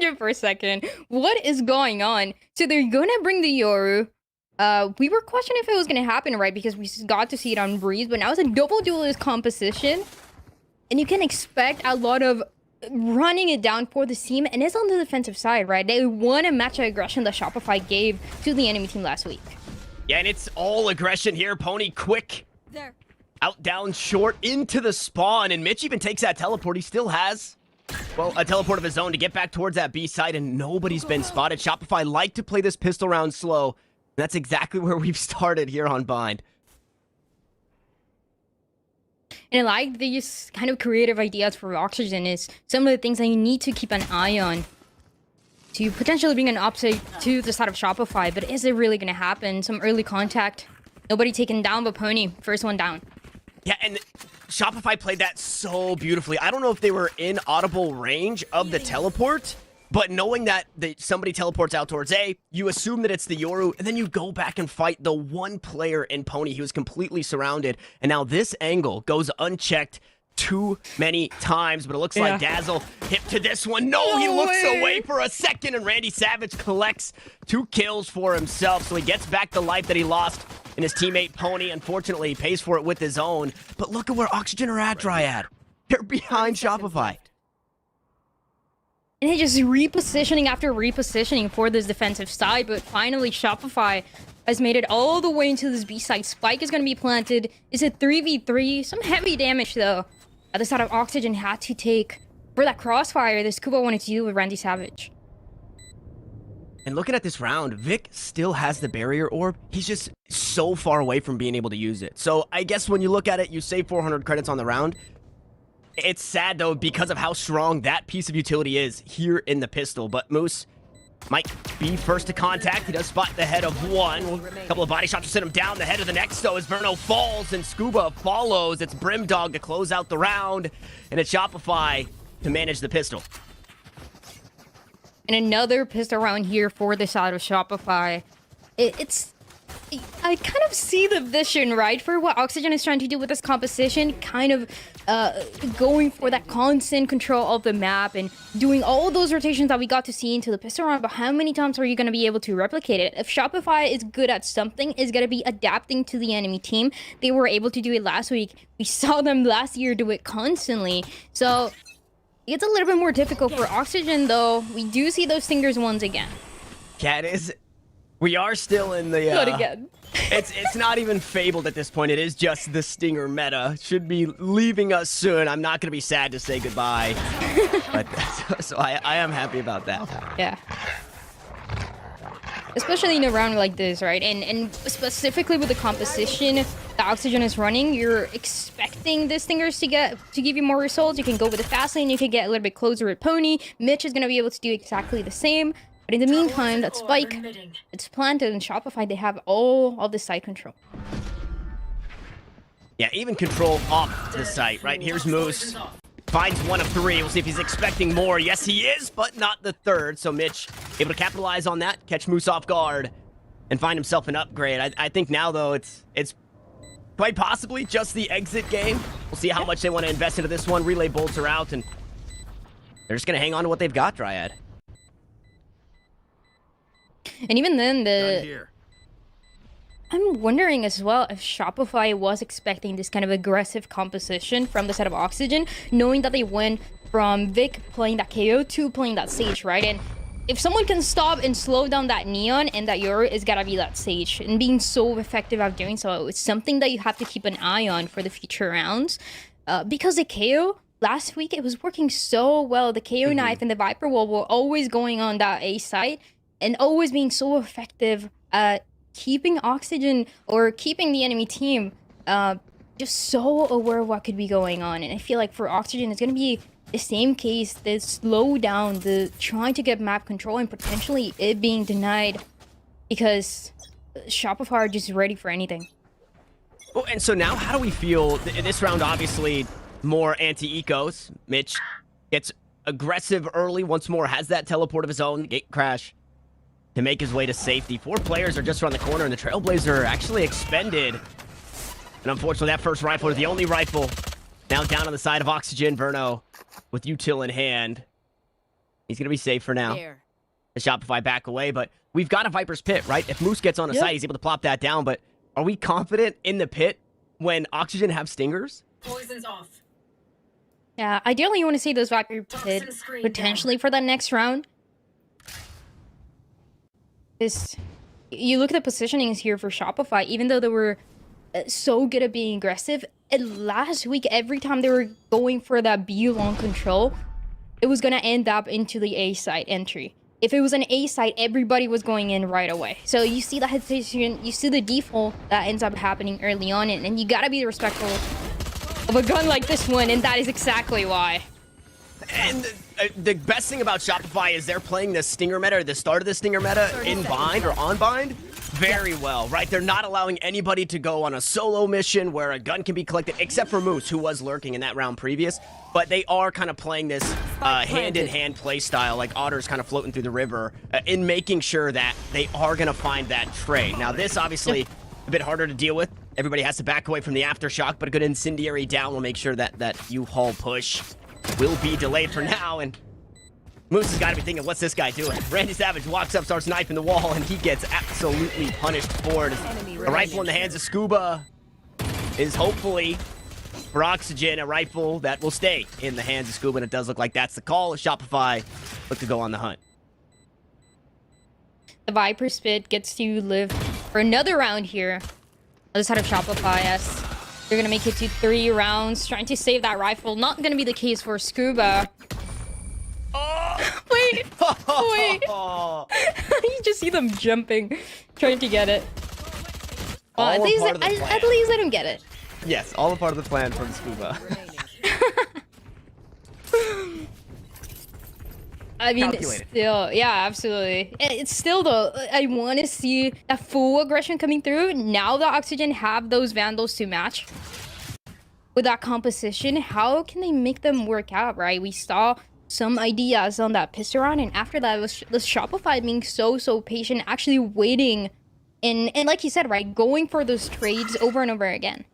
Oxygen for a second. What is going on? So they're gonna bring the Yoru. We were questioning if it was gonna happen, right? Because we got to see it on Breeze, but now it's a double duelist composition. And you can expect a lot of running it down for the team, and it's on the defensive side, right? They want to match the aggression that Shopify gave to the enemy team last week. Yeah, and it's all aggression here. Pony quick. There. Out, down, short, into the spawn, and Mitch even takes that teleport. He still has, well, a teleport of his own to get back towards that B side, and nobody's been spotted. Shopify like to play this pistol round slow, and that's exactly where we've started here on Bind. And I like these kind of creative ideas for Oxygen is some of the things that you need to keep an eye on to potentially bring an upside to the side of Shopify. But is it really going to happen? Some early contact. Nobody taken down, but Pony, first one down. Yeah, and Shopify played that so beautifully. I don't know if they were in audible range of the teleport, but knowing that somebody teleports out towards A, you assume that it's the Yoru, and then you go back and fight the one player in Pony. He was completely surrounded, and now this angle goes unchecked too many times, but it looks like Dazzle hip to this one. No, he looks away for a second, and Randy Savage collects 2 kills for himself, so he gets back the life that he lost in his teammate Pony. Unfortunately, he pays for it with his own, but look at where Oxygen are at, Dryad. They're behind Shopify. And it's just repositioning after repositioning for this defensive side, but finally Shopify has made it all the way into this B side. Spike is going to be planted. It's a 3v3. Some heavy damage, though. The side of Oxygen had to take for that crossfire this Kuba wanted to do with Randy Savage. And looking at this round, Vic still has the barrier orb. He's just so far away from being able to use it. So I guess when you look at it, you save 400 credits on the round. It's sad, though, because of how strong that piece of utility is here in the pistol. But Moose might be first to contact. He does spot the head of one. A couple of body shots to send him down. The head of the next, though, as Verno falls and Scuba follows. It's Brimdog to close out the round. And it's Shopify to manage the pistol. And another pistol round here for the side of Shopify. I kind of see the vision, right, for what Oxygen is trying to do with this composition, kind of going for that constant control of the map and doing all those rotations that we got to see into the pistol round, but how many times are you going to be able to replicate it? If Shopify is good at something, it's going to be adapting to the enemy team. They were able to do it last week. We saw them last year do it constantly. So it's a little bit more difficult for Oxygen, though. We do see those stingers once again. Yeah, it is. We are still in the... Not again. It's not even fabled at this point. It is just the Stinger meta. Should be leaving us soon. I'm not going to be sad to say goodbye. But so I am happy about that. Yeah. Especially in a round like this, right? And specifically with the composition that Oxygen is running, you're expecting the Stingers to give you more results. You can go with the fast lane. You can get a little bit closer with Pony. Mitch is going to be able to do exactly the same. But in the meantime, that Spike, it's planted, and Shopify, they have all of the site control. Yeah, even control off the site, right? Here's Moose. Finds 1 of 3. We'll see if he's expecting more. Yes, he is, but not the third. So Mitch able to capitalize on that, catch Moose off guard, and find himself an upgrade. I think now, though, it's quite possibly just the exit game. We'll see how much they want to invest into this one. Relay bolts are out, and they're just going to hang on to what they've got, Dryad. And even then, I'm wondering as well if Shopify was expecting this kind of aggressive composition from the side of Oxygen, knowing that they went from Vic playing that KO to playing that Sage, right? And if someone can stop and slow down that Neon, and that Yoru is gotta be that Sage, and being so effective at doing so, it's something that you have to keep an eye on for the future rounds. Because the KO, last week, it was working so well. The KO knife and the Viper Wall were always going on that A site, and always being so effective at keeping Oxygen, or keeping the enemy team just so aware of what could be going on. And I feel like for Oxygen, it's going to be the same case, the slow down, the trying to get map control, and potentially it being denied because Shopify are just ready for anything. Oh, and so now how do we feel? This round, obviously, more anti-ecos. Mitch gets aggressive early once more, has that teleport of his own, gate crash, to make his way to safety. 4 players are just around the corner, and the Trailblazer actually expended. And unfortunately, that first rifle is the only rifle. Now down on the side of Oxygen, Verno with util in hand. He's going to be safe for now. There. The Shopify back away, but we've got a Viper's Pit, right? If Moose gets on a site, he's able to plop that down, but are we confident in the pit when Oxygen have stingers? Poison's off. Yeah, ideally you want to see those Viper Pit potentially for that next round. You look at the positionings here for Shopify, even though they were so good at being aggressive, and last week, every time they were going for that B long control, it was going to end up into the A site entry. If it was an A site, everybody was going in right away. So you see the hesitation, you see the default that ends up happening early on, and you gotta be respectful of a gun like this one, and that is exactly why. And the best thing about Shopify is they're playing the Stinger meta, or the start of the Stinger meta, in bind or on bind very well, right? They're not allowing anybody to go on a solo mission where a gun can be collected, except for Moose, who was lurking in that round previous. But they are kind of playing this hand-in-hand play style, like otters kind of floating through the river, in making sure that they are going to find that trade. Now, this obviously a bit harder to deal with. Everybody has to back away from the aftershock, but a good incendiary down will make sure that that U-Haul push will be delayed for now. And Moose has got to be thinking, what's this guy doing? Randy Savage walks up, starts knifing the wall, and he gets absolutely punished for it. A rifle in the hands of Scuba is hopefully, for Oxygen, a rifle that will stay in the hands of Scuba, and it does look like that's the call. Shopify look to go on the hunt. The Viper Spit gets to live for another round here. Other side of Shopify, as they're going to make it to 3 rounds, trying to save that rifle. Not going to be the case for Scuba. Wait. You just see them jumping, trying to get it. At least let him get it. Yes, all a part of the plan from Scuba. I mean, still, yeah, absolutely. It's still, though, I want to see a full aggression coming through. Now that Oxygen have those Vandals to match with that composition, how can they make them work out, right? We saw some ideas on that pistol round, and after that, it was the Shopify being so patient, actually waiting, and like you said, right, going for those trades over and over again.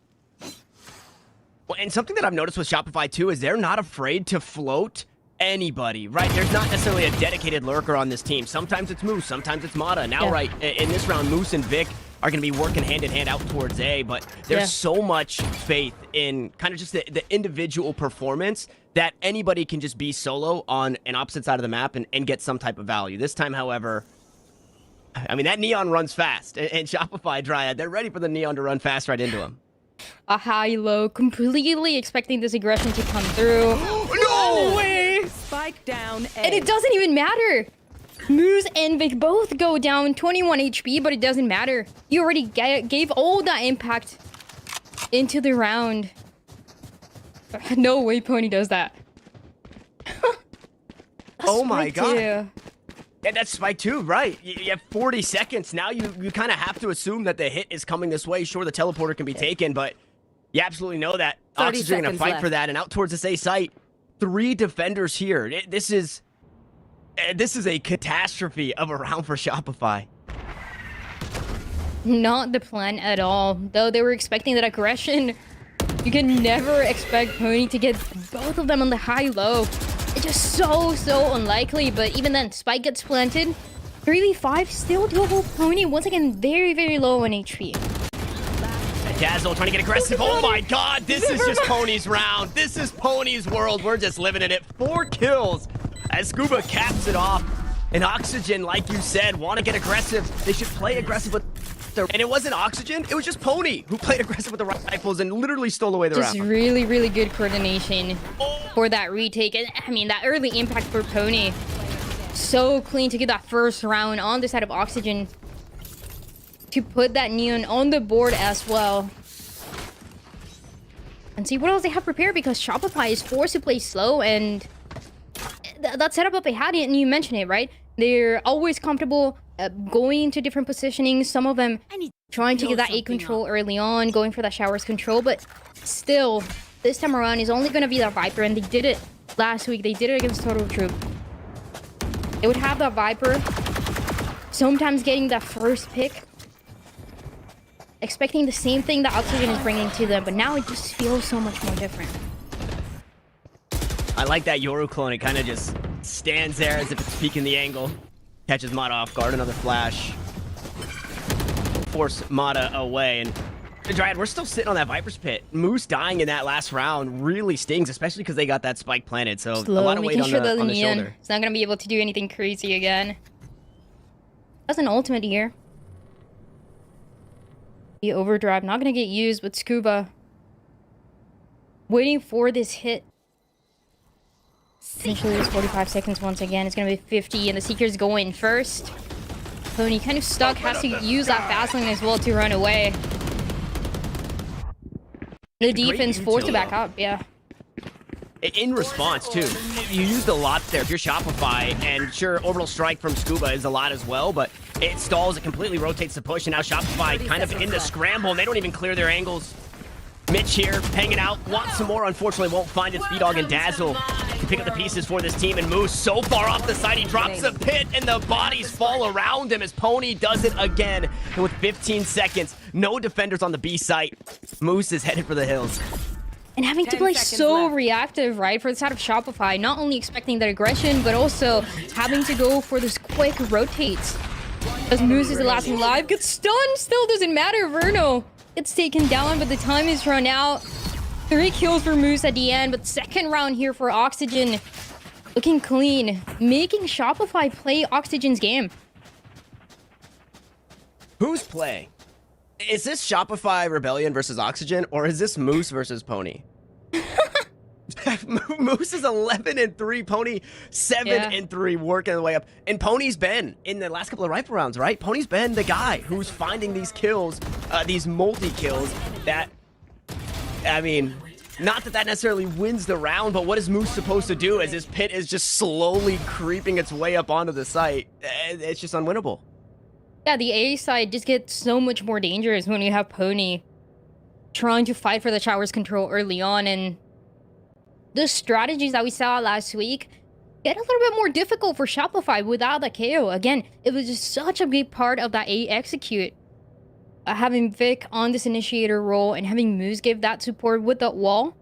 Well, and something that I've noticed with Shopify, too, is they're not afraid to float anybody, right? There's not necessarily a dedicated lurker on this team. Sometimes it's Moose, sometimes it's Mata. Now, right, in this round, Moose and Vic are going to be working hand-in-hand out towards A, but there's so much faith in kind of just the individual performance that anybody can just be solo on an opposite side of the map and get some type of value. This time, however, I mean, that Neon runs fast, and Shopify Dryad, they're ready for the Neon to run fast right into him. A high-low, completely expecting this aggression to come through. No way! Spike down A. And it doesn't even matter. Moose and Vic both go down 21 HP, but it doesn't matter. You already gave all that impact into the round. No way Pony does that. Oh my god. Yeah, that's Spike 2, right. You have 40 seconds. Now you kind of have to assume that the hit is coming this way. Sure, the teleporter can be taken, but you absolutely know that Oxygen going to fight for that. And out towards this A site, 3 defenders here. This is a catastrophe of a round for Shopify. not the plan at all. Though they were expecting that aggression, you can never expect Pony to get both of them on the high-low. It's just so unlikely, but even then, Spike gets planted. 3v5, still double Pony, once again, very low on HP. Dazzle trying to get aggressive. Oh my god, this is just Pony's round. This is Pony's world. We're just living in it. 4 kills as Scuba caps it off. And Oxygen, like you said, want to get aggressive. They should play aggressive with their... And it wasn't Oxygen, it was just Pony who played aggressive with the rifles and literally stole away the round. Just really good coordination for that retake. I mean, that early impact for Pony. So clean to get that first round on the side of Oxygen. To put that Neon on the board as well. And see what else they have prepared, because Shopify is forced to play slow, and that setup that they had, and you mentioned it, right? They're always comfortable going into different positionings. Some of them trying to get that A control early on, going for that showers control, but still, this time around is only going to be that Viper, and they did it last week. They did it against Total Troop. They would have that Viper, sometimes getting that first pick, expecting the same thing that Oxygen is bringing to them, but now it just feels so much more different. I like that Yoru clone. It kind of just stands there as if it's peeking the angle. Catches Mata off guard, another flash. Force Mata away, and Dryad, we're still sitting on that Viper's Pit. Moose dying in that last round really stings, especially because they got that spike planted, so Slow, a lot of weight on the shoulder. It's not going to be able to do anything crazy again. That's an ultimate here. The overdrive, not going to get used, but Scuba waiting for this hit. Essentially, it's 45 seconds once again. It's going to be 50, and the Seeker's going first. Pony kind of stuck, has to use that fast lane as well to run away. The defense forced to back up, yeah. In response, too, you used a lot there if you're Shopify, and sure, Orbital Strike from Scuba is a lot as well, but it stalls, it completely rotates the push, and now Shopify kind of in the scramble, and they don't even clear their angles. Mitch here, hanging out, wants some more, unfortunately won't find it. Speed Dog and Dazzle to pick up the pieces for this team, and Moose so far off the side, he drops a pit, and the bodies fall around him as Pony does it again. And with 15 seconds, no defenders on the B site, Moose is headed for the hills. And having to play so reactive, right, for the side of Shopify, not only expecting that aggression, but also having to go for this quick rotates. As Moose is the last one alive, gets stunned, still doesn't matter, Verno gets taken down, but the time is run out. 3 kills for Moose at the end, but second round here for Oxygen. Looking clean, making Shopify play Oxygen's game. Who's playing? Is this Shopify Rebellion versus Oxygen, or is this Moose versus Pony? Moose is 11-3, Pony 7-3, working the way up. And Pony's been in the last couple of rifle rounds, right? Pony's been the guy who's finding these kills, these multi-kills that, I mean, not that necessarily wins the round, but what is Moose supposed to do as his pit is just slowly creeping its way up onto the site? It's just unwinnable. Yeah, the A side just gets so much more dangerous when you have Pony trying to fight for the tower's control early on, and the strategies that we saw last week get a little bit more difficult for Shopify without the KO. Again, it was just such a big part of that A execute. Having Vic on this initiator role and having Moose give that support with that wall.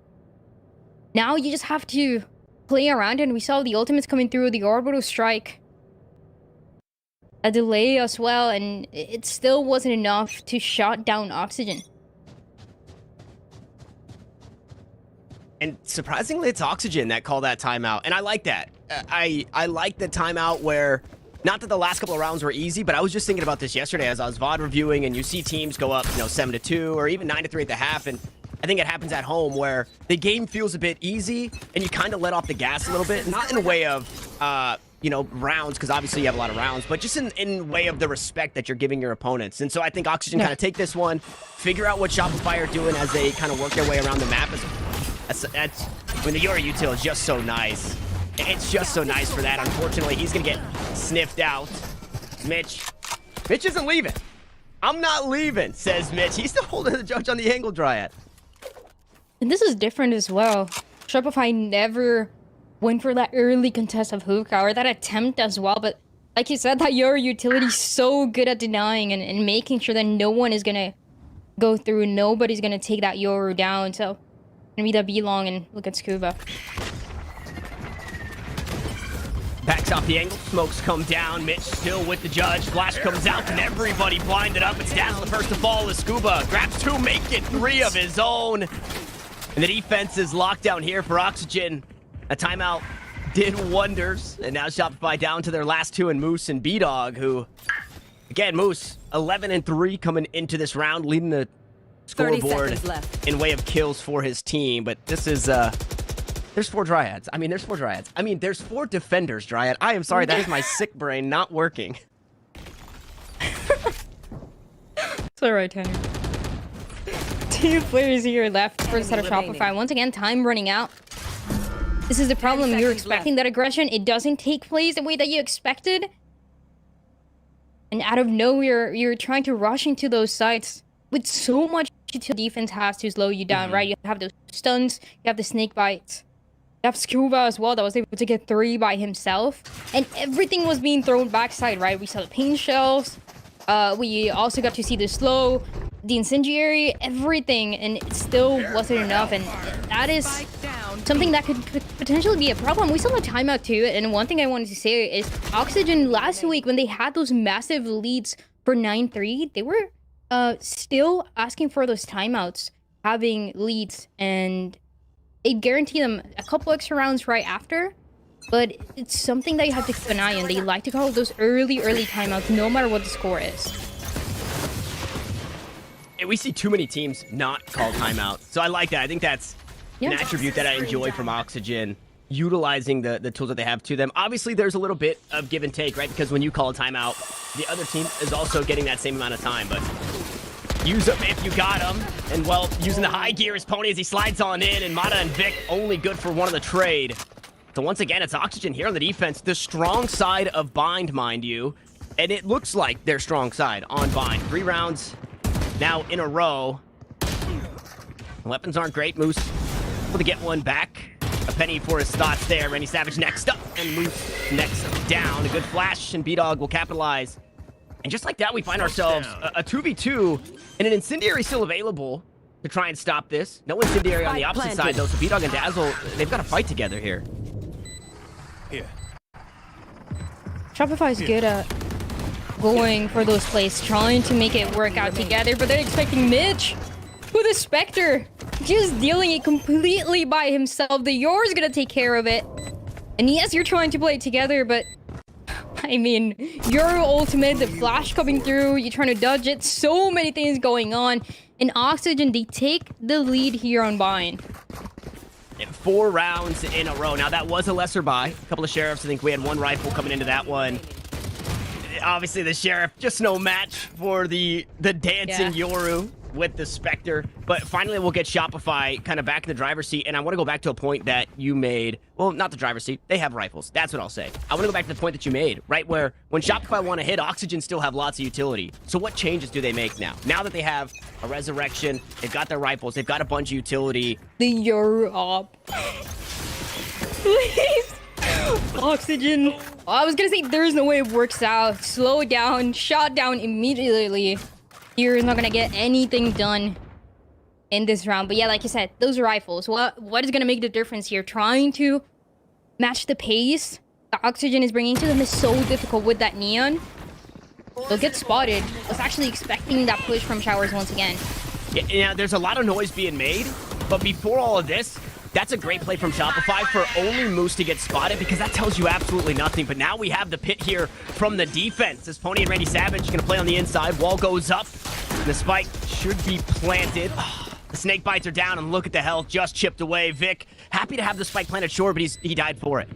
Now you just have to play around, and we saw the ultimates coming through, the orbital strike. A delay as well, and it still wasn't enough to shut down Oxygen. And surprisingly, it's Oxygen that called that timeout, and I like that. I like the timeout where, not that the last couple of rounds were easy, but I was just thinking about this yesterday as I was VOD reviewing, and you see teams go up, 7-2 or even 9-3 at the half, and I think it happens at home where the game feels a bit easy, and you kind of let off the gas a little bit, not in a way of, rounds, because obviously you have a lot of rounds, but just in way of the respect that you're giving your opponents. And so I think Oxygen kind of take this one, figure out what Shopify are doing as they kind of work their way around the map. That's when the Yoru util is just so nice. It's just so nice for that. Unfortunately, he's going to get sniffed out. Mitch isn't leaving. I'm not leaving, says Mitch. He's still holding the judge on the angle, Dryad. And this is different as well. Shopify never went for that early contest of hookah, or that attempt as well, but like you said, that Yoru utility is so good at denying and making sure that no one is going to go through, nobody's going to take that Yoru down. So gonna be that B-long, and look at Scuba. Backs off the angle, smokes come down, Mitch still with the judge, flash comes out, and everybody blinded up. It's Dazzle the first to fall as Scuba grabs 2, making 3 of his own. And the defense is locked down here for Oxygen. A timeout did wonders, and now Shopify down to their last 2 in Moose and B-Dog, who, again, Moose 11-3 coming into this round, leading the scoreboard in way of kills for his team. But this is there's 4 Dryads. There's 4 Dryads. There's 4 defenders, Dryad. I am sorry, that is my sick brain not working. It's alright, Tanner. 2 players here left for the set of Shopify. Once again, time running out. This is the problem. You're expecting that aggression. It doesn't take place the way that you expected. And out of nowhere, you're trying to rush into those sites with so much defense has to slow you down, right? You have those stuns, you have the snake bites. You have Scuba as well that was able to get 3 by himself. And everything was being thrown backside, right? We saw the pain shells. We also got to see the slow, the incendiary, everything. And it still wasn't enough. And that is something that could potentially be a problem. We saw a timeout too, and one thing I wanted to say is Oxygen last week when they had those massive leads for 9-3, they were still asking for those timeouts, having leads, and it guaranteed them a couple extra rounds right after. But it's something that you have to keep an eye on. They like to call those early timeouts no matter what the score is. And we see too many teams not call timeout. So I like that. I think that's an attribute that I enjoy from Oxygen, utilizing the tools that they have to them. Obviously, there's a little bit of give and take, right? Because when you call a timeout, the other team is also getting that same amount of time. But use them if you got them. And, well, using the high gear as Pony as he slides on in. And Mata and Vic only good for one of the trade. So once again, it's Oxygen here on the defense. The strong side of Bind, mind you. And it looks like their strong side on Bind. 3 rounds now in a row. Weapons aren't great. Moose able to get one back. A penny for his thoughts there. Randy Savage next up, and Moose next down. A good flash, and B-Dog will capitalize. And just like that, we find ourselves a 2v2, and an Incendiary still available to try and stop this. No Incendiary on the opposite side, though, so B-Dog and Dazzle, they've got to fight together here. Shopify's good at going for those plays, trying to make it work out together, but they're expecting Mitch with a Spectre, just dealing it completely by himself. The Yora's gonna take care of it. And yes, you're trying to play it together, but I mean, Yoro ultimate, the flash coming through, you're trying to dodge it, so many things going on. In Oxygen, they take the lead here on Bind. 4 rounds in a row. Now, that was a lesser buy. A couple of Sheriffs. I think we had 1 rifle coming into that one. Obviously, the Sheriff, just no match for the dancing Yoru with the Spectre. But finally, we'll get Shopify kind of back in the driver's seat. And I want to go back to a point that you made. Well, not the driver's seat. They have rifles. That's what I'll say. I want to go back to the point that you made, right? Where when Shopify want to hit, Oxygen still have lots of utility. So what changes do they make now? Now that they have a Resurrection, they've got their rifles, they've got a bunch of utility. The Yoru op. Please. Oxygen. Oh, I was gonna say there's no way it works out. Slow down, shot down immediately. You're not gonna get anything done in this round. But yeah, like you said, those rifles. What is gonna make the difference here? Trying to match the pace the Oxygen is bringing to them is so difficult with that Neon. They'll get spotted. I was actually expecting that push from Showers once again. Yeah, there's a lot of noise being made, but before all of this, that's a great play from Shopify for only Moose to get spotted, because that tells you absolutely nothing. But now we have the pit here from the defense as Pony and Randy Savage going to play on the inside. Wall goes up. The spike should be planted. The snake bites are down, and look at the health just chipped away. Vic, happy to have the spike planted short, but he died for it.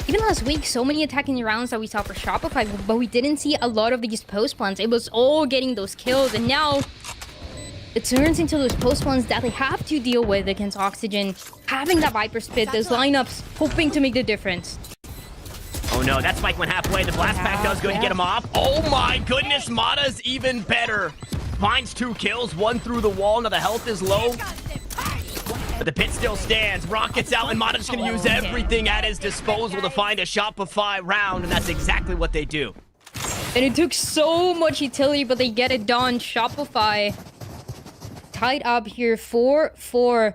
Even last week, so many attacking rounds that we saw for Shopify, but we didn't see a lot of these post plants. It was all getting those kills, and now it turns into those post plants that they have to deal with against Oxygen. Having that Viper spit, those lineups, hoping to make the difference. Oh no, that spike went halfway. The blast pack does good to get him off. Oh my goodness, Mata's even better. Finds 2 kills, 1 through the wall. Now the health is low, but the pit still stands. Rockets out, and Mata's going to use everything at his disposal to find a Shopify round, and that's exactly what they do. And it took so much utility, but they get it done. Shopify tied up here 4-4,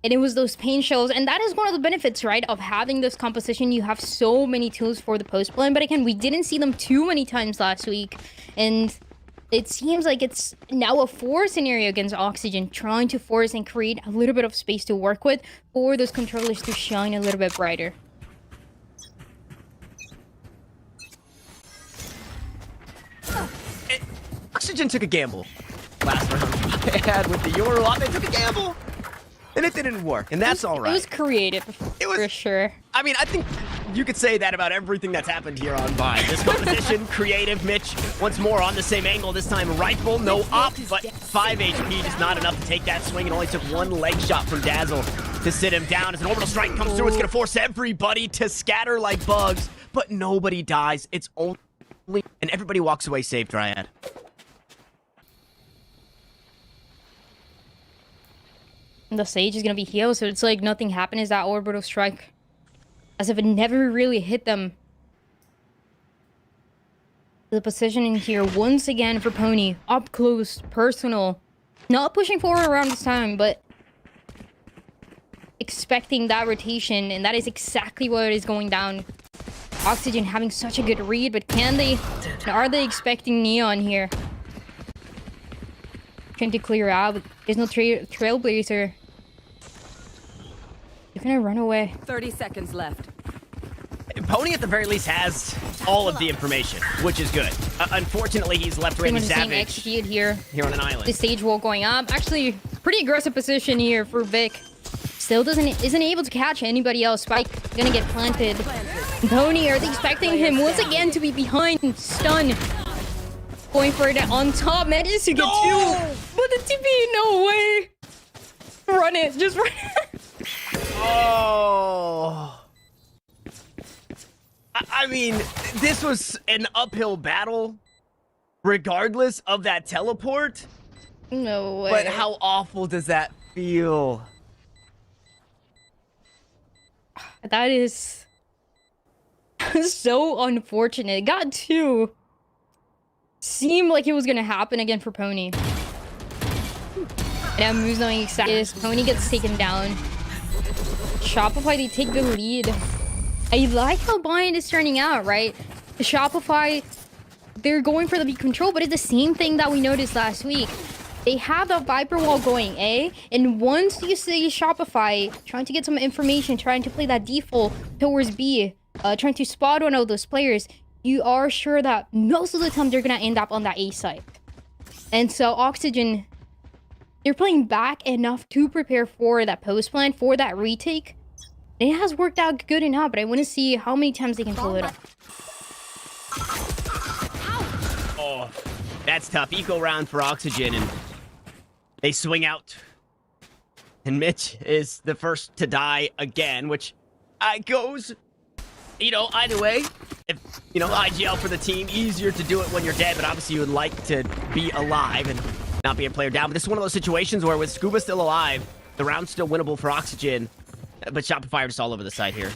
and it was those pain shells, and that is one of the benefits, right, of having this composition. You have so many tools for the post plan, but again, we didn't see them too many times last week, and it seems like it's now a 4 scenario against Oxygen, trying to force and create a little bit of space to work with for those controllers to shine a little bit brighter. Oxygen took a gamble last round. They had with the Euro op, they took a gamble, and it didn't work, and that's all right. It was creative, for sure. I mean, I think you could say that about everything that's happened here on Bind. This competition, creative. Mitch once more on the same angle, this time rifle, no op, but 5 HP, just not enough to take that swing. It only took 1 leg shot from Dazzle to sit him down. As an orbital strike comes through, it's going to force everybody to scatter like bugs, but nobody dies. It's only, and everybody walks away safe, Dryad. The Sage is gonna be healed, so it's like nothing happened as that orbital strike, as if it never really hit them. The positioning here once again for Pony, up close, personal, not pushing forward around this time, but expecting that rotation, and that is exactly what is going down. Oxygen having such a good read, but are they expecting Neon here? Trying to clear out, but there's no Trailblazer. You're gonna run away. 30 seconds left. Pony at the very least has all of the information, which is good. Unfortunately, he's left Randy Savage execute here on an island. The stage wall going up. Actually, pretty aggressive position here for Vic. Still isn't able to catch anybody else. Spike gonna get planted. Pony, are they expecting him once again to be behind? Stun. Going for it on top. Managed to get two. But the TP, no way. Run it. Just run it. Oh. I mean, this was an uphill battle, regardless of that teleport. No way. But how awful does that feel? That is so unfortunate. Got two. Seemed like it was gonna happen again for Pony. And now Moose knowing exactly this. Pony gets taken down. Shopify, they take the lead. I like how Bind is turning out, right? The Shopify, they're going for the B control, but it's the same thing that we noticed last week. They have the Viper wall going A, and once you see Shopify trying to get some information, trying to play that default towards B, trying to spot one of those players, you are sure that most of the time they're gonna end up on that A side. And so Oxygen, they're playing back enough to prepare for that post plan, for that retake. It has worked out good enough, but I want to see how many times they can pull it off. Oh, that's tough. Eco round for Oxygen, and they swing out. And Mitch is the first to die again, which goes, either way. If, IGL for the team, easier to do it when you're dead, but obviously you would like to be alive and not be a player down. But this is one of those situations where with Scuba still alive, the round's still winnable for Oxygen. But Shopify are just all over the side here.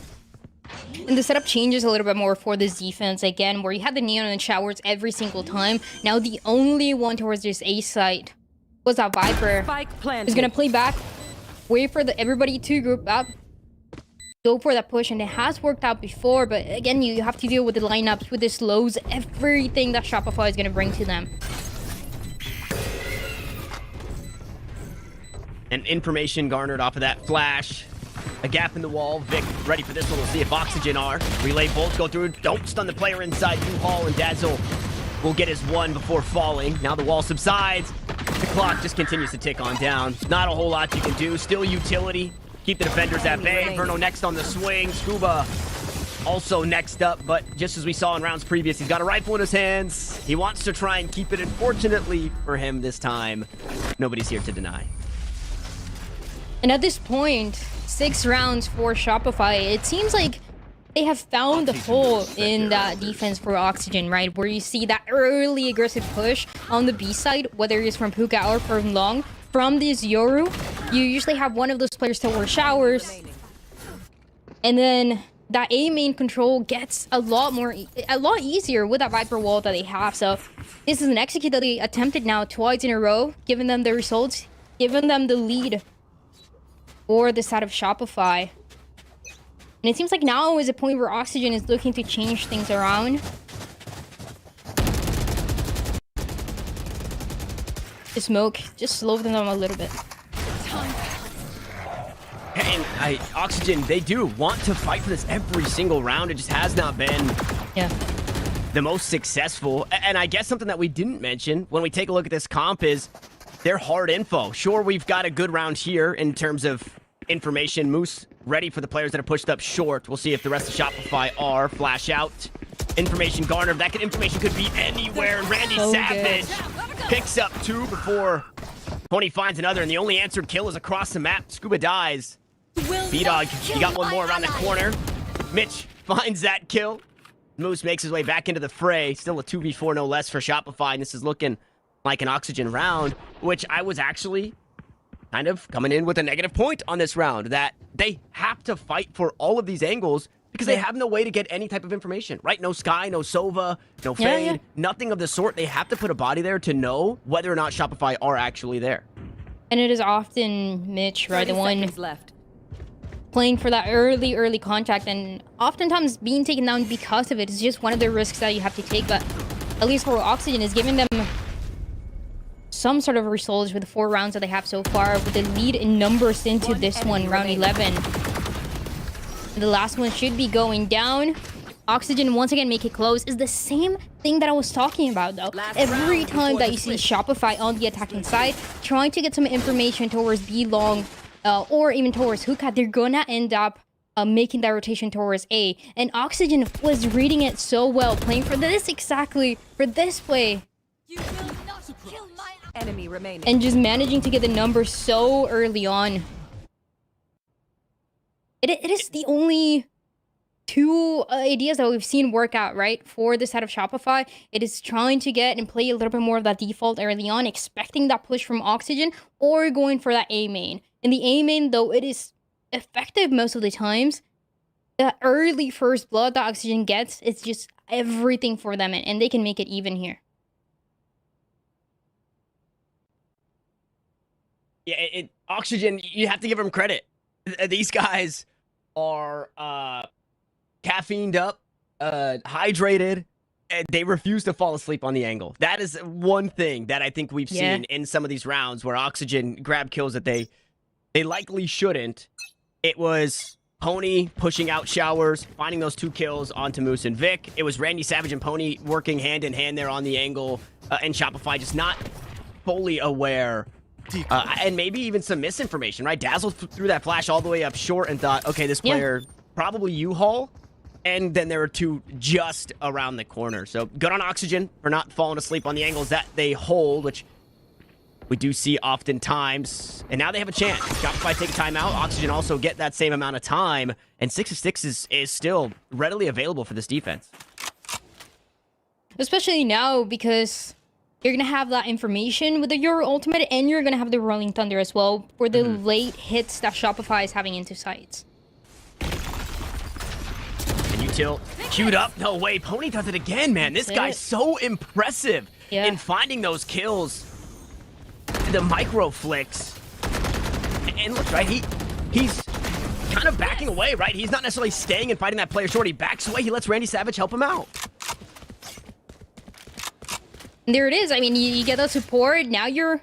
And the setup changes a little bit more for this defense again, where you had the Neon and showers every single time. Now the only one towards this A side was that Viper. Is gonna play back, wait for everybody to group up, go for that push, and it has worked out before. But again, you have to deal with the lineups, with the slows, everything that Shopify is gonna bring to them. And information garnered off of that flash. A gap in the wall. Vic ready for this one. We'll see if Oxygen are. Relay bolts go through. Don't stun the player inside. U-Haul and Dazzle will get his one before falling. Now the wall subsides. The clock just continues to tick on down. Not a whole lot you can do. Still utility. Keep the defenders at bay. Verno next on the swing. Scuba also next up. But just as we saw in rounds previous, he's got a rifle in his hands. He wants to try and keep it. Unfortunately for him this time, nobody's here to deny. And at this point, 6 rounds for Shopify, it seems like they have found the hole in that defense for Oxygen, right? Where you see that early aggressive push on the B side, whether it's from Puka or from Long. From this Yoru, you usually have one of those players towards showers. And then that A main control gets a lot easier with that Viper wall that they have. So this is an execute that they attempted now twice in a row, giving them the results, giving them the lead for the side of Shopify. And it seems like now is a point where Oxygen is looking to change things around. The smoke just slowed them a little bit. And Oxygen, they do want to fight for this every single round. It just has not been the most successful. And I guess something that we didn't mention when we take a look at this comp is their hard info. Sure, we've got a good round here in terms of information. Moose ready for the players that are pushed up short. We'll see if the rest of Shopify are. Flash out. Information garnered. That information could be anywhere. And Randy Savage picks up 2 before Pony finds another. And the only answered kill is across the map. Scuba dies. B-Dog, he got one more around the corner. Mitch finds that kill. Moose makes his way back into the fray. Still a 2v4, no less for Shopify. And this is looking like an Oxygen round, which I was actually kind of coming in with a negative point on this round, that they have to fight for all of these angles because they have no way to get any type of information, right? No Sky, no Sova, no Fade, nothing of the sort. They have to put a body there to know whether or not Shopify are actually there. And it is often Mitch, right? The one playing for that early contact, and oftentimes being taken down because of it is just one of the risks that you have to take. But at least for Oxygen is giving them some sort of results with the 4 rounds that they have so far, with the lead in numbers into this one, round 11. The last one should be going down. Oxygen once again make it close. Is the same thing that I was talking about though. Every time that you see Shopify on the attacking side trying to get some information towards B long or even towards Hookah, they're gonna end up making that rotation towards A. And Oxygen was reading it so well, playing for this exactly, for this play. You will not kill my enemy remaining. And just managing to get the number so early on. It is the only 2 ideas that we've seen work out, right? For this side of Shopify, it is trying to get and play a little bit more of that default early on, expecting that push from Oxygen, or going for that A main. In the A main, though, it is effective most of the times. The early first blood that Oxygen gets, it's just everything for them, and they can make it even here. Yeah, Oxygen, you have to give them credit. These guys are caffeined up, hydrated, and they refuse to fall asleep on the angle. That is one thing that I think we've seen in some of these rounds where Oxygen grab kills that they likely shouldn't. It was Pony pushing out showers, finding those 2 kills onto Moose and Vic. It was Randy Savage and Pony working hand in hand there on the angle, and Shopify just not fully aware. And maybe even some misinformation, right? Dazzle threw that flash all the way up short and thought, okay, this player probably U-Haul. And then there were 2 just around the corner. So good on Oxygen for not falling asleep on the angles that they hold, which we do see oftentimes. And now they have a chance. Shopify take a timeout. Oxygen also get that same amount of time. And 6-6 is still readily available for this defense. Especially now because you're going to have that information with the Euro Ultimate, and you're going to have the Rolling Thunder as well for the late hits that Shopify is having into sites. And Util queued up. No way. Pony does it again, man. This guy's so impressive in finding those kills. The micro flicks. And look, right? He's kind of backing away, right? He's not necessarily staying and fighting that player short. He backs away. He lets Randy Savage help him out. And there it is. I mean, you get that support. Now you're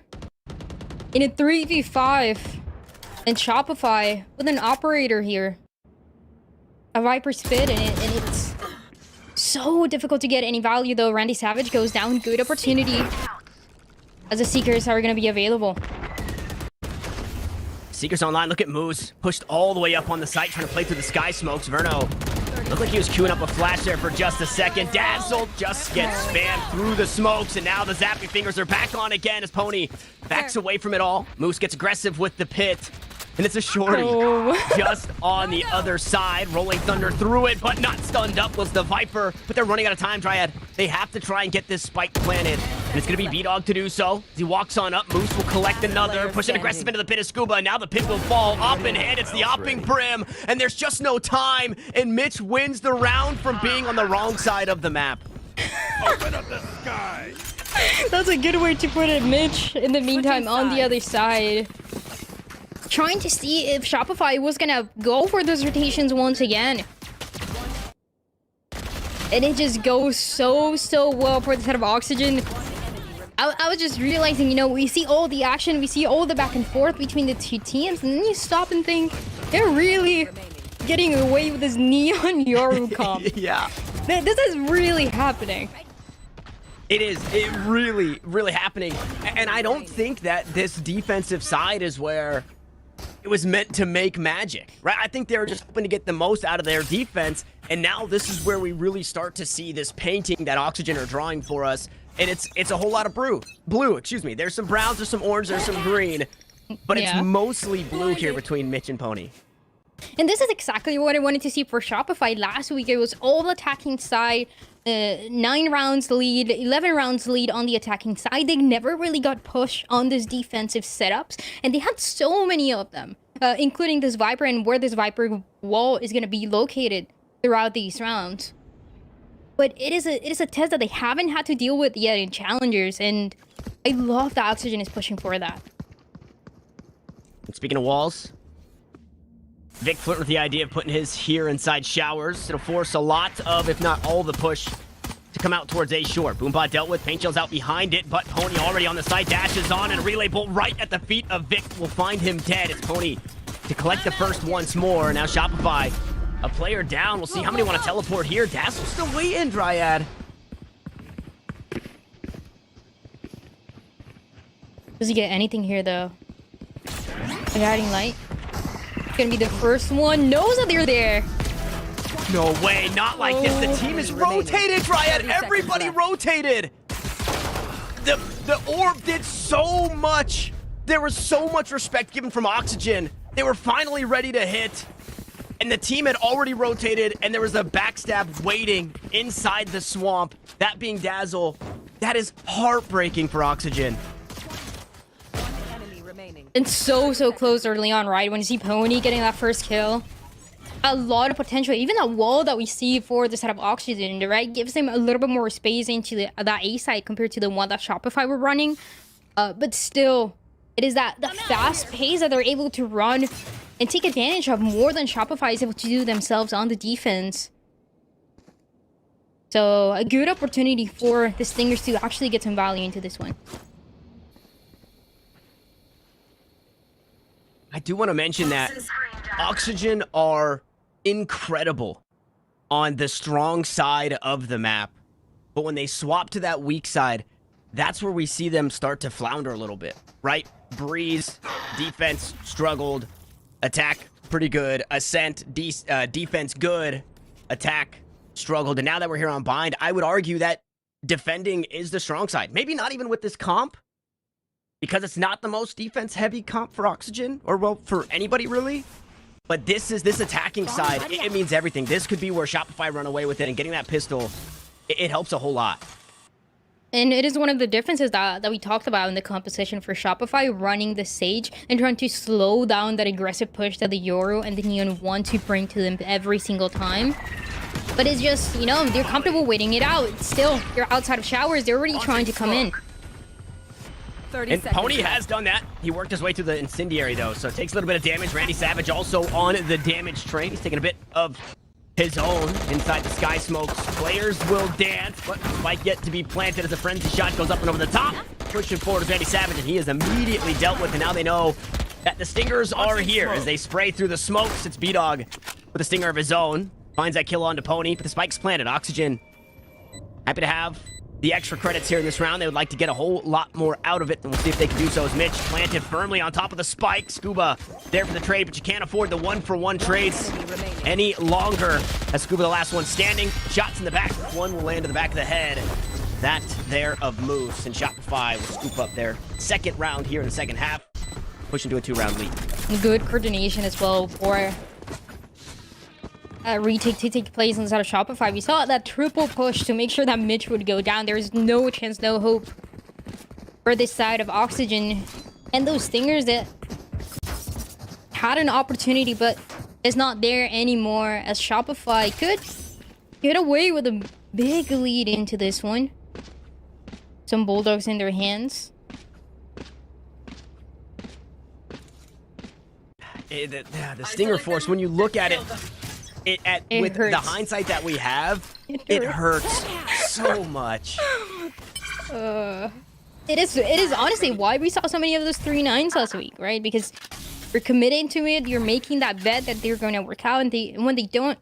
in a 3v5. And Shopify with an operator here. A Viper Spit, and it's so difficult to get any value, though. Randy Savage goes down. Good opportunity as the Seekers are going to be available. Seekers online. Look at Moose. Pushed all the way up on the site, trying to play through the sky smokes. Verno looked like he was queuing up a flash there for just a second. Dazzle just gets spammed through the smokes, and now the zappy fingers are back on again as Pony backs away from it all. Moose gets aggressive with the pit, and it's a shorty just on the other side. Rolling Thunder through it, but not stunned up was the Viper. But they're running out of time, Triad. They have to try and get this spike planted, and it's going to be B-Dog to do so. As he walks on up, Moose will collect another, pushing aggressive into the pit of Scuba, and now the pit will fall up and hit. It's the Opping Brim, and there's just no time, and Mitch wins the round from being on the wrong side of the map. Open up the sky! That's a good way to put it, Mitch. In the meantime, on the other side, trying to see if Shopify was gonna go for those rotations once again. And it just goes so well for the set of Oxygen. I was just realizing, you know, we see all the action, we see all the back and forth between the 2 teams, and then you stop and think, they're really getting away with this neon Yoru comp. Yeah. This is really happening. It is. It really happening. And I don't think that this defensive side is where it was meant to make magic, right? I think they were just hoping to get the most out of their defense, and now this is where we really start to see this painting that Oxygen are drawing for us, and it's a whole lot of blue, excuse me. There's some browns, there's some orange, there's some green, but it's mostly blue here between Mitch and Pony. And this is exactly what I wanted to see for Shopify last week. It was all attacking side, 9 rounds lead, 11 rounds lead on the attacking side. They never really got pushed on this defensive setups, and they had so many of them, including this Viper and where this Viper wall is going to be located throughout these rounds. But it is a test that they haven't had to deal with yet in Challengers, and I love that Oxygen is pushing for that. And speaking of walls, Vic flirting with the idea of putting his here inside showers. It'll force a lot of, if not all, the push to come out towards A short. Boombot dealt with. Paint Shell's out behind it, but Pony already on the side. Dashes on, and a relay bolt right at the feet of Vic will find him dead. It's Pony to collect the first once more. Now Shopify, a player down. We'll see how many want to teleport here. Dazzle's still waiting, Dryad. Does he get anything here, though? Guiding light. Gonna be the first one. Knows that they're there. No way, not like this. The team is rotated, Dryad. Everybody rotated. The orb did so much. There was so much respect given from Oxygen. They were finally ready to hit. And the team had already rotated, and there was a backstab waiting inside the swamp. That being Dazzle. That is heartbreaking for Oxygen. And so close early on, right? When you see Pony getting that first kill. A lot of potential. Even that wall that we see for the set of Oxygen, right? Gives them a little bit more space into that A side compared to the one that Shopify were running. But still, it is that fast pace that they're able to run and take advantage of more than Shopify is able to do themselves on the defense. So, a good opportunity for the Stingers to actually get some value into this one. I do want to mention that Oxygen are incredible on the strong side of the map. But when they swap to that weak side, that's where we see them start to flounder a little bit, right? Breeze, defense struggled, attack pretty good, Ascent, defense good, attack struggled. And now that we're here on Bind, I would argue that defending is the strong side. Maybe not even with this comp, because it's not the most defense-heavy comp for Oxygen, or, well, for anybody, really. But this attacking side, it means everything. This could be where Shopify run away with it, and getting that pistol, it helps a whole lot. And it is one of the differences that we talked about in the composition for Shopify, running the Sage and trying to slow down that aggressive push that the Yoru and the Neon want to bring to them every single time. But it's just, you know, they're comfortable waiting it out. Still, you're outside of showers. They're already trying to come in. And Pony has done that. He worked his way through the incendiary, though, so it takes a little bit of damage. Randy Savage also on the damage train. He's taking a bit of his own inside the sky smokes. Players will dance, but spike yet to be planted as a frenzy shot goes up and over the top. Pushing forward is Randy Savage, and he is immediately dealt with, and now they know that the Stingers are here. As they spray through the smokes, it's B-Dog with a stinger of his own. Finds that kill onto Pony, but the spike's planted. Oxygen happy to have the extra credits here in this round. They would like to get a whole lot more out of it, and we'll see if they can do so as Mitch planted firmly on top of the spike. Scuba there for the trade, but you can't afford the one-for-one trades any longer. As Scuba, the last one standing. Shots in the back. One will land in the back of the head. That there of Moose, and Shopify will scoop up their second round here in the second half. Push into a 2-round lead. Good coordination as well for retake to take place inside of Shopify. We saw that triple push to make sure that Mitch would go down. There's no chance, no hope for this side of Oxygen. And those Stingers that had an opportunity, but is not there anymore, as Shopify could get away with a big lead into this one. Some Bulldogs in their hands. The Stinger Force, when you look at it, with hurts. the hindsight that we have, it hurts so much. It is honestly why we saw so many of those 3-9s last week, right? Because you're committing to it, you're making that bet that they're going to work out, and when they don't,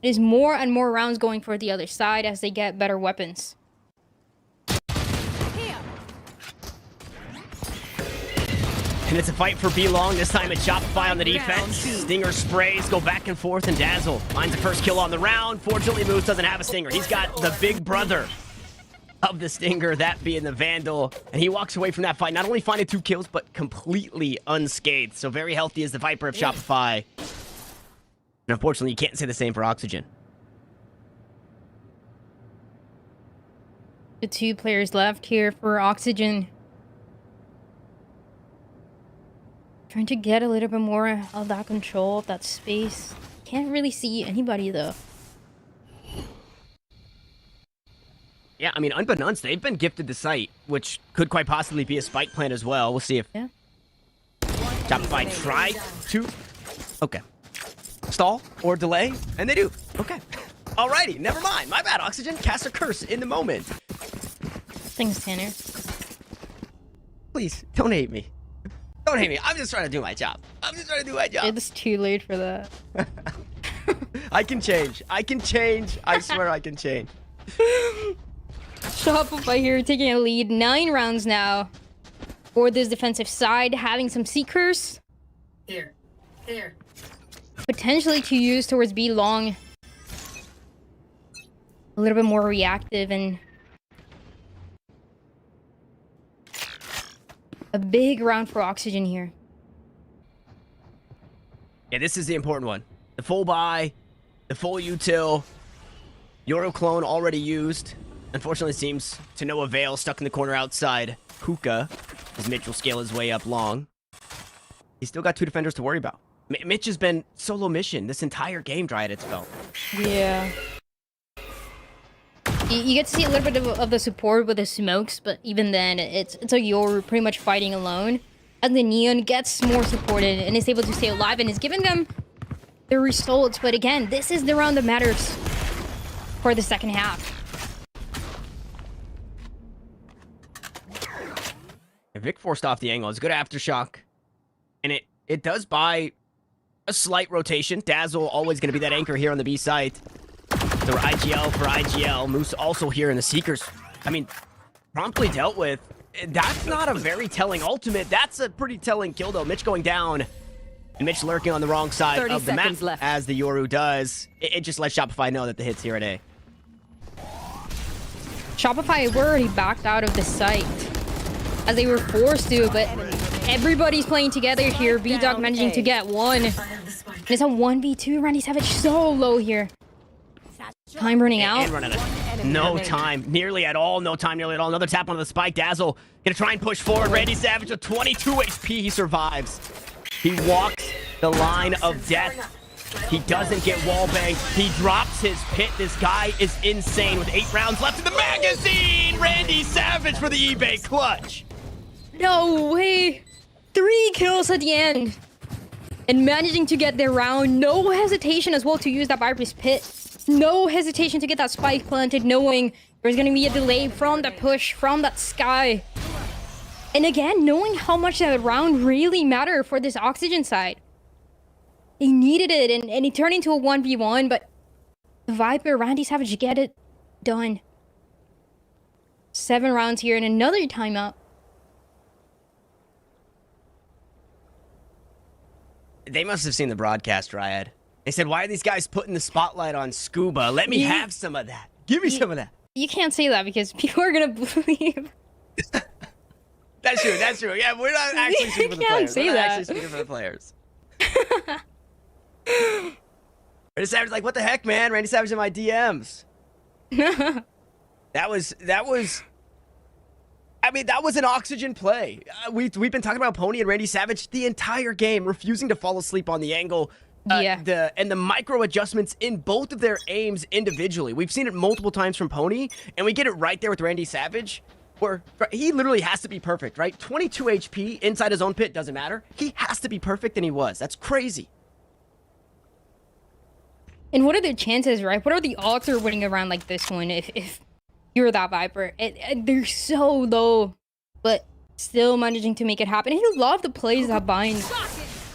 it is more and more rounds going for the other side as they get better weapons. And it's a fight for B-Long. This time it's Shopify on the defense. Stinger sprays, go back and forth, and Dazzle finds the first kill on the round. Fortunately, Moose doesn't have a Stinger. He's got the big brother of the Stinger, that being the Vandal. And he walks away from that fight, not only finding 2 kills, but completely unscathed. So very healthy is the Viper of Shopify. And unfortunately, you can't say the same for Oxygen. The 2 players left here for Oxygen. Trying to get a little bit more of that control of that space. Can't really see anybody though. Yeah, I mean, unbeknownst, they've been gifted the site, which could quite possibly be a spike plant as well. We'll see if Shopify try to. Okay. stall or delay, and they do. Okay. Alrighty, never mind. My bad, Oxygen. Cast a curse in the moment. Thanks, Tanner. Please, don't hate me. Don't hate me. I'm just trying to do my job. It's too late for that. I can change. I swear I can change. Shopify here taking a lead. 9 rounds now for this defensive side. Having some Seekers. Here. Potentially to use towards B long. A little bit more reactive and... a big round for Oxygen here. Yeah, this is the important one. The full buy, the full util. Yoru clone already used. Unfortunately, seems to no avail. Stuck in the corner outside Hookah. As Mitch will scale his way up long. He's still got 2 defenders to worry about. Mitch has been solo mission this entire game, Dryad, it's felt. Yeah. You get to see a little bit of the support with the smokes, but even then, it's a Yoru pretty much fighting alone. And the Neon gets more supported and is able to stay alive and is giving them the results. But again, this is the round that matters for the second half. Vic forced off the angle. It's a good aftershock. And it does buy a slight rotation. Dazzle always going to be that anchor here on the B site. So IGL for IGL. Moose also here in the Seekers. I mean, promptly dealt with. That's not a very telling ultimate. That's a pretty telling kill, though. Mitch going down. And Mitch lurking on the wrong side of the map, left. as the Yoru does. It just lets Shopify know that the hit's here at A. Shopify were already backed out of the site, as they were forced to, but everybody's playing together here. B-Dog managing to get one. And it's a 1v2. Randy Savage so low here. Time running out. And running out. No time. Nearly at all. No time nearly at all. Another tap onto the spike. Dazzle gonna try and push forward. Randy Savage with 22 HP. He survives. He walks the line of death. He doesn't get wallbanged. He drops his pit. This guy is insane with 8 rounds left in the magazine. Randy Savage for the eBay clutch. No way. 3 kills at the end. And managing to get their round. No hesitation as well to use that Viper's pit. No hesitation to get that spike planted, knowing there's going to be a delay from the push, from that sky. And again, knowing how much that round really mattered for this Oxygen side. He needed it, and he turned into a 1v1, but Viper, Randy Savage get it done. 7 rounds here and another timeout. They must have seen the broadcast, Riot. They said, why are these guys putting the spotlight on Scuba? Let me have some of that. Give me some of that. You can't say that because people are going to believe. That's true. Yeah, we're not actually speaking for the players. We're not that. actually speaking for the players. Randy Savage is like, what the heck, man? Randy Savage in my DMs. That was an Oxygen play. We've been talking about Pony and Randy Savage the entire game, refusing to fall asleep on the angle. The micro adjustments in both of their aims individually. We've seen it multiple times from Pony, and we get it right there with Randy Savage, where he literally has to be perfect, right? 22 HP inside his own pit, doesn't matter. He has to be perfect, and he was. That's crazy. And what are the chances, right? What are the odds of winning a round like this one if you're that Viper? They're so low, but still managing to make it happen. And I love the plays that Bind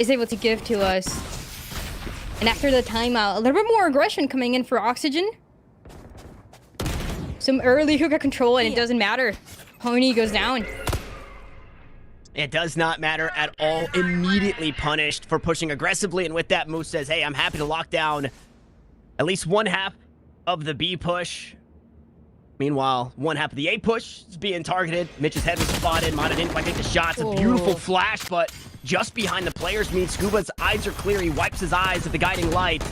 is able to give to us. And after the timeout, a little bit more aggression coming in for Oxygen. Some early hookah control, and it doesn't matter. Pony goes down. It does not matter at all. Immediately punished for pushing aggressively. And with that, Moose says, hey, I'm happy to lock down at least one half of the B push. Meanwhile, one half of the A push is being targeted. Mitch's head was spotted. Mana didn't quite take the shots. A beautiful flash, but just behind the players means Scuba's eyes are clear. He wipes his eyes at the guiding light.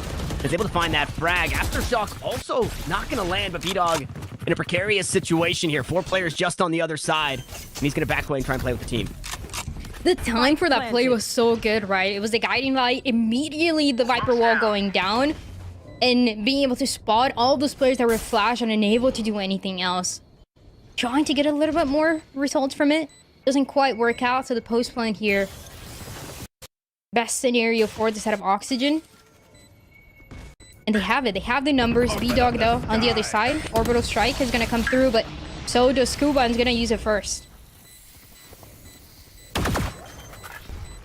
Is able to find that frag. Aftershock also not going to land, but B-Dog in a precarious situation here. 4 players just on the other side. And he's going to back away and try and play with the team. The time for that play was so good, right? It was the guiding light. Immediately, the Viper wall going down. And being able to spot all those players that were flash and unable to do anything else. Trying to get a little bit more results from it. Doesn't quite work out, so the post plant here. Best scenario for the set of Oxygen. And they have it. They have the numbers. V-Dog, though, on the other side. Orbital Strike is going to come through, but so does Scuba, and is going to use it first.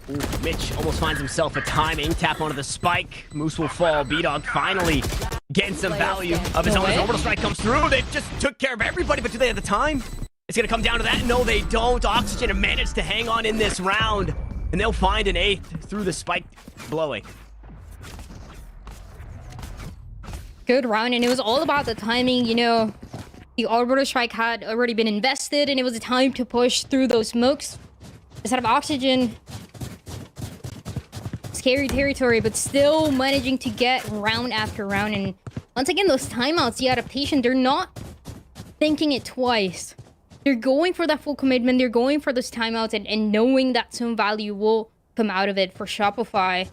Ooh, Mitch almost finds himself a timing. Tap onto the spike. Moose will fall. B-Dog finally getting some value of his own. His Orbital Strike comes through. They just took care of everybody, but do they have the time? It's going to come down to that. No, they don't. Oxygen have managed to hang on in this round, and they'll find an 8th through the spike blowing. Good round, and it was all about the timing. You know, the Orbital Strike had already been invested, and it was the time to push through those smokes. Instead of Oxygen, scary territory, but still managing to get round after round. And once again, those timeouts, the adaptation, they're not thinking it twice. They're going for that full commitment. They're going for those timeouts and knowing that some value will come out of it for Shopify.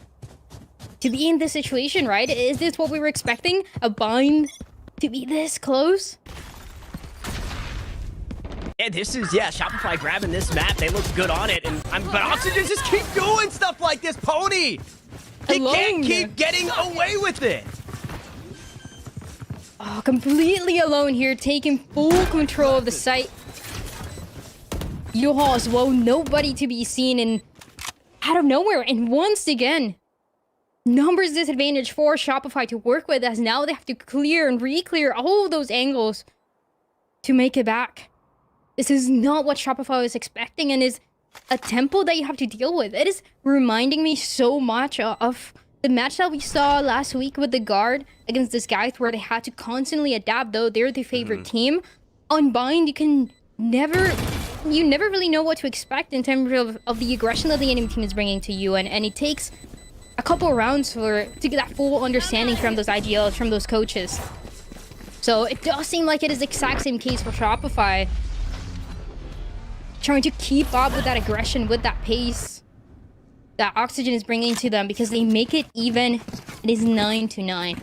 To be in this situation, right? Is this what we were expecting? A bind to be this close? Yeah, this is, Shopify grabbing this map. They look good on it. But Oxygen just keep doing stuff like this, Pony. He can't keep getting away with it. Oh, completely alone here, taking full control of the site. U-Haul as well, nobody to be seen, and out of nowhere. And once again, numbers disadvantage for Shopify to work with, as now they have to clear and re-clear all of those angles to make it back. This is not what Shopify was expecting, and is a tempo that you have to deal with. It is reminding me so much of the match that we saw last week with the Guard against this guys, where they had to constantly adapt, though they're the favorite team. On Bind, you never really know what to expect in terms of the aggression that the enemy team is bringing to you, and it takes a couple rounds to get that full understanding from those IGLs, from those coaches. So it does seem like it is the exact same case for Shopify, trying to keep up with that aggression, with that pace that Oxygen is bringing to them, because they make it even. It is 9-9.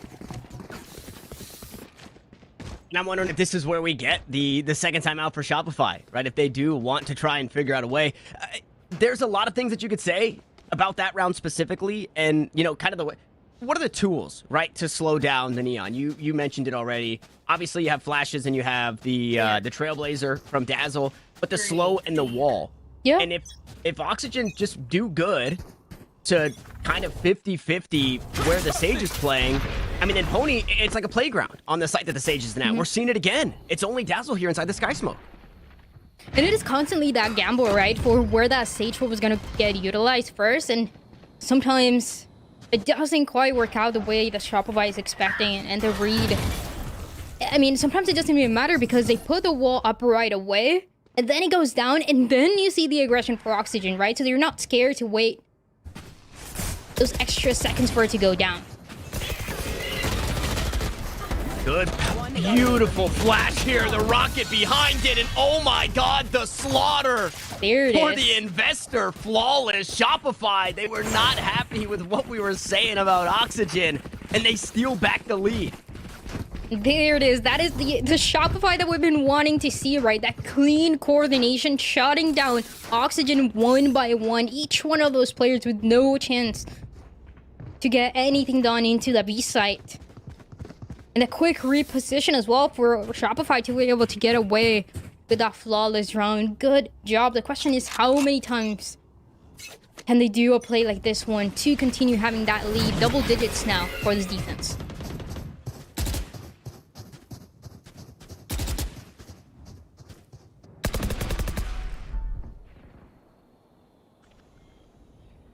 And I'm wondering if this is where we get the second time out for Shopify, right? If they do want to try and figure out a way. There's a lot of things that you could say about that round specifically, and, you know, kind of the way. What are the tools, right, to slow down the Neon? You mentioned it already. Obviously, you have flashes and you have the Trailblazer from Dazzle, but the slow and the wall. Yeah. And if Oxygen just do good to kind of 50-50 where the Sage is playing, I mean, in Pony, it's like a playground on the site that the Sage is at. We're seeing it again. It's only Dazzle here inside the Sky Smoke. And it is constantly that gamble, right, for where that Sage was going to get utilized first, and sometimes it doesn't quite work out the way that Shopify is expecting, and the read. I mean, sometimes it doesn't even matter, because they put the wall up right away, and then it goes down, and then you see the aggression for Oxygen, right? So you're not scared to wait those extra seconds for it to go down. Good, beautiful flash here. The rocket behind it, and oh my god, the slaughter There it for is. the investor. Flawless. Shopify, they were not happy with what we were saying about Oxygen, and they steal back the lead. There it is. That is the Shopify that we've been wanting to see, right? That clean coordination, shutting down Oxygen one by one. Each one of those players with no chance to get anything done into the B site. And a quick reposition as well for Shopify to be able to get away with that flawless round. Good job. The question is, how many times can they do a play like this one to continue having that lead? Double digits now for this defense.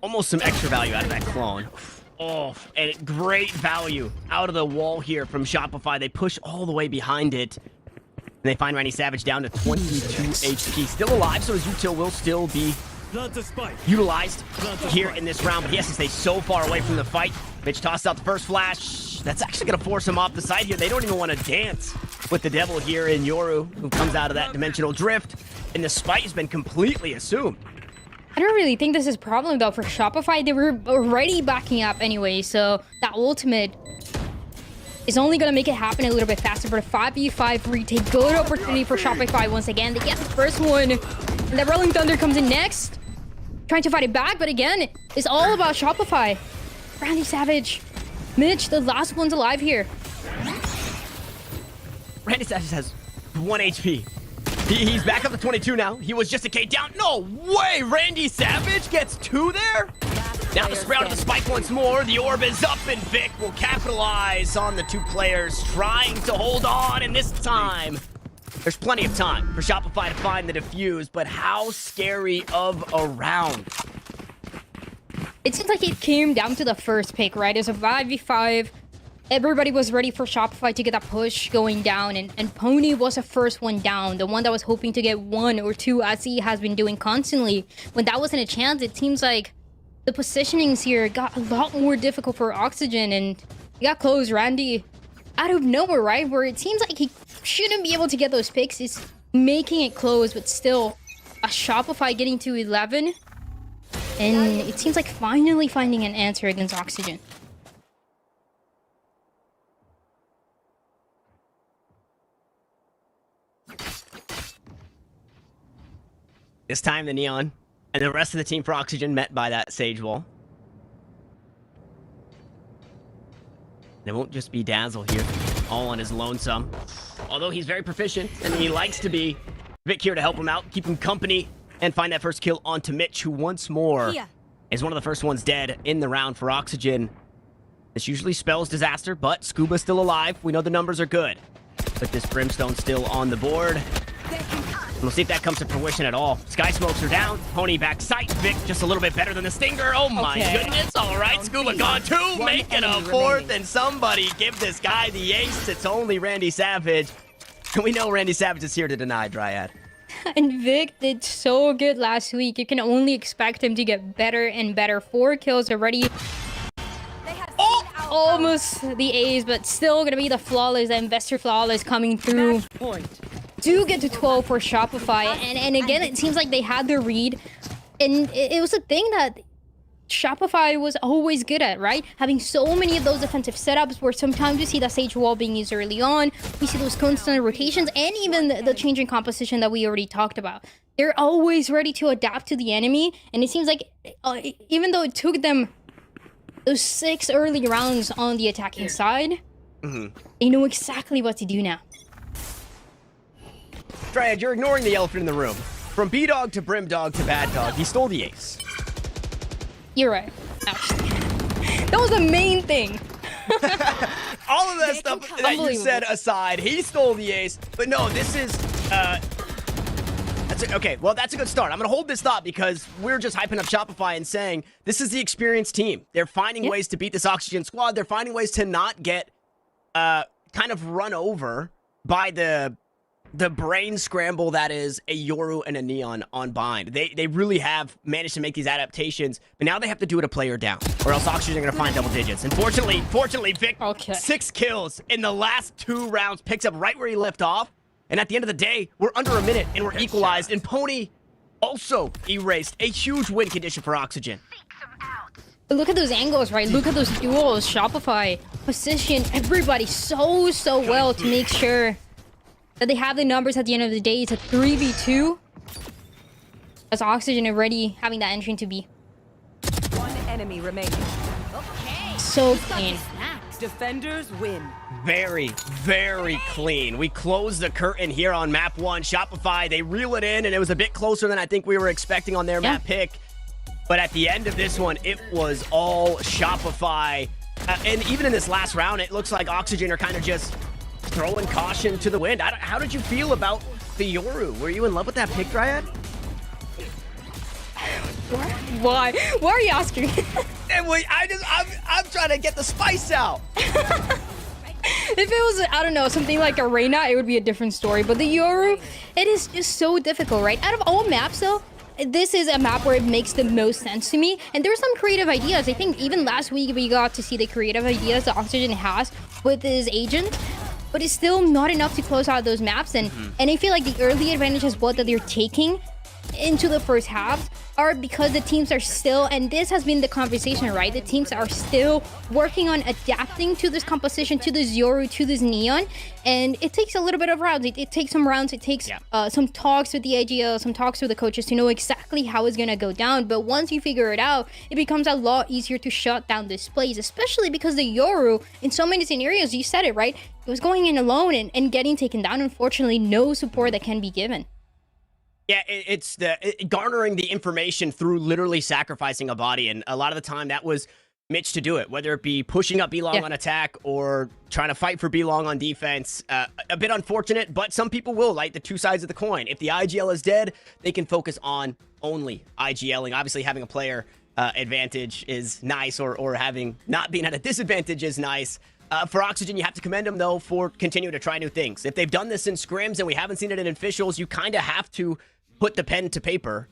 Almost some extra value out of that clone. Oh, and great value out of the wall here from Shopify. They push all the way behind it. And they find Randy Savage down to 22 HP. Still alive, so his util will still be utilized here in this round. But he has to stay so far away from the fight. Mitch tossed out the first flash. That's actually going to force him off the side here. They don't even want to dance with the devil here in Yoru, who comes out of that dimensional drift. And the spite has been completely assumed. I don't really think this is a problem, though, for Shopify. They were already backing up anyway, so that ultimate is only going to make it happen a little bit faster. But a 5v5 retake, good opportunity for Shopify once again. They get the first one, and the Rolling Thunder comes in next, trying to fight it back. But again, it's all about Shopify. Randy Savage Mitch, the last one's alive here. Randy Savage has 1 HP. He's back up to 22 now. He was just a K down. No way! Randy Savage gets 2 there? Now the sprout of the spike once more. The orb is up, and Vic will capitalize on the 2 players trying to hold on, and this time, there's plenty of time for Shopify to find the defuse, but how scary of a round. It seems like it came down to the first pick, right? It's a 5v5. Everybody was ready for Shopify to get that push going down, and Pony was the first one down, the one that was hoping to get 1 or 2, as he has been doing constantly. When that wasn't a chance, it seems like the positionings here got a lot more difficult for Oxygen, and he got close. Randy, out of nowhere, right? Where it seems like he shouldn't be able to get those picks, is making it close, but still, a Shopify getting to 11, and it seems like finally finding an answer against Oxygen. This time the Neon and the rest of the team for Oxygen met by that Sage Wall. It won't just be Dazzle here, all on his lonesome. Although he's very proficient, and he likes to be. Vic here to help him out, keep him company, and find that first kill onto Mitch, who once more is one of the first ones dead in the round for Oxygen. This usually spells disaster, but Scuba's still alive. We know the numbers are good. But this Brimstone still on the board. We'll see if that comes to fruition at all. Sky Smokes are down. Pony back sight. Vic just a little bit better than the Stinger. Oh my goodness. All right, Scuba gone too. Making a 4th, and somebody give this guy the ace. It's only Randy Savage. And we know Randy Savage is here to deny Dryad. And Vic did so good last week. You can only expect him to get better and better. 4 kills already. Almost the A's, but still gonna be the flawless, the investor flawless coming through. Do get to 12 for Shopify, and again, it seems like they had their read, and it was a thing that Shopify was always good at, right? Having so many of those defensive setups where sometimes you see that Sage Wall being used early on, we see those constant rotations, and even the changing composition that we already talked about. They're always ready to adapt to the enemy, and it seems like even though it took them those 6 early rounds on the attacking side, they know exactly what to do now. Dryad, you're ignoring the elephant in the room. From B-Dog to Brim Dog to Bad Dog, he stole the ace. You're right. Actually, that was the main thing. All of that stuff that you said aside, he stole the ace. But no, this is... okay, well, that's a good start. I'm going to hold this thought because we're just hyping up Shopify and saying this is the experienced team. They're finding ways to beat this Oxygen squad. They're finding ways to not get kind of run over by the brain scramble that is a Yoru and a Neon on bind. They really have managed to make these adaptations, but now they have to do it a player down, or else Oxygen are going to find double digits. And fortunately, Vic, 6 kills in the last 2 rounds, picks up right where he left off. And at the end of the day, we're under a minute and we're equalized. And Pony also erased a huge win condition for Oxygen. Look at those angles, right? Look at those duels. Shopify position everybody so well to make sure that they have the numbers at the end of the day. It's a 3v2. As Oxygen already having that entry into B. 1 enemy remaining. So clean. Defenders win. Very, very clean. We close the curtain here on map 1. Shopify, they reel it in, and it was a bit closer than I think we were expecting on their map pick. But at the end of this one, it was all Shopify. And even in this last round, it looks like Oxygen are kind of just throwing caution to the wind. How did you feel about the Yoru? Were you in love with that pick, Dryad? Why? Why are you asking? I'm trying to get the spice out. If it was, I don't know, something like Arena, it would be a different story. But the Yoru, it is just so difficult, right? Out of all maps, though, this is a map where it makes the most sense to me. And there's some creative ideas. I think even last week we got to see the creative ideas that Oxygen has with his agent. But it's still not enough to close out those maps. And I feel like the early advantage is what that they're taking into the first half are because the teams are still, and this has been the conversation, right? The teams are still working on adapting to this composition, to this Yoru, to this Neon, and it takes a little bit of rounds. It takes some rounds. It takes some talks with the IGL, some talks with the coaches to know exactly how it's gonna go down. But once you figure it out, it becomes a lot easier to shut down this plays, especially because the Yoru, in so many scenarios, you said it, right? It was going in alone and getting taken down. Unfortunately, no support that can be given. Yeah, it's garnering the information through literally sacrificing a body, and a lot of the time that was Mitch to do it, whether it be pushing up B-Long on attack or trying to fight for B-Long on defense. A bit unfortunate, but some people will, like the two sides of the coin. If the IGL is dead, they can focus on only IGLing. Obviously, having a player advantage is nice, or having not being at a disadvantage is nice. For Oxygen, you have to commend them, though, for continuing to try new things. If they've done this in scrims and we haven't seen it in officials, you kind of have to put the pen to paper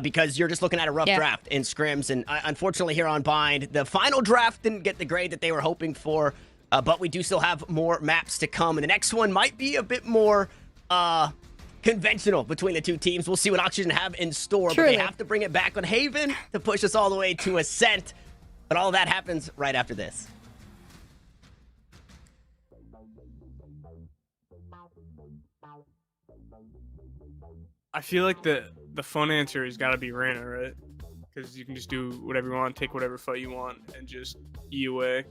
because you're just looking at a rough draft in scrims. And unfortunately here on Bind, the final draft didn't get the grade that they were hoping for, but we do still have more maps to come. And the next one might be a bit more conventional between the two teams. We'll see what Oxygen have in store, but they have to bring it back on Haven to push us all the way to Ascent. But all that happens right after this. I feel like the fun answer has got to be Reyna, right? Because you can just do whatever you want, take whatever fight you want, and just E away.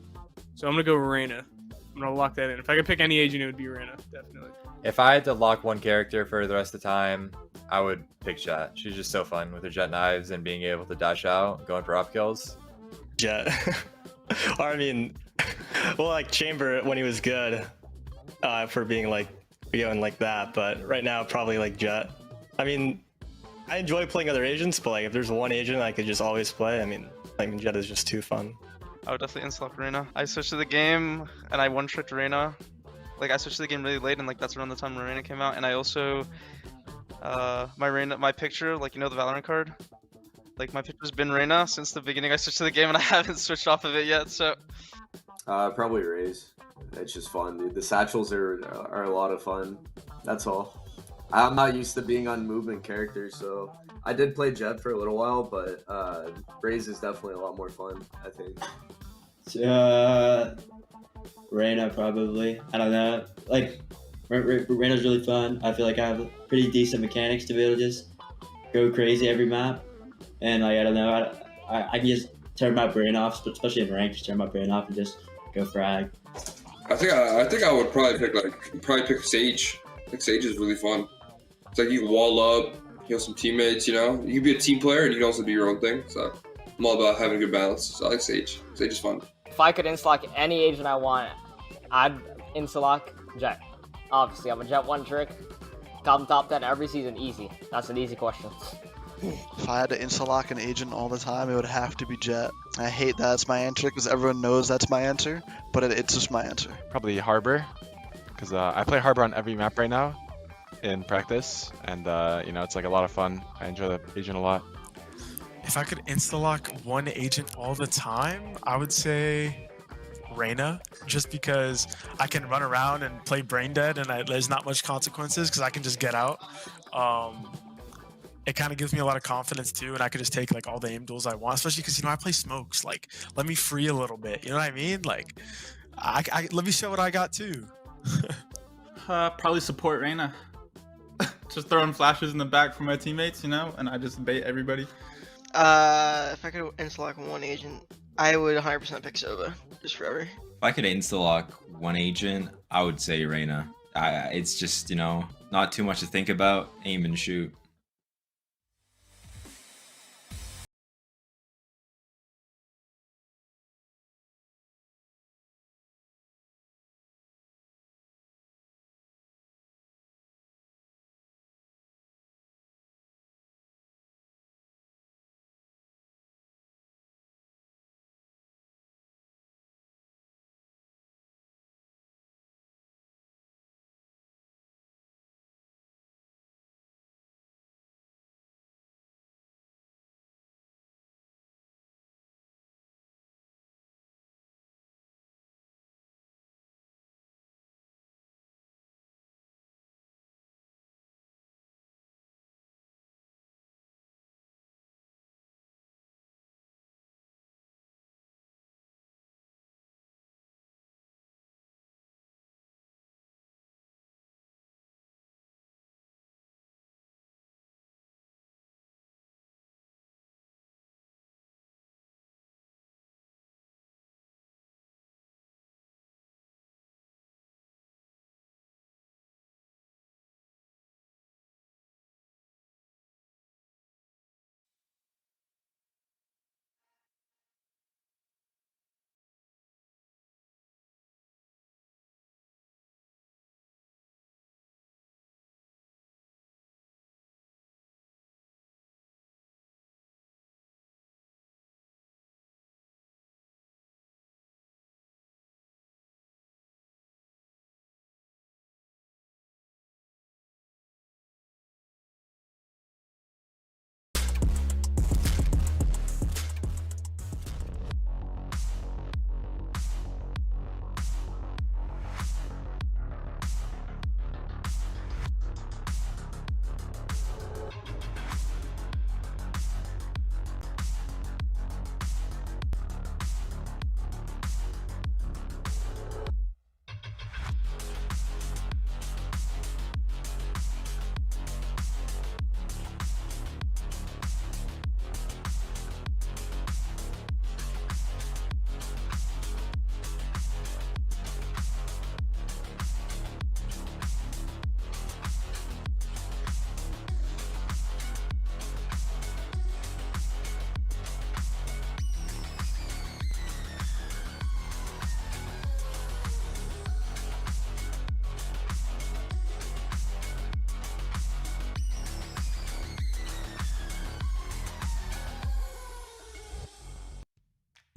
So I'm going to go Reyna. I'm going to lock that in. If I could pick any agent, it would be Reyna, definitely. If I had to lock one character for the rest of the time, I would pick Jet. She's just so fun with her jet knives and being able to dash out, going for up kills. Jet. Or I mean, well, like Chamber when he was good for being like going like that, but right now probably like Jet. I mean, I enjoy playing other agents, but like if there's one agent I could just always play, I mean, like Jet is just too fun. I would definitely insta-lock Reyna. I switched to the game and I one-tricked Reyna. Like I switched to the game really late and like that's around the time Reyna came out. And I also, my picture, like you know the Valorant card? Like my picture's been Reyna since the beginning I switched to the game and I haven't switched off of it yet, so. Probably Raze. It's just fun, dude. The satchels are a lot of fun. That's all. I'm not used to being on movement characters, so I did play Jet for a little while, but Raze is definitely a lot more fun, I think. Reyna probably. I don't know. Like, Reyna's really fun. I feel like I have pretty decent mechanics to be able to just go crazy every map. And like, I don't know, I can just turn my brain off, especially in rank, just turn my brain off and just go frag. I think I would probably pick Sage. I think Sage is really fun. It's like you can wall up, you have some teammates, you know? You can be a team player and you can also do your own thing. So I'm all about having a good balance. So I like Sage. Sage is fun. If I could insta-lock any agent I want, I'd insta-lock Jet. Obviously, I'm a Jet one trick. Top 10 every season, easy. That's an easy question. If I had to insta-lock an agent all the time, it would have to be Jet. I hate that's my answer because everyone knows that's my answer, but it's just my answer. Probably Harbor, because I play Harbor on every map right now in practice, and you know, it's like a lot of fun. I enjoy the agent a lot. If I could insta-lock one agent all the time, I would say Reyna, just because I can run around and play brain dead and there's not much consequences because I can just get out. It kind of gives me a lot of confidence too, and I could just take like all the aim duels I want, especially because, you know, I play smokes. Like, let me free a little bit, you know what I mean? Like, I let me show what I got too. Probably support Reyna. Just throwing flashes in the back for my teammates, you know, and I just bait everybody. If I could insta-lock one agent, I would 100% pick Sova, just forever. If I could insta-lock one agent, I would say Reyna. It's just, you know, not too much to think about, aim and shoot.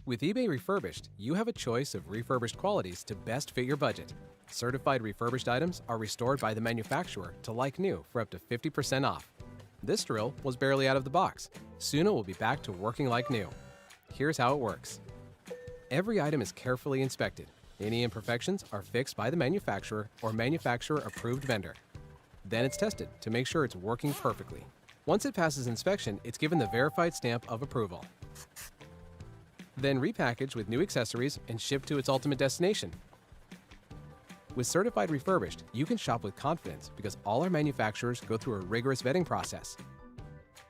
With eBay Refurbished, you have a choice of refurbished qualities to best fit your budget. Certified refurbished items are restored by the manufacturer to like new for up to 50% off. This drill was barely out of the box. Soon it will be back to working like new. Here's how it works. Every item is carefully inspected. Any imperfections are fixed by the manufacturer or manufacturer-approved vendor. Then it's tested to make sure it's working perfectly. Once it passes inspection, it's given the verified stamp of approval. Then repackaged with new accessories and shipped to its ultimate destination. With Certified Refurbished, you can shop with confidence because all our manufacturers go through a rigorous vetting process.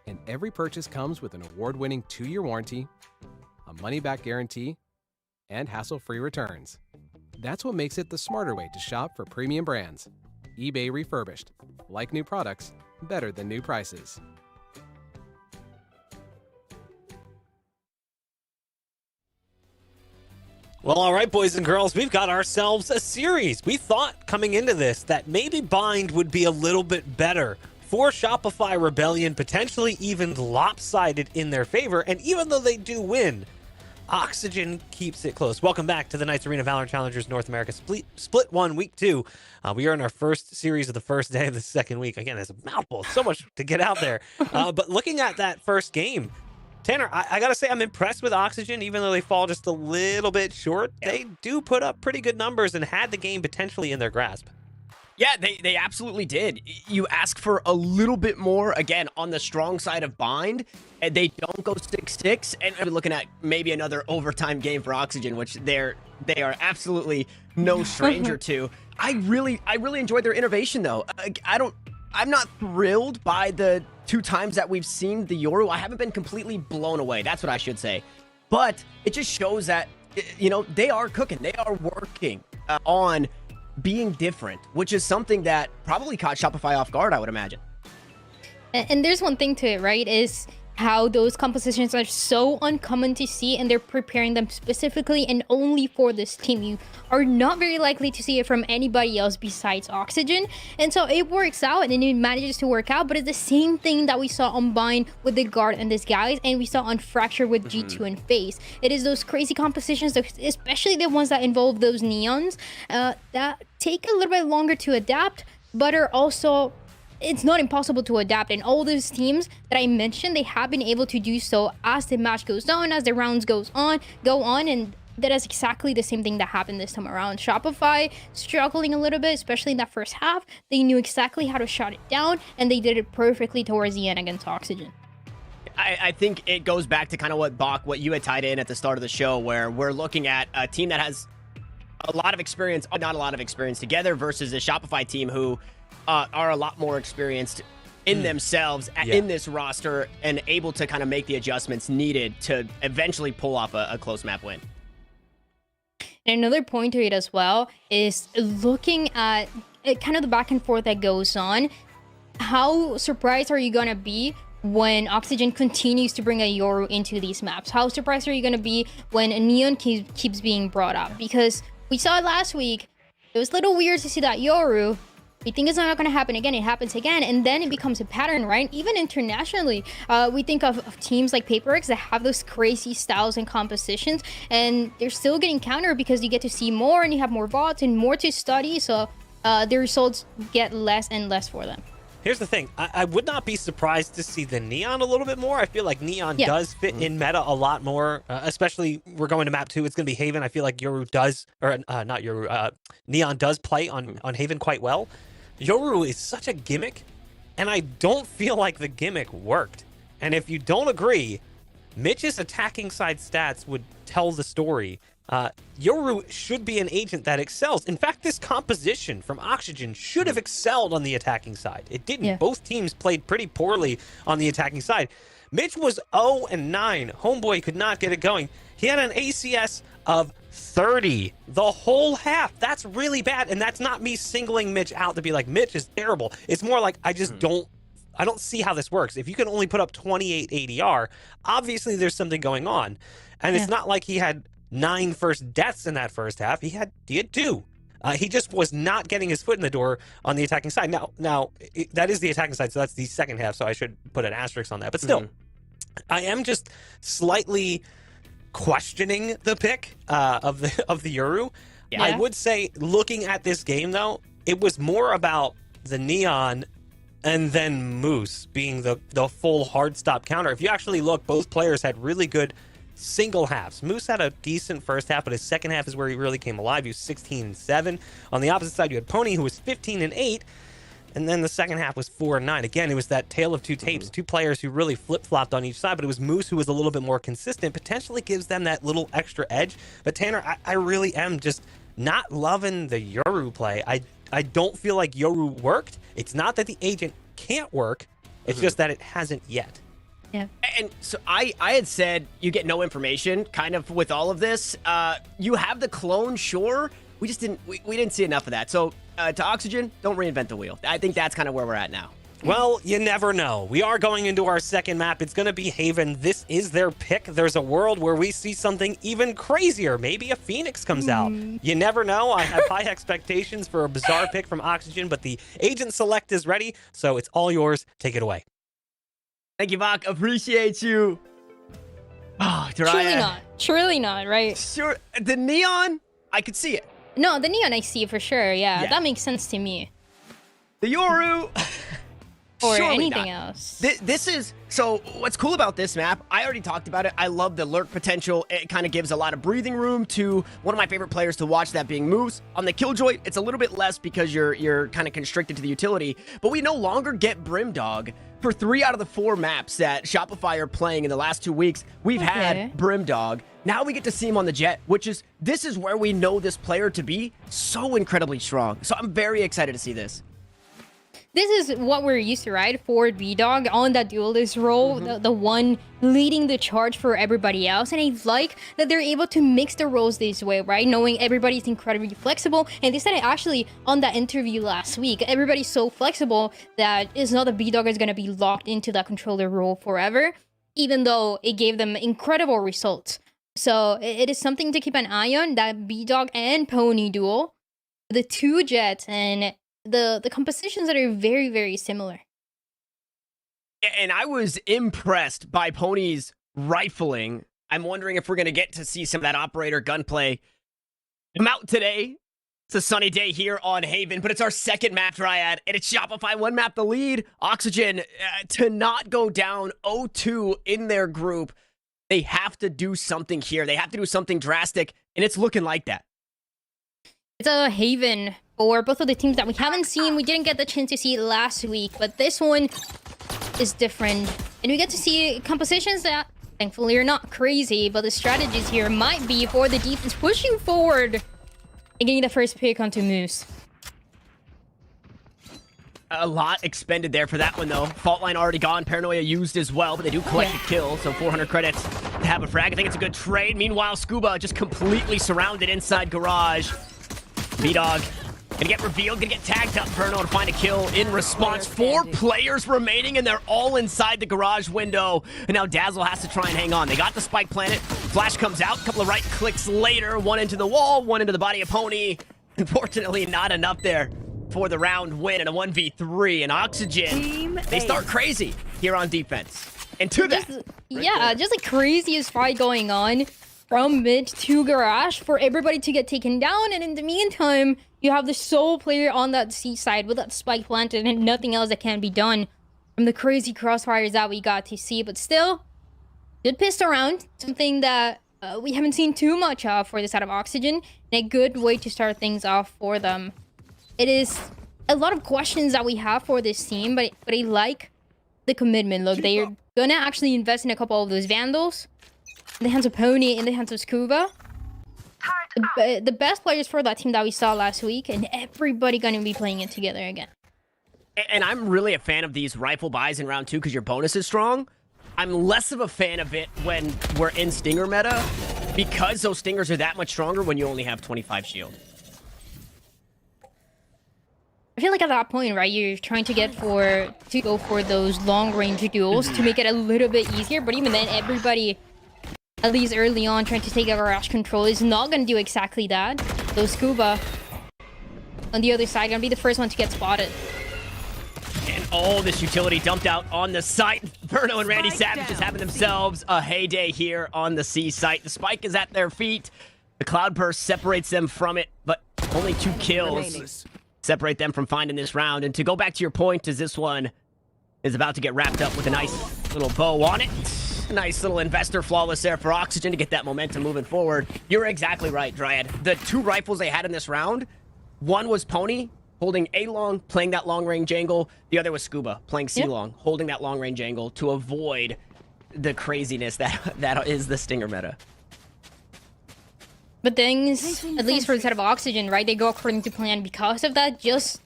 And every purchase comes with an award-winning 2-year warranty, a money-back guarantee, and hassle-free returns. That's what makes it the smarter way to shop for premium brands. eBay Refurbished. Like new products, better than new prices. Well, all right, boys and girls, we've got ourselves a series. We thought coming into this that maybe Bind would be a little bit better for Shopify Rebellion, potentially even lopsided in their favor. And even though they do win, Oxygen keeps it close. Welcome back to the Knights Arena Valorant Challengers North America Split 1, Week 2. We are in our first series of the first day of the second week. Again, it's a mouthful. So much to get out there. But looking at that first game, Tanner, I got to say I'm impressed with Oxygen, even though they fall just a little bit short. They do put up pretty good numbers and had the game potentially in their grasp. Yeah, they absolutely did. You ask for a little bit more, again, on the strong side of Bind, and they don't go 6-6, and we're looking at maybe another overtime game for Oxygen, which they are absolutely no stranger to. I really enjoyed their innovation, though. I'm not thrilled by the 2 times that we've seen the Yoru. I haven't been completely blown away. That's what I should say. But it just shows that, you know, they are cooking. They are working on being different, which is something that probably caught Shopify off guard, I would imagine. And there's one thing to it, right? Is how those compositions are so uncommon to see, and they're preparing them specifically and only for this team. You are not very likely to see it from anybody else besides Oxygen, and so it works out and it manages to work out. But it's the same thing that we saw on Bind with the Guard and Disguise, and we saw on Fracture with G2 and FaZe. It is those crazy compositions, especially the ones that involve those neons, that take a little bit longer to adapt, but are also, it's not impossible to adapt. And all those teams that I mentioned, they have been able to do so as the match goes on, as the rounds go on, and that is exactly the same thing that happened this time around. Shopify struggling a little bit, especially in that first half. They knew exactly how to shut it down, and they did it perfectly towards the end against Oxygen. I think it goes back to kind of what you had tied in at the start of the show, where we're looking at a team that has a lot of experience, not a lot of experience together, versus a Shopify team who are a lot more experienced in themselves, in this roster, and able to kind of make the adjustments needed to eventually pull off a close map win. And another point to it as well is looking at kind of the back and forth that goes on. How surprised are you going to be when Oxygen continues to bring a Yoru into these maps? How surprised are you going to be when a Neon keeps being brought up? Because we saw it last week. It was a little weird to see that Yoru. We think it's not going to happen again. It happens again, and then it becomes a pattern, right? Even internationally, we think of teams like PaperX that have those crazy styles and compositions, and they're still getting countered because you get to see more, and you have more VODs and more to study, so the results get less and less for them. Here's the thing. I would not be surprised to see the Neon a little bit more. I feel like Neon does fit in meta a lot more, especially we're going to map 2. It's going to be Haven. I feel like Yoru does, or not Yoru, Neon does play on Haven quite well. Yoru is such a gimmick, and I don't feel like the gimmick worked. And if you don't agree, Mitch's attacking side stats would tell the story. Yoru should be an agent that excels. In fact, this composition from Oxygen should have excelled on the attacking side. It didn't. Yeah. Both teams played pretty poorly on the attacking side. Mitch was 0-9. Homeboy could not get it going. He had an ACS of 30 the whole half. That's really bad, and that's not me singling Mitch out to be like, Mitch is terrible. It's more like I just don't see how this works. If you can only put up 28 ADR, obviously there's something going on. And it's not like he had 9 first deaths in that first half. He had 2. He just was not getting his foot in the door on the attacking side. Now that is the attacking side, so that's the second half, so I should put an asterisk on that. But still, I am just slightly questioning the pick of the Yoru. Yeah. I would say, looking at this game though, it was more about the Neon and then Moose being the full hard stop counter. If you actually look, both players had really good single halves. Moose had a decent first half, but his second half is where he really came alive. He was 16-7. On the opposite side, you had Pony, who was 15-8. And then the second half was 4-9. Again, it was that tale of two tapes, two players who really flip-flopped on each side, but it was Moose who was a little bit more consistent, potentially gives them that little extra edge. But Tanner, I really am just not loving the Yoru play. I don't feel like Yoru worked. It's not that the agent can't work, it's just that it hasn't yet. Yeah. And so I had said you get no information kind of with all of this. You have the clone, sure. We just didn't see enough of that. So to Oxygen, don't reinvent the wheel. I think that's kind of where we're at now. Well, you never know. We are going into our second map. It's going to be Haven. This is their pick. There's a world where we see something even crazier. Maybe a Phoenix comes out. You never know. I have high expectations for a bizarre pick from Oxygen, but the agent select is ready, so it's all yours. Take it away. Thank you, Vok. Appreciate you. Oh, Truly not, right? Sure. The Neon, I could see it. No, the Neon I see for sure. Yeah, that makes sense to me. The Yoru. Or Surely anything not. else. This is, so what's cool about this map, I already talked about it. I love the lurk potential. It kind of gives a lot of breathing room to one of my favorite players to watch, that being Moose. On the Killjoy, it's a little bit less because you're kind of constricted to the utility, but we no longer get Brimdog. For 3 out of the 4 maps that Shopify are playing in the last 2 weeks, we've had Brimdog. Now we get to see him on the Jet, this is where we know this player to be so incredibly strong. So I'm very excited to see this. This is what we're used to, right? For B-Dog on that duelist role, the one leading the charge for everybody else. And I like that they're able to mix the roles this way, right? Knowing everybody's incredibly flexible. And they said it actually on that interview last week. Everybody's so flexible that it's not that B-Dog is going to be locked into that controller role forever, even though it gave them incredible results. So it is something to keep an eye on, that B-Dog and Pony duel. The 2 Jets and the compositions that are very, very similar. And I was impressed by Pony's rifling. I'm wondering if we're going to get to see some of that operator gunplay come out today. It's a sunny day here on Haven, but it's our second map triad, and it's Shopify 1 map the lead. Oxygen to not go down 0-2 in their group. They have to do something here. They have to do something drastic, and it's looking like that. It's a Haven for both of the teams that we haven't seen. We didn't get the chance to see it last week, but this one is different. And we get to see compositions that thankfully are not crazy, but the strategies here might be for the defense pushing forward and getting the first pick onto Moose. A lot expended there for that one, though. Fault line already gone. Paranoia used as well, but they do collect the kill, so 400 credits to have a frag. I think it's a good trade. Meanwhile, Scuba just completely surrounded inside garage. B-Dog gonna get revealed, gonna get tagged up. Perno to find a kill in response. 4 players remaining, and they're all inside the garage window. And now Dazzle has to try and hang on. They got the spike planted. Flash comes out. A couple of right clicks later. 1 into the wall, 1 into the body of Pony. Unfortunately, not enough there for the round win and a 1v3. And Oxygen, they start crazy here on defense. And to that, just the craziest fight going on from mid to garage for everybody to get taken down. And in the meantime, you have the sole player on that C side with that spike planted and nothing else that can be done from the crazy crossfires that we got to see. But still, good pissed around. Something that we haven't seen too much of for this side of Oxygen. And a good way to start things off for them. It is a lot of questions that we have for this team, but I like the commitment. Look, they're gonna actually invest in a couple of those Vandals. In the hands of Pony, in the hands of Scuba. The best players for that team that we saw last week, and everybody gonna be playing it together again. And I'm really a fan of these rifle buys in round 2 because your bonus is strong. I'm less of a fan of it when we're in Stinger meta because those Stingers are that much stronger when you only have 25 shield. I feel like at that point, right, you're trying to go for those long-range duels to make it a little bit easier, but even then, everybody, at least early on, trying to take a garage control is not going to do exactly that. So Scuba, on the other side, going to be the first one to get spotted. And Oh, this utility dumped out on the site. Verno and Randy Savage just having themselves a heyday here on the C site. The spike is at their feet. The Cloud Burst separates them from it, but only 2 kills separate them from finding this round. And to go back to your point, as this one is about to get wrapped up with a nice little bow on it. Nice little investor flawless there for Oxygen to get that momentum moving forward. You're exactly right, Dryad. The 2 rifles they had in this round, one was Pony, holding A-Long, playing that long-range angle. The other was Scuba, playing C-Long, holding that long-range angle to avoid the craziness that is the Stinger meta. But things, at least for the set of Oxygen, right, they go according to plan because of that. Just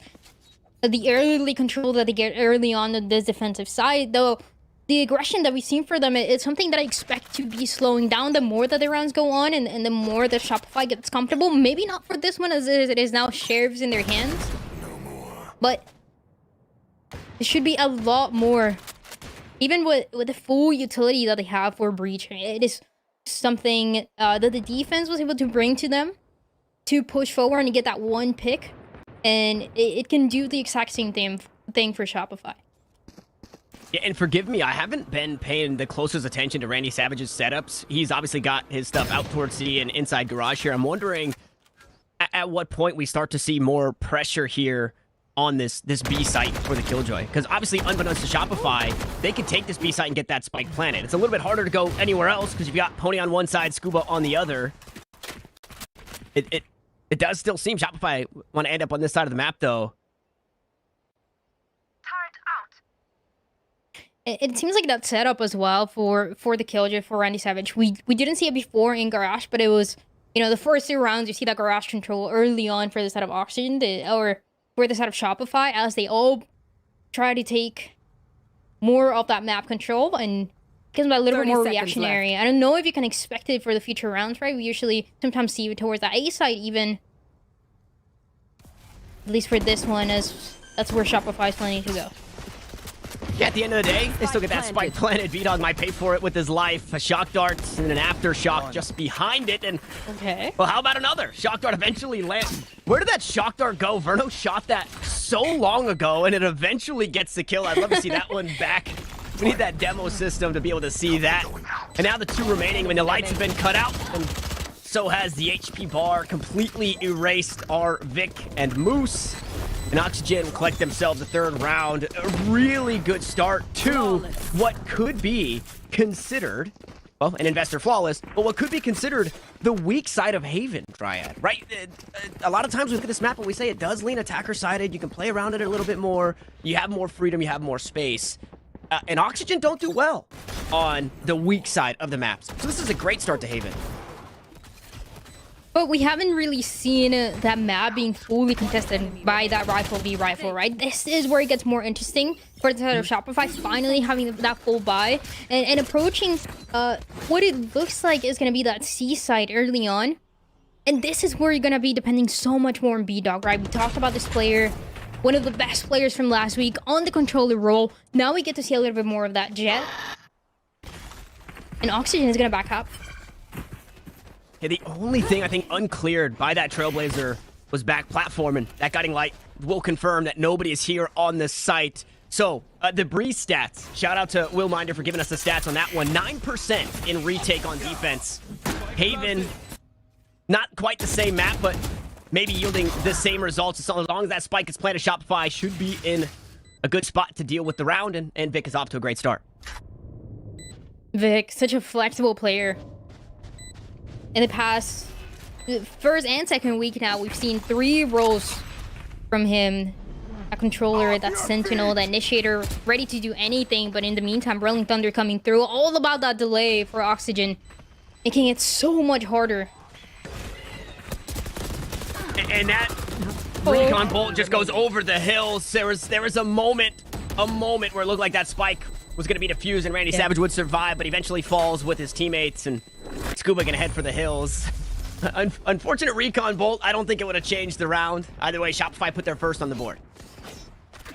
the early control that they get early on this defensive side, though the aggression that we've seen for them, it's something that I expect to be slowing down the more that the rounds go on and the more that Shopify gets comfortable. Maybe not for this one as it is now sheriffs in their hands, but it should be a lot more. Even with the full utility that they have for Breach, it is something that the defense was able to bring to them to push forward and get that one pick, and it can do the exact same thing for Shopify. Yeah, and forgive me, I haven't been paying the closest attention to Randy Savage's setups. He's obviously got his stuff out towards C and inside garage here. I'm wondering at what point we start to see more pressure here on this B site for the Killjoy. Because obviously, unbeknownst to Shopify, they can take this B site and get that spike planted. It's a little bit harder to go anywhere else because you've got Pony on one side, Scuba on the other. It does still seem Shopify want to end up on this side of the map, though. It seems like that setup as well for the Killjoy, for Randy Savage. We didn't see it before in Garage, but it was, the first 2 rounds, you see that Garage control early on for the set of Oxygen, or for the set of Shopify, as they all try to take more of that map control and gives them a little bit more reactionary. Left. I don't know if you can expect it for the future rounds, right? We usually sometimes see it towards the A side even. At least for this one, as that's where Shopify is planning to go. Yeah, at the end of the day, they still get that spike planted. V-Dog might pay for it with his life. A shock dart and an aftershock just behind it. And well, how about another? Shock dart eventually lands. Where did that shock dart go? Verno shot that so long ago, and it eventually gets the kill. I'd love to see that one back. We need that demo system to be able to see that. And now the 2 remaining, when the lights have been cut out, and so has the HP bar completely erased our Vic and Moose. And Oxygen will collect themselves a 3rd round. A really good start to what could be considered, well, an investor flawless, but what could be considered the weak side of Haven, Dryad, right? A lot of times we look at this map and we say it does lean attacker-sided. You can play around it a little bit more. You have more freedom. You have more space. And Oxygen don't do well on the weak side of the maps. So this is a great start to Haven. But we haven't really seen that map being fully contested by that rifle v rifle, right? This is where it gets more interesting for the side of Shopify finally having that full buy and approaching what it looks like is going to be that C side early on. And this is where you're going to be depending so much more on B-Dog, right? We talked about this player, one of the best players from last week on the controller role. Now we get to see a little bit more of that Jet. And Oxygen is going to back up. Yeah, the only thing I think uncleared by that Trailblazer was back platform, and that guiding light will confirm that nobody is here on the site. So, the Breeze stats. Shout out to Will Minder for giving us the stats on that one. 9% in retake on defense. Haven, not quite the same map, but maybe yielding the same results. As long as that spike is planted, Shopify should be in a good spot to deal with the round, and Vic is off to a great start. Vic, such a flexible player. In the past, first and second week now, we've seen 3 roles from him. A controller, that sentinel, the initiator, ready to do anything. But in the meantime, Rolling Thunder coming through. All about that delay for Oxygen, making it so much harder. And that recon bolt just goes over the hills. There was a moment where it looked like that spike was going to be defused and Randy Savage would survive, but eventually falls with his teammates, and Scuba gonna head for the hills. Unfortunate recon bolt. I don't think it would have changed the round. Either way, Shopify put their first on the board.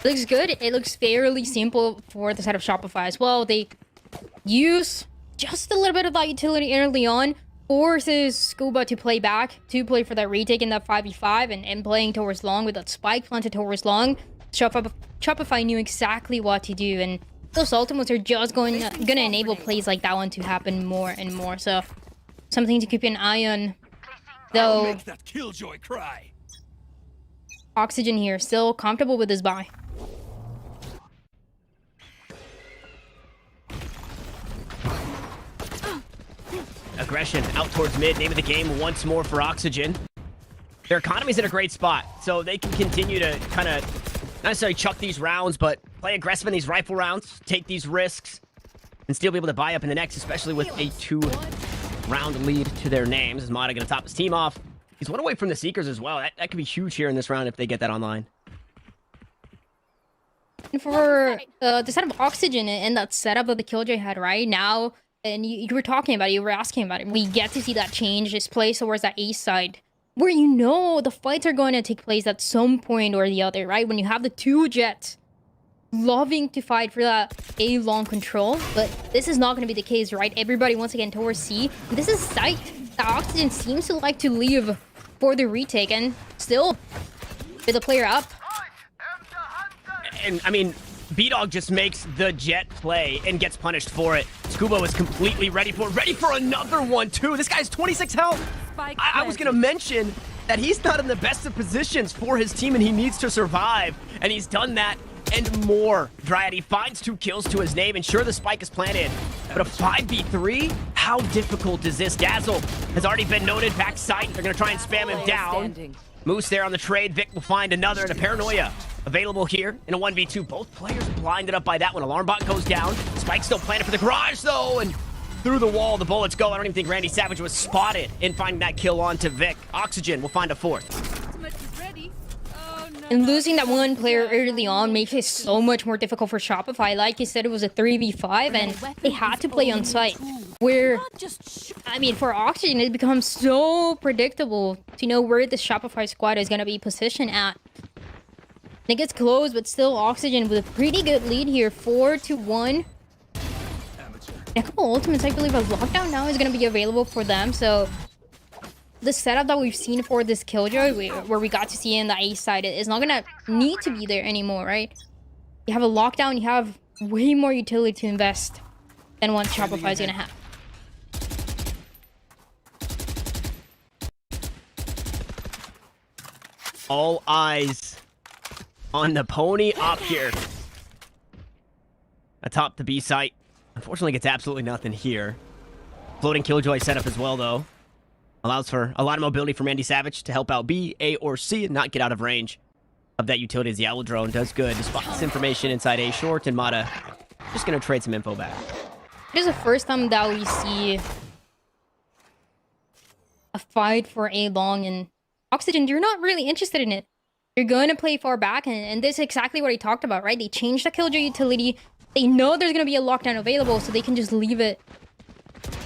Looks good. It looks fairly simple for the side of Shopify as well. They use just a little bit of that utility early on, forces Scuba to play back, to play for that retake in that 5v5, and playing towards long with that spike planted towards long. Shopify knew exactly what to do, and those ultimates are just gonna enable plays like that one to happen more and more. So something to keep an eye on. Though Make that killjoy cry. Oxygen here, still comfortable with his buy. Aggression out towards mid. Name of the game once more for Oxygen. Their economy's in a great spot, so they can continue to kind of not necessarily chuck these rounds, but play aggressive in these rifle rounds, take these risks, and still be able to buy up in the next, especially with a 2-round lead to their names. Is Mata going to top his team off? He's one away from the Seekers as well. That could be huge here in this round if they get that online. And for the set of Oxygen and that setup that the Killjoy had right now, and you were talking about it, you were asking about it, we get to see that change, this place towards that A side, where you know the fights are going to take place at some point or the other, right? When you have the 2 Jets loving to fight for that A long control, but this is not going to be the case, right? Everybody once again towards C. This is site that Oxygen seems to like to leave for the retake, and still with the player up. And I mean, B-Dog just makes the Jet play and gets punished for it. Scuba was completely ready for another one too. This guy's 26 health. I was gonna mention that he's not in the best of positions for his team, and he needs to survive, and he's done that and more. Dryad, he finds 2 kills to his name, and sure, the spike is planted, but a 5v3? How difficult is this? Dazzle has already been noted, backside. They're gonna try and spam him down. Moose there on the trade. Vic will find another, and a Paranoia available here in a 1v2. Both players blinded up by that one. Alarm bot goes down. Spike still planted for the garage, though, and through the wall, the bullets go. I don't even think Randy Savage was spotted in finding that kill onto Vic. Oxygen will find a 4th. And losing that one player early on makes it so much more difficult for Shopify. Like you said, it was a 3v5, and they had to play on site. Where, I mean, for Oxygen, it becomes so predictable to know where the Shopify squad is going to be positioned at. It gets close, but still Oxygen with a pretty good lead here, 4-1. A couple ultimates, I believe a lockdown now is going to be available for them, so the setup that we've seen for this Killjoy, where we got to see in the A side, is not going to need to be there anymore, right? You have a lockdown, you have way more utility to invest than what Shopify is going to have. All eyes on the pony up here. Atop the B site. Unfortunately, gets absolutely nothing here. Floating Killjoy setup as well, though. Allows for a lot of mobility from Randy Savage to help out B, A, or C and not get out of range of that utility as the Owl Drone does good to spot this information inside A short, and Mata just going to trade some info back. It is the first time that we see a fight for A long, and Oxygen, you're not really interested in it. You're going to play far back, and this is exactly what he talked about, right? They changed the Killjoy utility. They know there's going to be a lockdown available, so they can just leave it.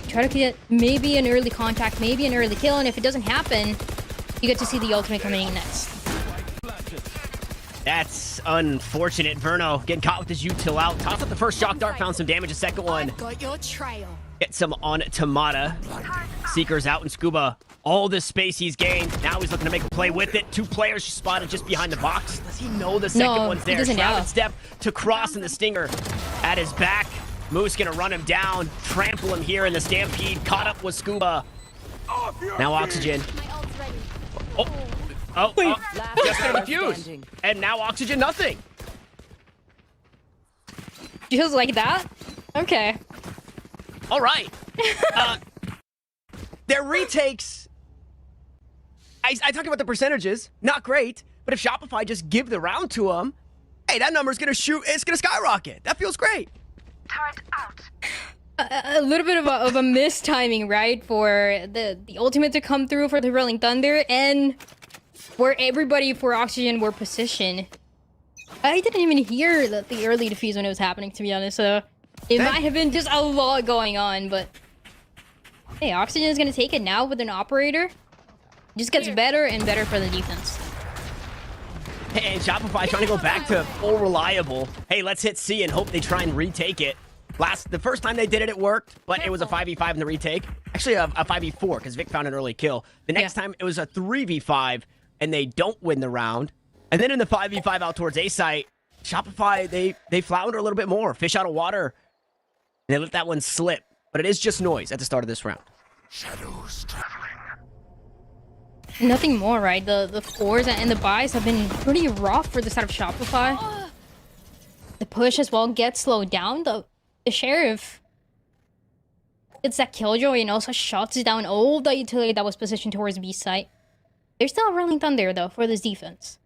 Try to get maybe an early contact, maybe an early kill, and if it doesn't happen, you get to see the ultimate coming in next. That's unfortunate. Verno getting caught with his util out. Toss up the first shock dart, found some damage. A second one. Got your trail. Get some on Tamata. Seekers out, and Scuba. All this space he's gained. Now he's looking to make a play with it. 2 players spotted just behind the box. Does he know the second one's there? Shrouded step to cross, and the Stinger at his back. Moose gonna run him down, trample him here in the Stampede. Caught up with Scuba. Now Oxygen. Just gonna refuse. And now Oxygen, nothing. Just like that? Okay. All right. Their retakes. I talked about the percentages. Not great. But if Shopify just give the round to them, hey, that number's gonna shoot. It's gonna skyrocket. That feels great. A little bit of a mistiming, right? For the ultimate to come through for the Rolling Thunder, and where everybody for Oxygen were positioned. I didn't even hear the early defuse when it was happening, to be honest. So it might have been just a lot going on, but hey, Oxygen is gonna take it now with an operator. It just gets better and better for the defense. Hey, and Shopify trying to go back to full reliable. Hey, let's hit C and hope they try and retake it. The first time they did it, it worked, but it was a 5v5 in the retake. Actually, a 5v4 because Vic found an early kill. The next time, it was a 3v5, and they don't win the round. And then in the 5v5 out towards A site, Shopify, they flounder a little bit more. Fish out of water. And they let that one slip. But it is just noise at the start of this round. Shadows traveling. Nothing more, right? The fours and the buys have been pretty rough for the side of Shopify. The push as well gets slowed down. The Sheriff gets that killjoy and also shuts down all the utility that was positioned towards B site. There's still a Rolling Thunder though for this defense.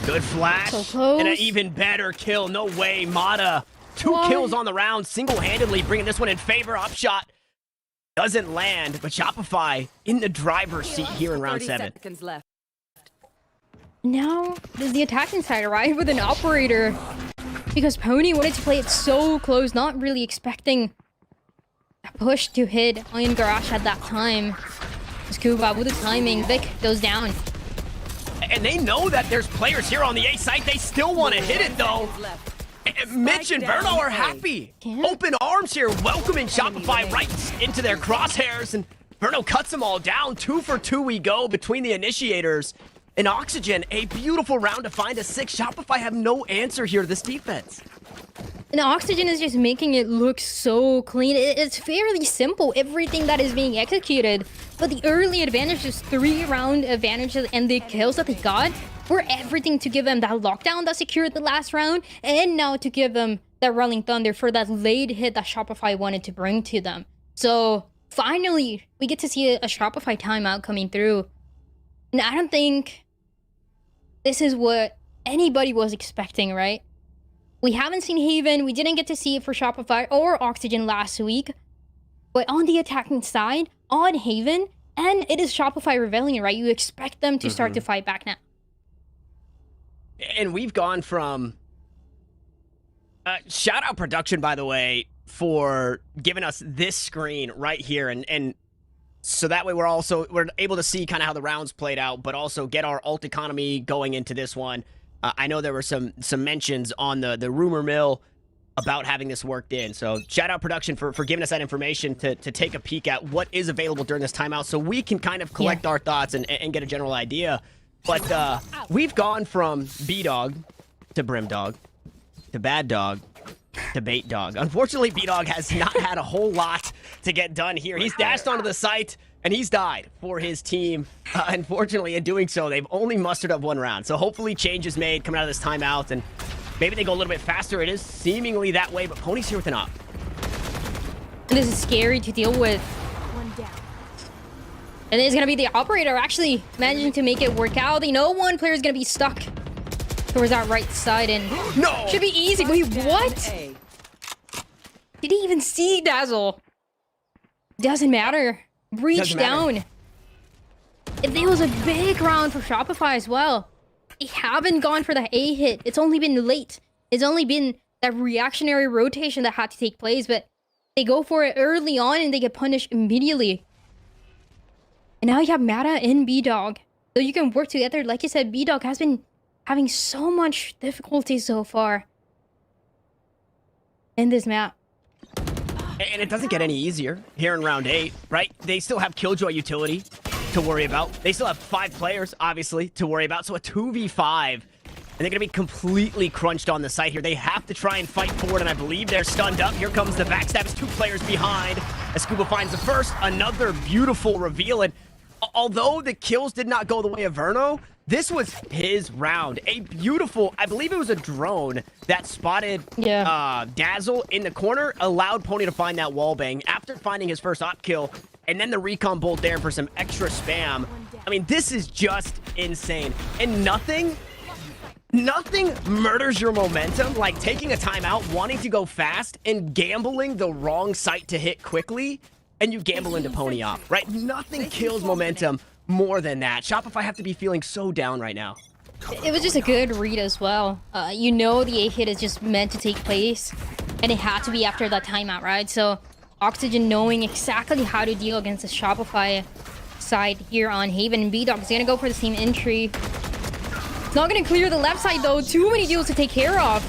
Good flash. So close. And an even better kill. No way, Mata. 2 kills on the round, single-handedly bringing this one in favor. Upshot doesn't land, but Shopify in the driver's seat here in round 7. Left. Now, there's the attacking side, right? With an operator. Because Pony wanted to play it so close, not really expecting a push to hit Iron Garage at that time. Scuba with the timing, Vic goes down. And they know that there's players here on the A site. They still want to hit it, though. Mitch and Verno are happy. Open arms here, welcoming Shopify right into their crosshairs. And Verno cuts them all down. 2 for 2 we go between the initiators. And Oxygen, a beautiful round to find a 6. Shopify have no answer here to this defense. And Oxygen is just making it look so clean. It's fairly simple, everything that is being executed. But the early advantages, 3-round advantages, and the kills that they got were everything to give them that lockdown that secured the last round, and now to give them that Rolling Thunder for that late hit that Shopify wanted to bring to them. So finally, we get to see a Shopify timeout coming through. And I don't think this is what anybody was expecting, right? We haven't seen Haven. We didn't get to see it for Shopify or Oxygen last week. But on the attacking side, on Haven, and it is Shopify Rebellion, right? You expect them to start to fight back now. And we've gone from... shout out production, by the way, for giving us this screen right here. And so that way we're able to see kind of how the rounds played out, but also get our ult economy going into this one. I know there were some mentions on the rumor mill about having this worked in. So shout out production for giving us that information to take a peek at what is available during this timeout so we can kind of collect our thoughts and get a general idea. But we've gone from B-Dog to Brim Dog to Bad Dog to Bait Dog. Unfortunately, B-Dog has not had a whole lot to get done here. He's dashed onto the site and he's died for his team. Unfortunately, in doing so, they've only mustered up 1 round. So hopefully change is made coming out of this timeout and maybe they go a little bit faster. It is seemingly that way, but Pony's here with an op. And this is scary to deal with. And it's gonna be the operator actually managing to make it work out. They know one player is gonna be stuck towards that right side and should be easy. Wait, what? Did he even see Dazzle? Doesn't matter. Breach down. It was a big round for Shopify as well. They haven't gone for the A hit. It's only been late. It's only been that reactionary rotation that had to take place, but they go for it early on and they get punished immediately. And now you have Mata and B-Dog. So you can work together. Like you said, B-Dog has been having so much difficulty so far in this map. And it doesn't get any easier here in round 8, right? They still have Killjoy utility to worry about. They still have 5 players, obviously, to worry about. So a 2v5. And they're going to be completely crunched on the site here. They have to try and fight forward, and I believe they're stunned up. Here comes the backstab. It's 2 players behind. As Scuba finds the first. Another beautiful reveal. And although the kills did not go the way of Verno, this was his round. A beautiful, I believe it was a drone that spotted Dazzle in the corner, allowed Pony to find that wallbang after finding his first op kill, and then the recon bolt there for some extra spam. I mean, this is just insane. And nothing murders your momentum like taking a timeout, wanting to go fast, and gambling the wrong site to hit quickly, and you gamble into Pony op, right? Nothing kills momentum more than that. Shopify have to be feeling so down right now. It was just a good read as well. You know the A hit is just meant to take place, and it had to be after that timeout, right? So Oxygen knowing exactly how to deal against the Shopify side here on Haven, and B-Dog is gonna go for the same entry. It's not gonna clear the left side though. Too many deals to take care of.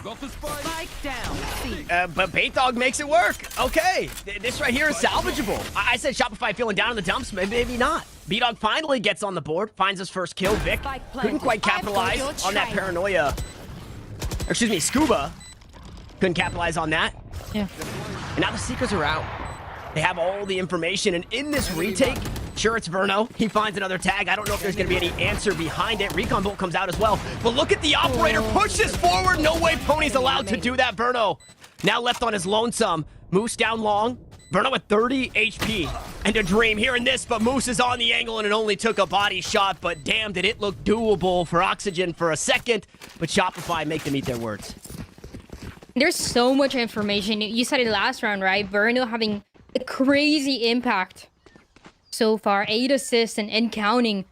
Got the spike. Spike down. C. But Bait Dog makes it work. Okay, this right here is salvageable. I said Shopify feeling down in the dumps, maybe not. B-Dog finally gets on the board, finds his first kill. Vic couldn't quite capitalize on that paranoia. Or excuse me, Scuba couldn't capitalize on that. Yeah. And now the Seekers are out. They have all the information, and in this retake, sure, it's Verno. He finds another tag. I don't know if there's going to be any answer behind it. Recon Bolt comes out as well. But look at the operator. Push this forward. No way Pony's allowed to do that. Verno now left on his lonesome. Moose down long. Verno with 30 HP. And a dream hearing this, but Moose is on the angle, and it only took a body shot. But damn, did it look doable for Oxygen for a second. But Shopify make them eat their words. There's so much information. You said it last round, right? Verno having a crazy impact so far. 8 assists and counting.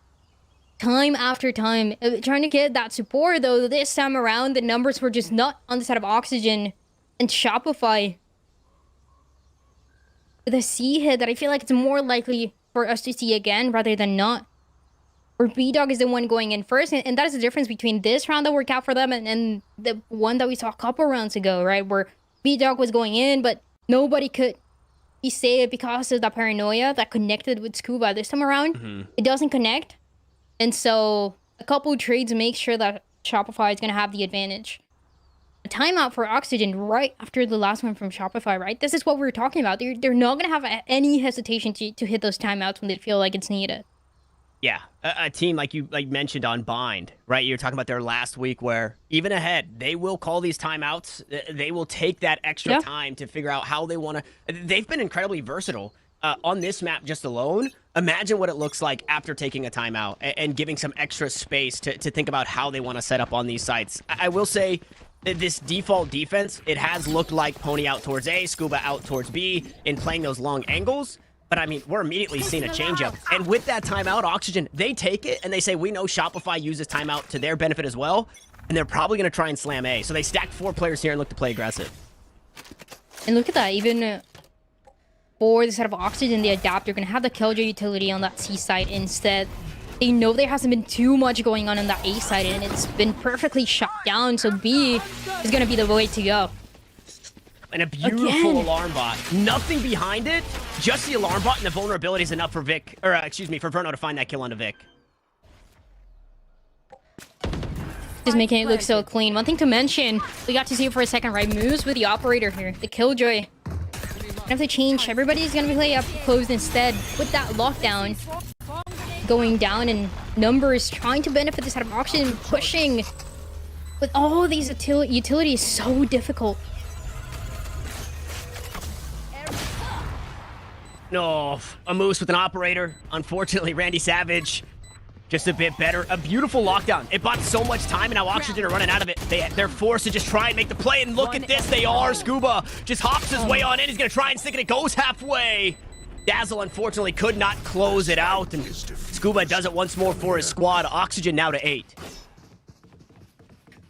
Time after time. Trying to get that support, though. This time around, the numbers were just not on the side of Oxygen and Shopify. With a C hit that I feel like it's more likely for us to see again rather than not. Or B-Dog is the one going in first. And that is the difference between this round that worked out for them and the one that we saw a couple rounds ago, right? Where B-Dog was going in, but nobody could be saved because of that paranoia that connected with Scuba. This time around, it doesn't connect. And so a couple trades make sure that Shopify is going to have the advantage. A timeout for Oxygen right after the last one from Shopify, right? This is what we were talking about. They're not going to have any hesitation to hit those timeouts when they feel like it's needed. Yeah, a team like you mentioned on Bind, right? You're talking about their last week where even ahead, they will call these timeouts. They will take that extra time to figure out how they want to. They've been incredibly versatile on this map just alone. Imagine what it looks like after taking a timeout and giving some extra space to think about how they want to set up on these sites. I will say this default defense, it has looked like Pony out towards A, Scuba out towards B in playing those long angles. But I mean, we're immediately seeing a changeup. And with that timeout, Oxygen, they take it and they say, we know Shopify uses timeout to their benefit as well. And they're probably going to try and slam A. So they stack 4 players here and look to play aggressive. And look at that. Even for the set of Oxygen, they adapt. They're going to have the Killjoy utility on that C side instead. They know there hasn't been too much going on that A side, and it's been perfectly shut down. So B is going to be the way to go. And a beautiful alarm bot. Nothing behind it. Just the alarm bot and the vulnerability is enough for Vic, or excuse me, for Verno to find that kill onto Vic. Just making it look so clean. One thing to mention, we got to see it for a second, right? Moves with the operator here, the Killjoy. Gonna have to change. Everybody's gonna be playing up closed instead with that lockdown going down, and numbers trying to benefit this out of Oxygen, pushing with all these utilities. So difficult. No, a Moose with an operator. Unfortunately, Randy Savage just a bit better. A beautiful lockdown. It bought so much time, and now Oxygen are running out of it. They're forced to just try and make the play, and look at this. They are. Scuba just hops his way on in. He's going to try and stick it. It goes halfway. Dazzle, unfortunately, could not close it out, and Scuba does it once more for his squad. Oxygen now to 8.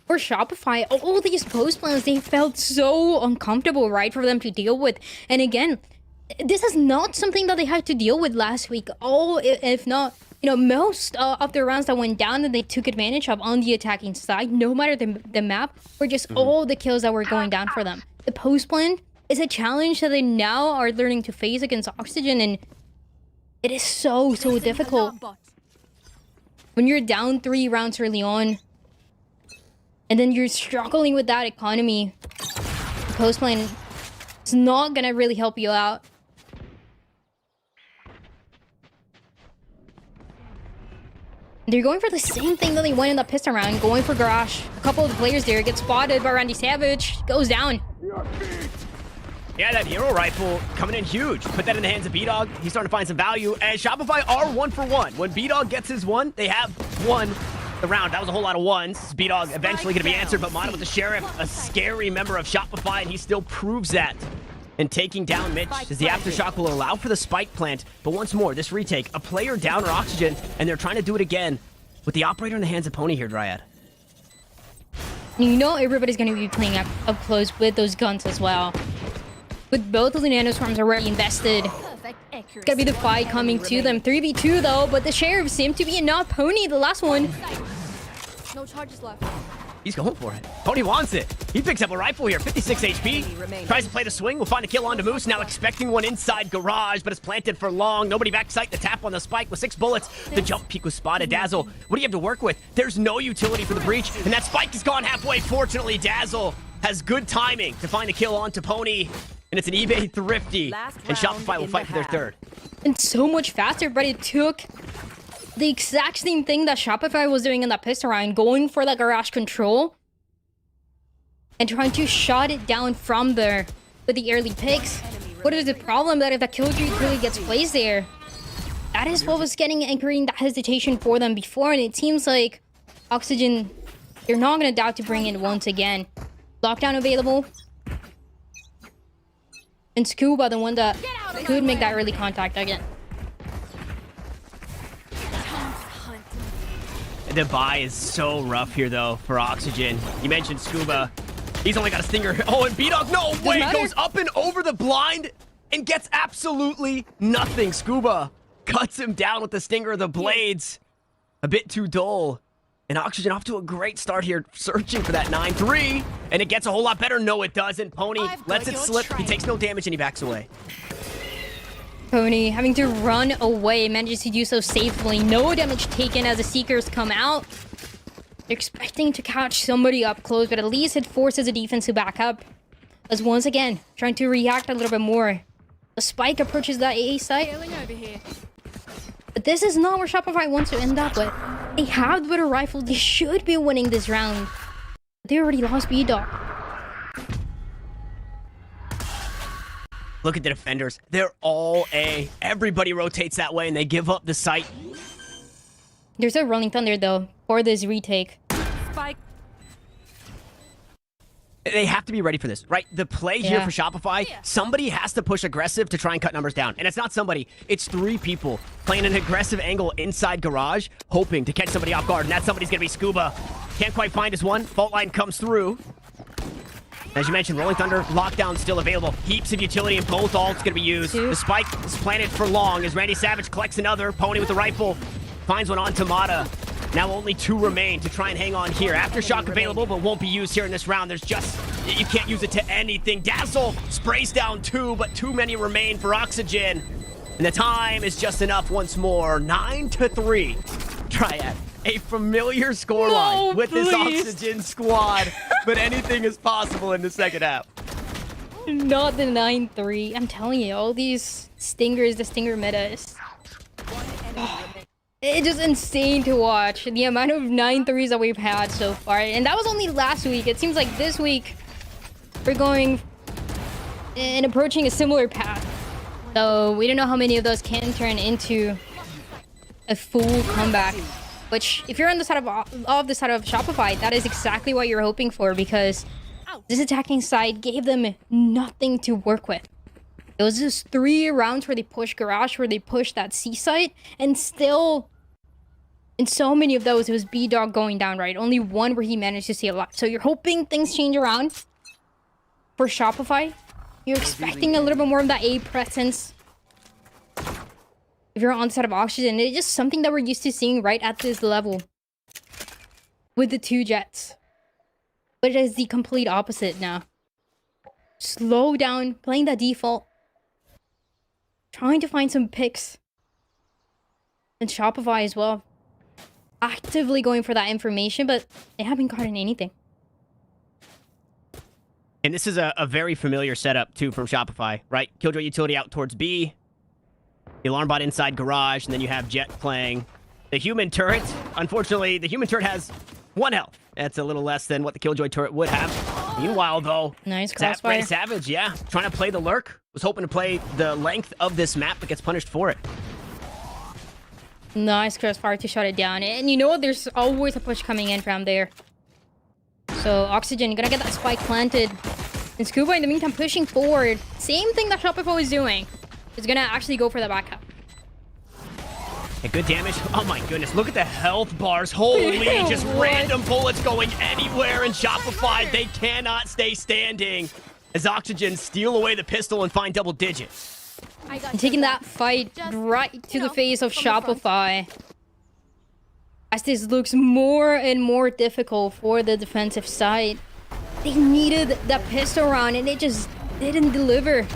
For Shopify, all these post plans, they felt so uncomfortable, right, for them to deal with. And again, this is not something that they had to deal with last week. All, if not, you know, most of the rounds that went down that they took advantage of on the attacking side, no matter the map, were just all the kills that were going down for them. The post plan is a challenge that they now are learning to face against Oxygen, and it is so difficult. When you're down 3 rounds early on, and then you're struggling with that economy, the post plan is not gonna really help you out. They're going for the same thing that they went in the pistol round, going for Garage. A couple of the players there get spotted by Randy Savage, goes down. Yeah, that hero rifle coming in huge. Put that in the hands of B-Dog. He's starting to find some value, and Shopify are 1 for 1. When B-Dog gets his 1, they have won the round. That was a whole lot of 1s. B-Dog eventually going to be answered, but Mana with the Sheriff, a scary member of Shopify, and he still proves that. And taking down Mitch, as the Aftershock will allow for the spike plant. But once more, this retake, a player down or Oxygen, and they're trying to do it again with the operator in the hands of Pony here, Dryad. You know everybody's going to be playing up close with those guns as well. With both of the nanoswarms already invested, it's gonna be the fight coming to them. 3v2 though, but the Sheriff seemed to be enough. Pony, the last one. No charges left. He's going for it. Pony wants it. He picks up a rifle here, 56 HP. Tries to play the swing. Will find a kill onto Moose. Now expecting one inside garage, but it's planted for long. Nobody backside. The tap on the spike with 6 bullets. The jump peek was spotted. Dazzle, what do you have to work with? There's no utility for the breach, and that spike is gone halfway. Fortunately, Dazzle has good timing to find a kill onto Pony, and it's an eBay thrifty, and Shopify will fight for their third. And so much faster, but it took the exact same thing that Shopify was doing in that pistol round, going for that garage control and trying to shut it down from there with the early picks. What is the problem? That if that killjoy really gets placed there, that is what was getting anchoring that hesitation for them before, and it seems like Oxygen, they're not going to doubt to bring it once again. Lockdown available. And Scuba, the one that could make that early contact again. The buy is so rough here, though, for Oxygen. You mentioned Scuba. He's only got a stinger. Oh, and B-Dog, no way, goes up and over the blind and gets absolutely nothing. Scuba cuts him down with the stinger of the blades. A bit too dull. And Oxygen off to a great start here, searching for that 9-3. And it gets a whole lot better. No, it doesn't. Pony lets it slip. He takes no damage and he backs away. Pony having to run away, manages to do so safely. No damage taken as the Seekers come out. They're expecting to catch somebody up close, but at least it forces the defense to back up. As once again, trying to react a little bit more. The spike approaches that AA site. But this is not where Shopify wants to end up with. They have the better rifle. They should be winning this round. But they already lost B-Dog. Look at the defenders. They're all A. Everybody rotates that way and they give up the site. There's a Rolling Thunder, though, for this retake. Spike. They have to be ready for this, right? The play here for Shopify, somebody has to push aggressive to try and cut numbers down. And it's not somebody, it's 3 people playing an aggressive angle inside garage, hoping to catch somebody off guard. And that somebody's going to be Scuba. Can't quite find his one. Fault line comes through. As you mentioned, Rolling Thunder, lockdown still available. Heaps of utility and both ults going to be used. The spike is planted for long as Randy Savage collects another. Pony with the rifle finds one on Tamada. Now only 2 remain to try and hang on here. Aftershock available, but won't be used here in this round. There's just, you can't use it to anything. Dazzle sprays down 2, but too many remain for Oxygen. And the time is just enough once more. 9-3. Triad. A familiar scoreline with this Oxygen squad, but anything is possible in the second half. Not the 9-3. I'm telling you, all these stingers, the stinger meta is... It's just insane to watch. The amount of 9-3s that we've had so far. And that was only last week. It seems like this week we're going and approaching a similar path. So we don't know how many of those can turn into a full comeback. Which, if you're on the side of the side of Shopify, that is exactly what you're hoping for, because this attacking side gave them nothing to work with. It was just 3 rounds where they pushed garage, where they pushed that C site, and still, in so many of those, it was B-Dog going down, right? Only one where he managed to see a lot. So you're hoping things change around for Shopify. You're expecting a little bit more of that A presence. If you're on the side of Oxygen, it's just something that we're used to seeing right at this level with the 2 Jets. But it is the complete opposite now. Slow down, playing that default. Trying to find some picks. And Shopify as well. Actively going for that information, but they haven't gotten anything. And this is a very familiar setup, too, from Shopify, right? Killjoy utility out towards B. The alarm bot inside garage, and then you have Jet playing the human turret. Unfortunately, the human turret has 1 health. That's a little less than what the Killjoy turret would have. Meanwhile, though, nice crossfire. Savage, trying to play the lurk. Was hoping to play the length of this map, but gets punished for it. Nice crossfire to shut it down. And you know what? There's always a push coming in from there. So Oxygen, gonna get that spike planted. And Scuba, in the meantime, pushing forward. Same thing that Shopify was doing. Is gonna actually go for the backup. And good damage. Oh my goodness, look at the health bars. Holy, just random bullets going anywhere in Shopify. They cannot stay standing as Oxygen steal away the pistol and find double digits. And taking that fight right to the face of Shopify. as this looks more and more difficult for the defensive side. They needed that pistol round and they just didn't deliver.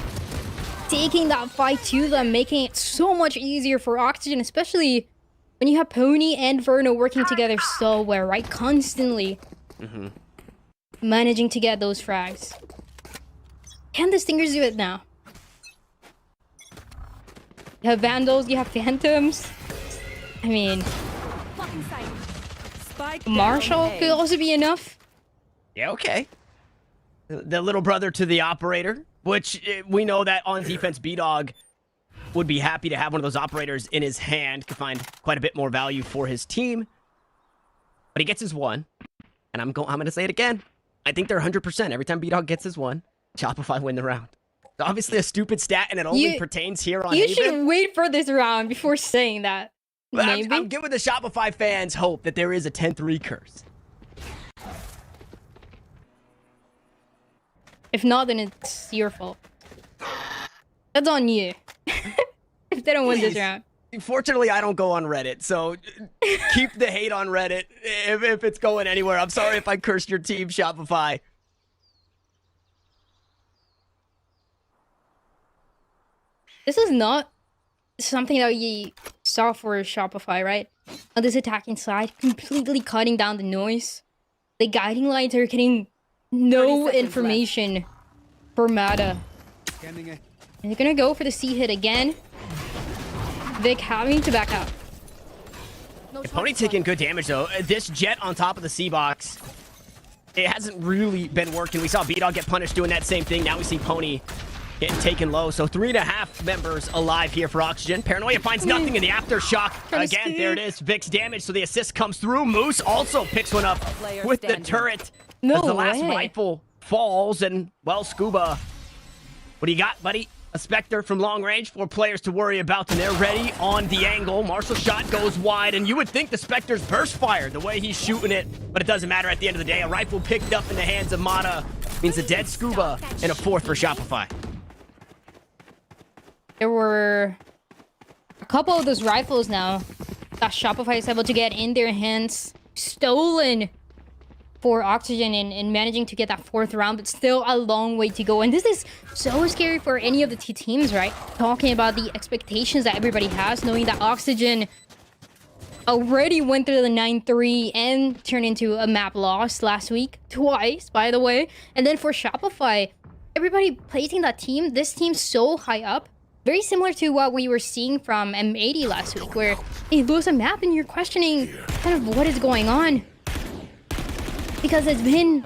Taking that fight to them, making it so much easier for Oxygen, especially when you have Pony and Verno working together so well, right? Constantly managing to get those frags. Can the Stingers do it now? You have Vandals, you have Phantoms. I mean, Marshall could also be enough. Yeah, okay. The little brother to the operator, which we know that on defense, B-Dog would be happy to have one of those operators in his hand. Could find quite a bit more value for his team. But he gets his one. And I'm going to say it again. I think they're 100%. Every time B-Dog gets his one, Shopify win the round. It's obviously a stupid stat, and it only pertains here on You Haven. should wait for this round before saying that. But Maybe. I'm giving the Shopify fans hope that there is a 10-3 curse. If not, then it's your fault. That's on you. If they don't win this round. Fortunately, I don't go on Reddit, so keep the hate on Reddit if it's going anywhere. I'm sorry if I cursed your team, Shopify. This is not something that you saw for Shopify, right? On this attacking side, completely cutting down the noise. The guiding lights are getting no information for Mata. And they're gonna go for the C hit again. Vic having to back out. Pony taking good damage, though. This Jet on top of the C box, it hasn't really been working. We saw B-Dog get punished doing that same thing. Now we see Pony getting taken low. So 3.5 members alive here for Oxygen. Paranoia finds nothing in the aftershock. Again, there it is. Vic's damage, so the assist comes through. Moose also picks one up with the turret. As the last rifle falls, and, well, Scuba, what do you got, buddy? A Spectre from long range, 4 players to worry about, and they're ready on the angle. Marshall's shot goes wide, and you would think the Spectre's burst fire the way he's shooting it, but it doesn't matter at the end of the day. A rifle picked up in the hands of Mata means a dead Scuba and a 4th for Shopify. There were a couple of those rifles now that Shopify is able to get in their hands, stolen for Oxygen and managing to get that 4th round, but still a long way to go. And this is so scary for any of the two teams, right? Talking about the expectations that everybody has, knowing that Oxygen already went through the 9-3 and turned into a map loss last week. Twice, by the way. And then for Shopify, everybody placing that team, this team's so high up. Very similar to what we were seeing from M80 last week, where they lose a map and you're questioning kind of what is going on. Because it's been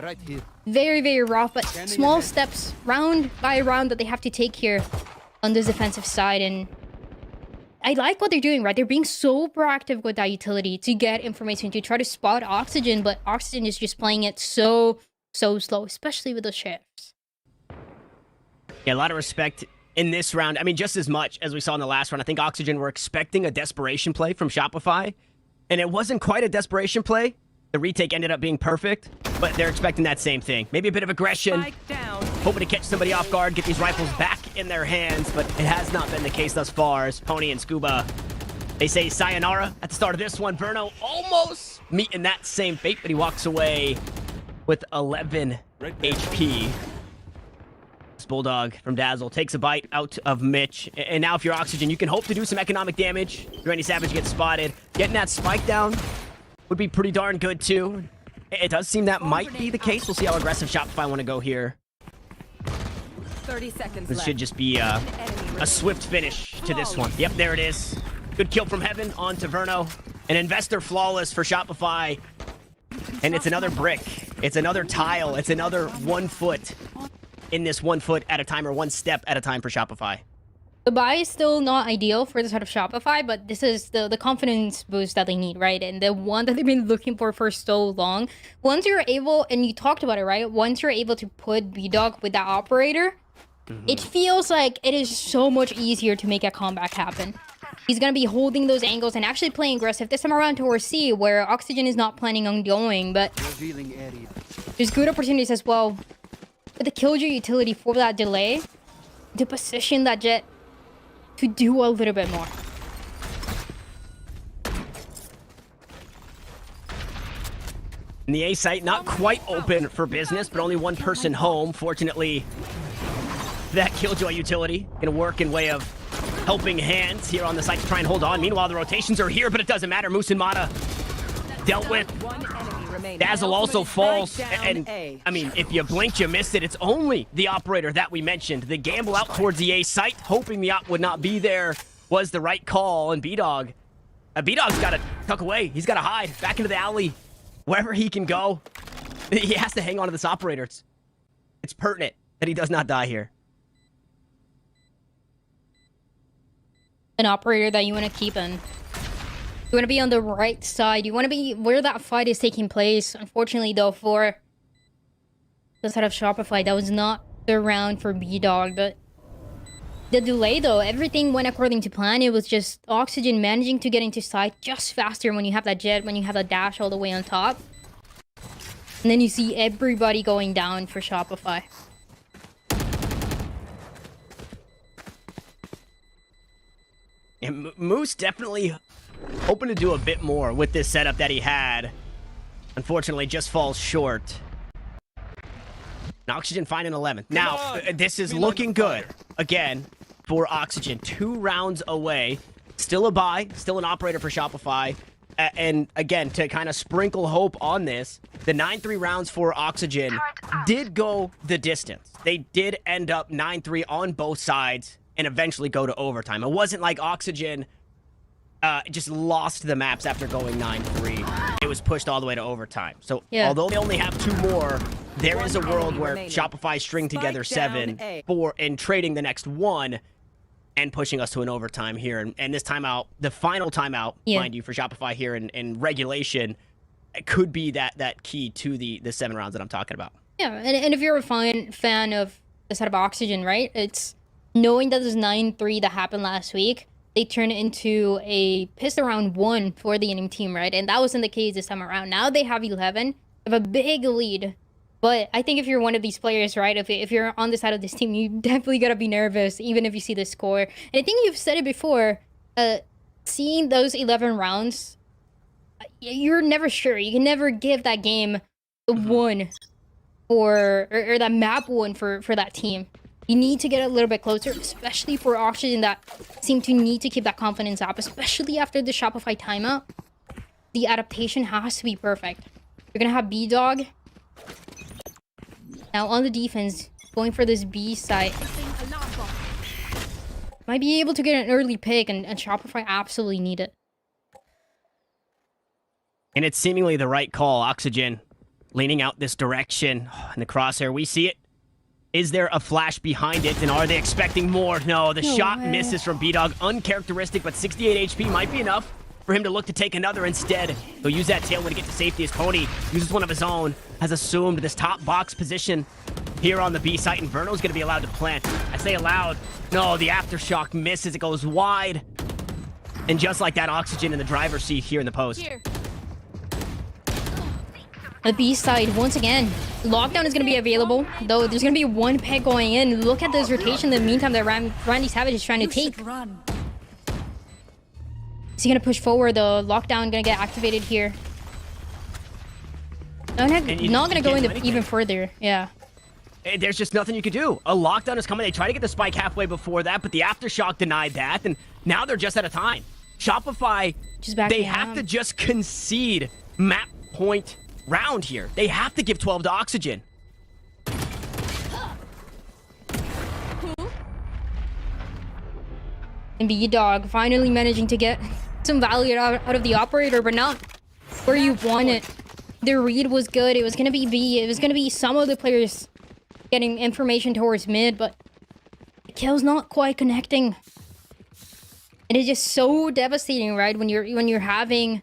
very, very rough, but small steps round by round that they have to take here on this defensive side. And I like what they're doing, right? They're being so proactive with that utility to get information, to try to spot Oxygen, but Oxygen is just playing it so slow, especially with the shifts. Yeah, a lot of respect in this round. I mean, just as much as we saw in the last round. I think Oxygen were expecting a desperation play from Shopify, and it wasn't quite a desperation play. The retake ended up being perfect, but they're expecting that same thing. Maybe a bit of aggression, hoping to catch somebody off guard, get these rifles back in their hands, but it has not been the case thus far as Pony and Scuba, they say sayonara at the start of this one. Verno almost meeting that same fate, but he walks away with 11 HP. This Bulldog from Dazzle takes a bite out of Mitch, and now if you're Oxygen, you can hope to do some economic damage. Randy Savage gets spotted. Getting that spike down would be pretty darn good, too. It does seem that might be the case. We'll see how aggressive Shopify want to go here. 30 seconds This left. should just be a swift finish to this one. Yep, there it is. Good kill from Heaven onto Verno. An investor flawless for Shopify. And it's another brick. It's another tile. It's another 1 foot in this 1 foot at a time, or 1 step at a time for Shopify. The buy is still not ideal for the sort of Shopify, but this is the confidence boost that they need, right? And the one that they've been looking for so long. Once you're able, and you talked about it, right? Once you're able to put B-Dog with that operator, it feels like it is so much easier to make a comeback happen. He's going to be holding those angles and actually playing aggressive this time around towards C, where Oxygen is not planning on going, but there's good opportunities as well with the Killjoy utility for that delay to position that Jet to do a little bit more. And the A site not quite open for business, but only one person home. Fortunately, that Killjoy utility gonna work in way of helping hands here on the site to try and hold on. Meanwhile, the rotations are here, but it doesn't matter. Moose and Mata dealt with. Dazzle also falls, and I mean, if you blinked, you missed it. It's only the operator that we mentioned. The gamble out towards the A site, hoping the op would not be there, was the right call. And B-Dog, B-Dog's got to tuck away. He's got to hide back into the alley, wherever he can go. He has to hang on to this operator. It's pertinent that he does not die here. An operator that you want to keep in. You want to be on the right side. You want to be where that fight is taking place. Unfortunately, though, for the side of Shopify, that was not the round for B-Dog. But the delay, though, everything went according to plan. It was just Oxygen managing to get into sight just faster when you have that jet, when you have that dash all the way on top. And then you see everybody going down for Shopify. And Moose definitely hoping to do a bit more with this setup that he had. Unfortunately, just falls short. And Oxygen finding 11th. Now, this is looking good, again, for Oxygen. 2 rounds away. Still a buy, still an operator for Shopify. And again, to kind of sprinkle hope on this, the 9-3 rounds for Oxygen did go the distance. They did end up 9-3 on both sides and eventually go to overtime. It wasn't like Oxygen just lost the maps after going 9-3. It was pushed all the way to overtime. So although they only have 2 more, there is a world where Shopify string together 7 and trading the next 1 and pushing us to an overtime here. And this timeout, the final timeout, mind you, for Shopify here in regulation, it could be that key to the 7 rounds that I'm talking about. Yeah, and if you're a fan of the setup Oxygen, right? It's knowing that this 9-3 that happened last week, they turn into a pistol round 1 for the enemy team, right? And that wasn't the case this time around. Now they have 11, they have a big lead. But I think if you're one of these players, right, if you're on the side of this team, you definitely gotta be nervous, even if you see the score. And I think you've said it before, seeing those 11 rounds, you're never sure. You can never give that game the 1 or that map 1 for that team. You need to get a little bit closer, especially for Oxygen that seem to need to keep that confidence up, especially after the Shopify timeout. The adaptation has to be perfect. You're going to have B-Dog. Now on the defense, going for this B site. Might be able to get an early pick, and Shopify absolutely need it. And it's seemingly the right call. Oxygen leaning out this direction. In the crosshair, we see it. Is there a flash behind it, and are they expecting more? No, the shot misses from B-Dog. Uncharacteristic, but 68 HP might be enough for him to look to take another instead. He'll use that tailwind to get to safety as Pony uses one of his own, has assumed this top box position here on the B site, and Verno's going to be allowed to plant. I say allowed. No, the aftershock misses. It goes wide. And just like that, Oxygen in the driver's seat here in the post. The B side, once again, lockdown is going to be available, though there's going to be 1 pick going in. Look at this rotation in the meantime that Randy Savage is trying to take. Is he going to push forward? The lockdown going to get activated here. Not going to go even further. Yeah. There's just nothing you can do. A lockdown is coming. They tried to get the spike halfway before that, but the aftershock denied that, and now they're just out of time. Shopify, they have to just concede map point round here. They have to give 12 to Oxygen. And B-Dog finally managing to get some value out of the operator, but not where you want it. The read was good. It was going to be B. It was going to be some of the players getting information towards mid, but the kill's not quite connecting. It is just so devastating, right? When you're having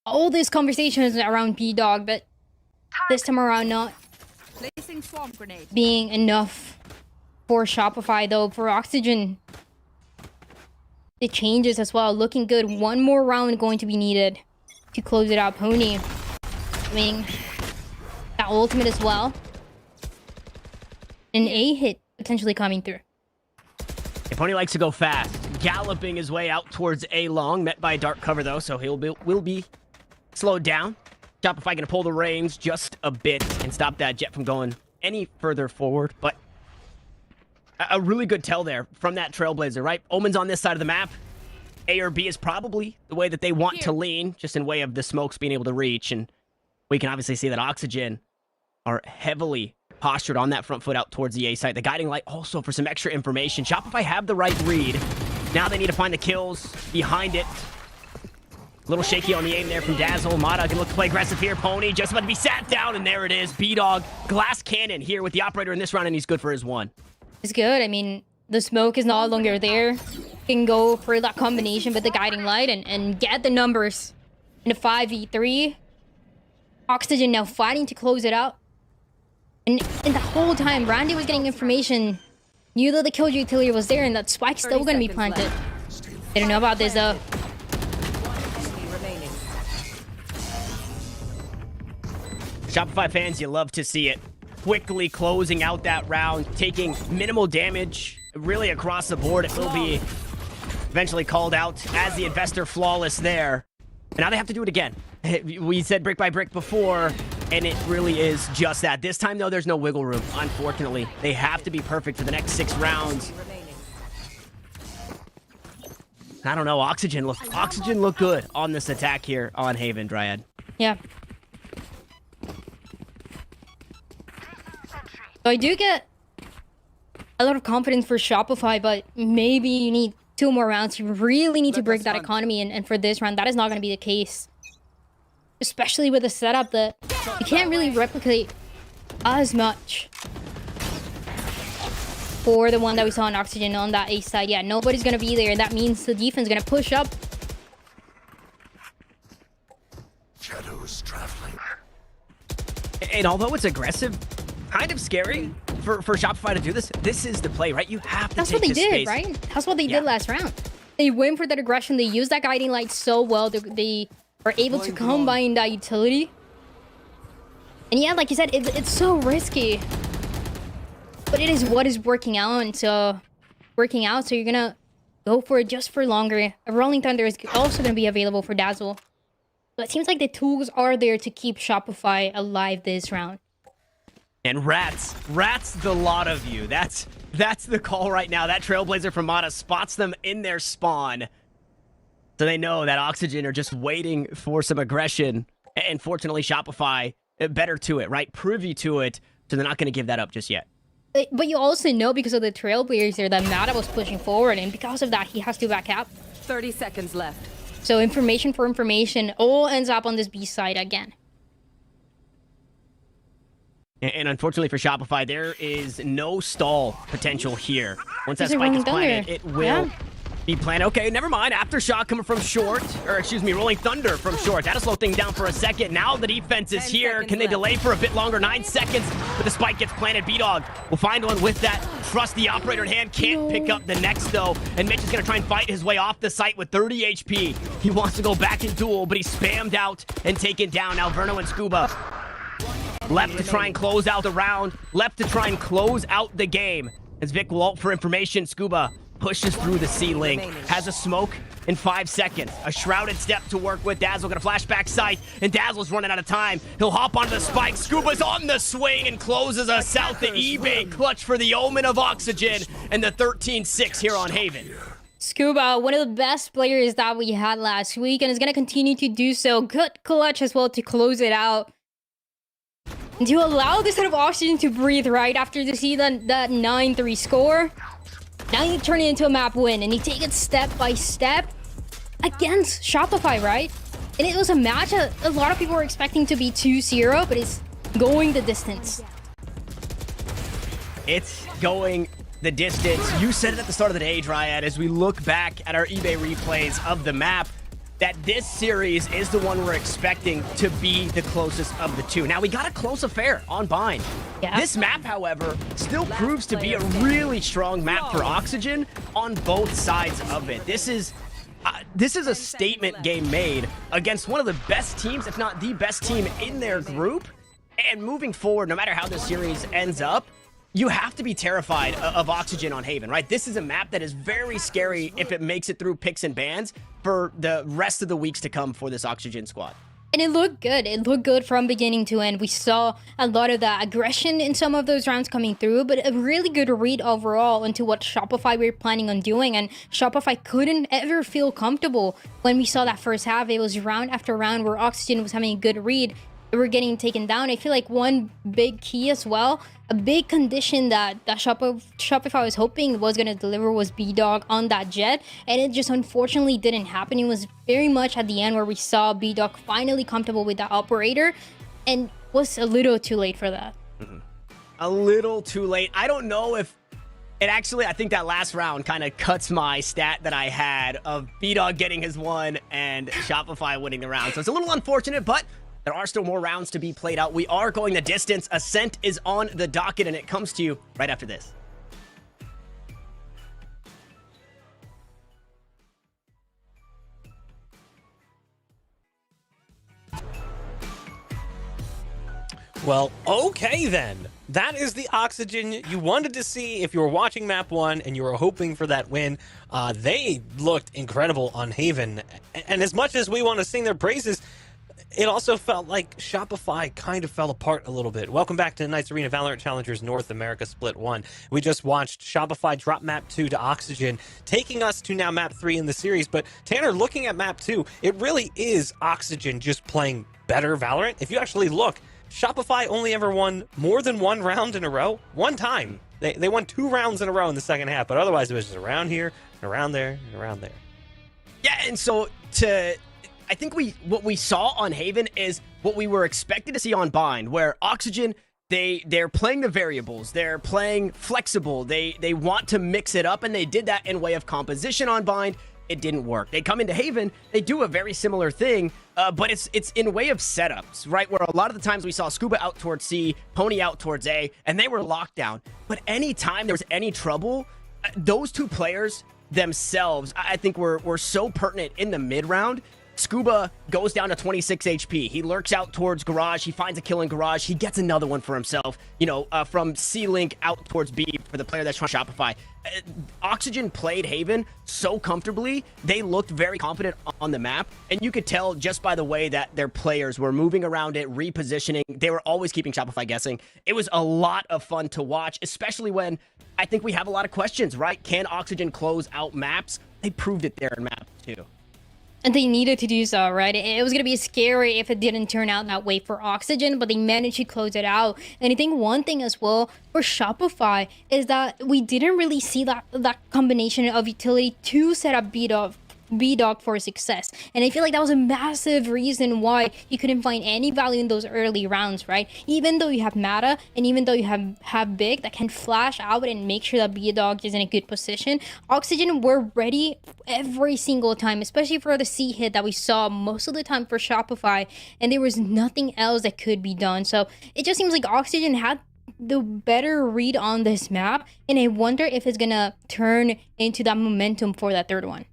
all these conversations around B-Dog, but this time around not being enough for Shopify, though. For Oxygen, the changes as well, looking good. 1 more round going to be needed to close it out. Pony, I mean, that ultimate as well. An A hit potentially coming through. Pony likes to go fast, galloping his way out towards A long, met by a dark cover though, so will be slowed down. Shopify going to pull the reins just a bit and stop that Jet from going any further forward. But a really good tell there from that Trailblazer, right? Omen's on this side of the map. A or B is probably the way that they want to lean, just in way of the smokes being able to reach. And we can obviously see that Oxygen are heavily postured on that front foot out towards the A site. The guiding light also for some extra information. Shopify have the right read. Now they need to find the kills behind it. A little shaky on the aim there from Dazzle. Mata can look to play aggressive here. Pony just about to be sat down, and there it is. B-Dog, glass cannon here with the operator in this round, and he's good for his one. It's good. I mean, the smoke is no longer there. Can go for that combination with the guiding light and get the numbers in a 5v3. Oxygen now fighting to close it out. And the whole time, Randy was getting information. Knew that the kill utility was there and that spike's still going to be planted. Didn't know about this though. Shopify fans, you love to see it. Quickly closing out that round, taking minimal damage really across the board. It will be eventually called out as the investor flawless there. And now they have to do it again. We said brick by brick before, and it really is just that. This time, though, there's no wiggle room, unfortunately. They have to be perfect for the next 6 rounds. I don't know, Oxygen look good on this attack here on Haven, Dryad. Yeah. So I do get a lot of confidence for Shopify, but maybe you need 2 more rounds. You really need to break that economy, and for this round, that is not going to be the case. Especially with a setup that you can't really replicate as much. For the one that we saw in Oxygen on that A side, yeah, nobody's going to be there, and that means the defense is going to push up. Shadows traveling. And although it's aggressive, kind of scary for Shopify to do this. This is the play, right? You have to That's take what they this did, space. right? That's what they did last round. They went for that aggression. They used that guiding light so well. They were able to combine that utility. And yeah, like you said, it's so risky. But it is what is working out. So you're going to go for it just for longer. A Rolling Thunder is also going to be available for Dazzle. So it seems like the tools are there to keep Shopify alive this round. And Rats the lot of you. That's the call right now. That Trailblazer from Mata spots them in their spawn. So they know that Oxygen are just waiting for some aggression. And fortunately, Shopify, better to it, right? Privy to it. So they're not going to give that up just yet. But you also know because of the Trailblazer that Mata was pushing forward. And because of that, he has to back up. 30 seconds left. So information for information all ends up on this B side again. And unfortunately for Shopify, there is no stall potential here. Once that These are spike is Rolling planted, Thunder. it will be planted. Okay, never mind. Aftershock coming from short. Or excuse me, Rolling Thunder from short. That'll slow things down for a second. Now the defense is here. Can they delay for a bit longer? 9 seconds. But the spike gets planted. B-Dog will find one with that. Trust the operator in hand. Can't pick up the next, though. And Mitch is going to try and fight his way off the site with 30 HP. He wants to go back and duel, but he's spammed out and taken down. Now Verno and Scuba left to try and close out the round. Left to try and close out the game. As Vic will ult for information, Scuba pushes through the C-Link. Has a smoke in 5 seconds. A shrouded step to work with. Dazzle gonna flashback sight, and Dazzle's running out of time. He'll hop onto the spike. Scuba's on the swing and closes us out. The eBay clutch for the Omen of Oxygen and the 13-6 here on Haven. Scuba, one of the best players that we had last week, and is gonna continue to do so. Good clutch as well to close it out. And to allow this sort of Oxygen to breathe right after to see that 9-3 score. Now you turn it into a map win, and you take it step by step against Shopify, right? And it was a match that a lot of people were expecting to be 2-0, but it's going the distance. It's going the distance. You said it at the start of the day, Dryad, as we look back at our eBay replays of the map, that this series is the one we're expecting to be the closest of the two. Now, we got a close affair on Bind. Yeah. This map, however, still proves to be a really strong map for Oxygen on both sides of it. This is a statement game made against one of the best teams, if not the best team in their group. And moving forward, no matter how this series ends up, you have to be terrified of Oxygen on Haven, right? This is a map that is very scary if it makes it through picks and bans for the rest of the weeks to come for this Oxygen squad. And it looked good. It looked good from beginning to end. We saw a lot of that aggression in some of those rounds coming through, but a really good read overall into what Shopify were planning on doing. And Shopify couldn't ever feel comfortable when we saw that first half. It was round after round where Oxygen was having a good read. They were getting taken down. I feel like one big key as well, a big condition that Shopify was hoping was going to deliver was B-Dog on that jet, and it just unfortunately didn't happen. It was very much at the end where we saw B-Dog finally comfortable with the operator, and was a little too late for that. A little too late. I don't know if it actually, I think that last round kind of cuts my stat that I had of B-Dog getting his one and Shopify winning the round. So it's a little unfortunate, but there are still more rounds to be played out. We are going the distance. Ascent is on the docket, and it comes to you right after this. Well, okay then. That is the Oxygen you wanted to see if you were watching map 1 and you were hoping for that win. They looked incredible on Haven. And as much as we want to sing their praises, it also felt like Shopify kind of fell apart a little bit. Welcome back to Tonight's Arena Valorant Challengers North America Split 1. We just watched Shopify drop map 2 to Oxygen, taking us to now map 3 in the series. But Tanner, looking at map 2, it really is Oxygen just playing better Valorant. If you actually look, Shopify only ever won more than one round in a row. One time. They won 2 rounds in a row in the second half, but otherwise it was just around here, around there, and around there. Yeah, and so I think what we saw on Haven is what we were expected to see on Bind, where Oxygen, they're playing the variables, they're playing flexible, they want to mix it up, and they did that in way of composition on Bind. It didn't work. They come into Haven, they do a very similar thing, but it's in way of setups, right? Where a lot of the times we saw Scuba out towards C, Pony out towards A, and they were locked down. But anytime there was any trouble, those two players themselves, I think were so pertinent in the mid round. Scuba goes down to 26 HP. He lurks out towards Garage. He finds a kill in Garage. He gets another one for himself, from C-Link out towards B for the player that's trying to Shopify. Oxygen played Haven so comfortably. They looked very confident on the map, and you could tell just by the way that their players were moving around it, repositioning. They were always keeping Shopify guessing. It was a lot of fun to watch, especially when I think we have a lot of questions, right? Can Oxygen close out maps? They proved it there in map 2. And they needed to do so, right? It was going to be scary if it didn't turn out that way for Oxygen, but they managed to close it out. And I think one thing as well for Shopify is that we didn't really see that combination of utility to set up B-Dog for success. And I feel like that was a massive reason why you couldn't find any value in those early rounds, right? Even though you have Mata and even though you have Big that can flash out and make sure that B-Dog is in a good position, Oxygen were ready every single time, especially for the C hit that we saw most of the time for Shopify, and there was nothing else that could be done. So it just seems like Oxygen had the better read on this map, and I wonder if it's gonna turn into that momentum for that third one.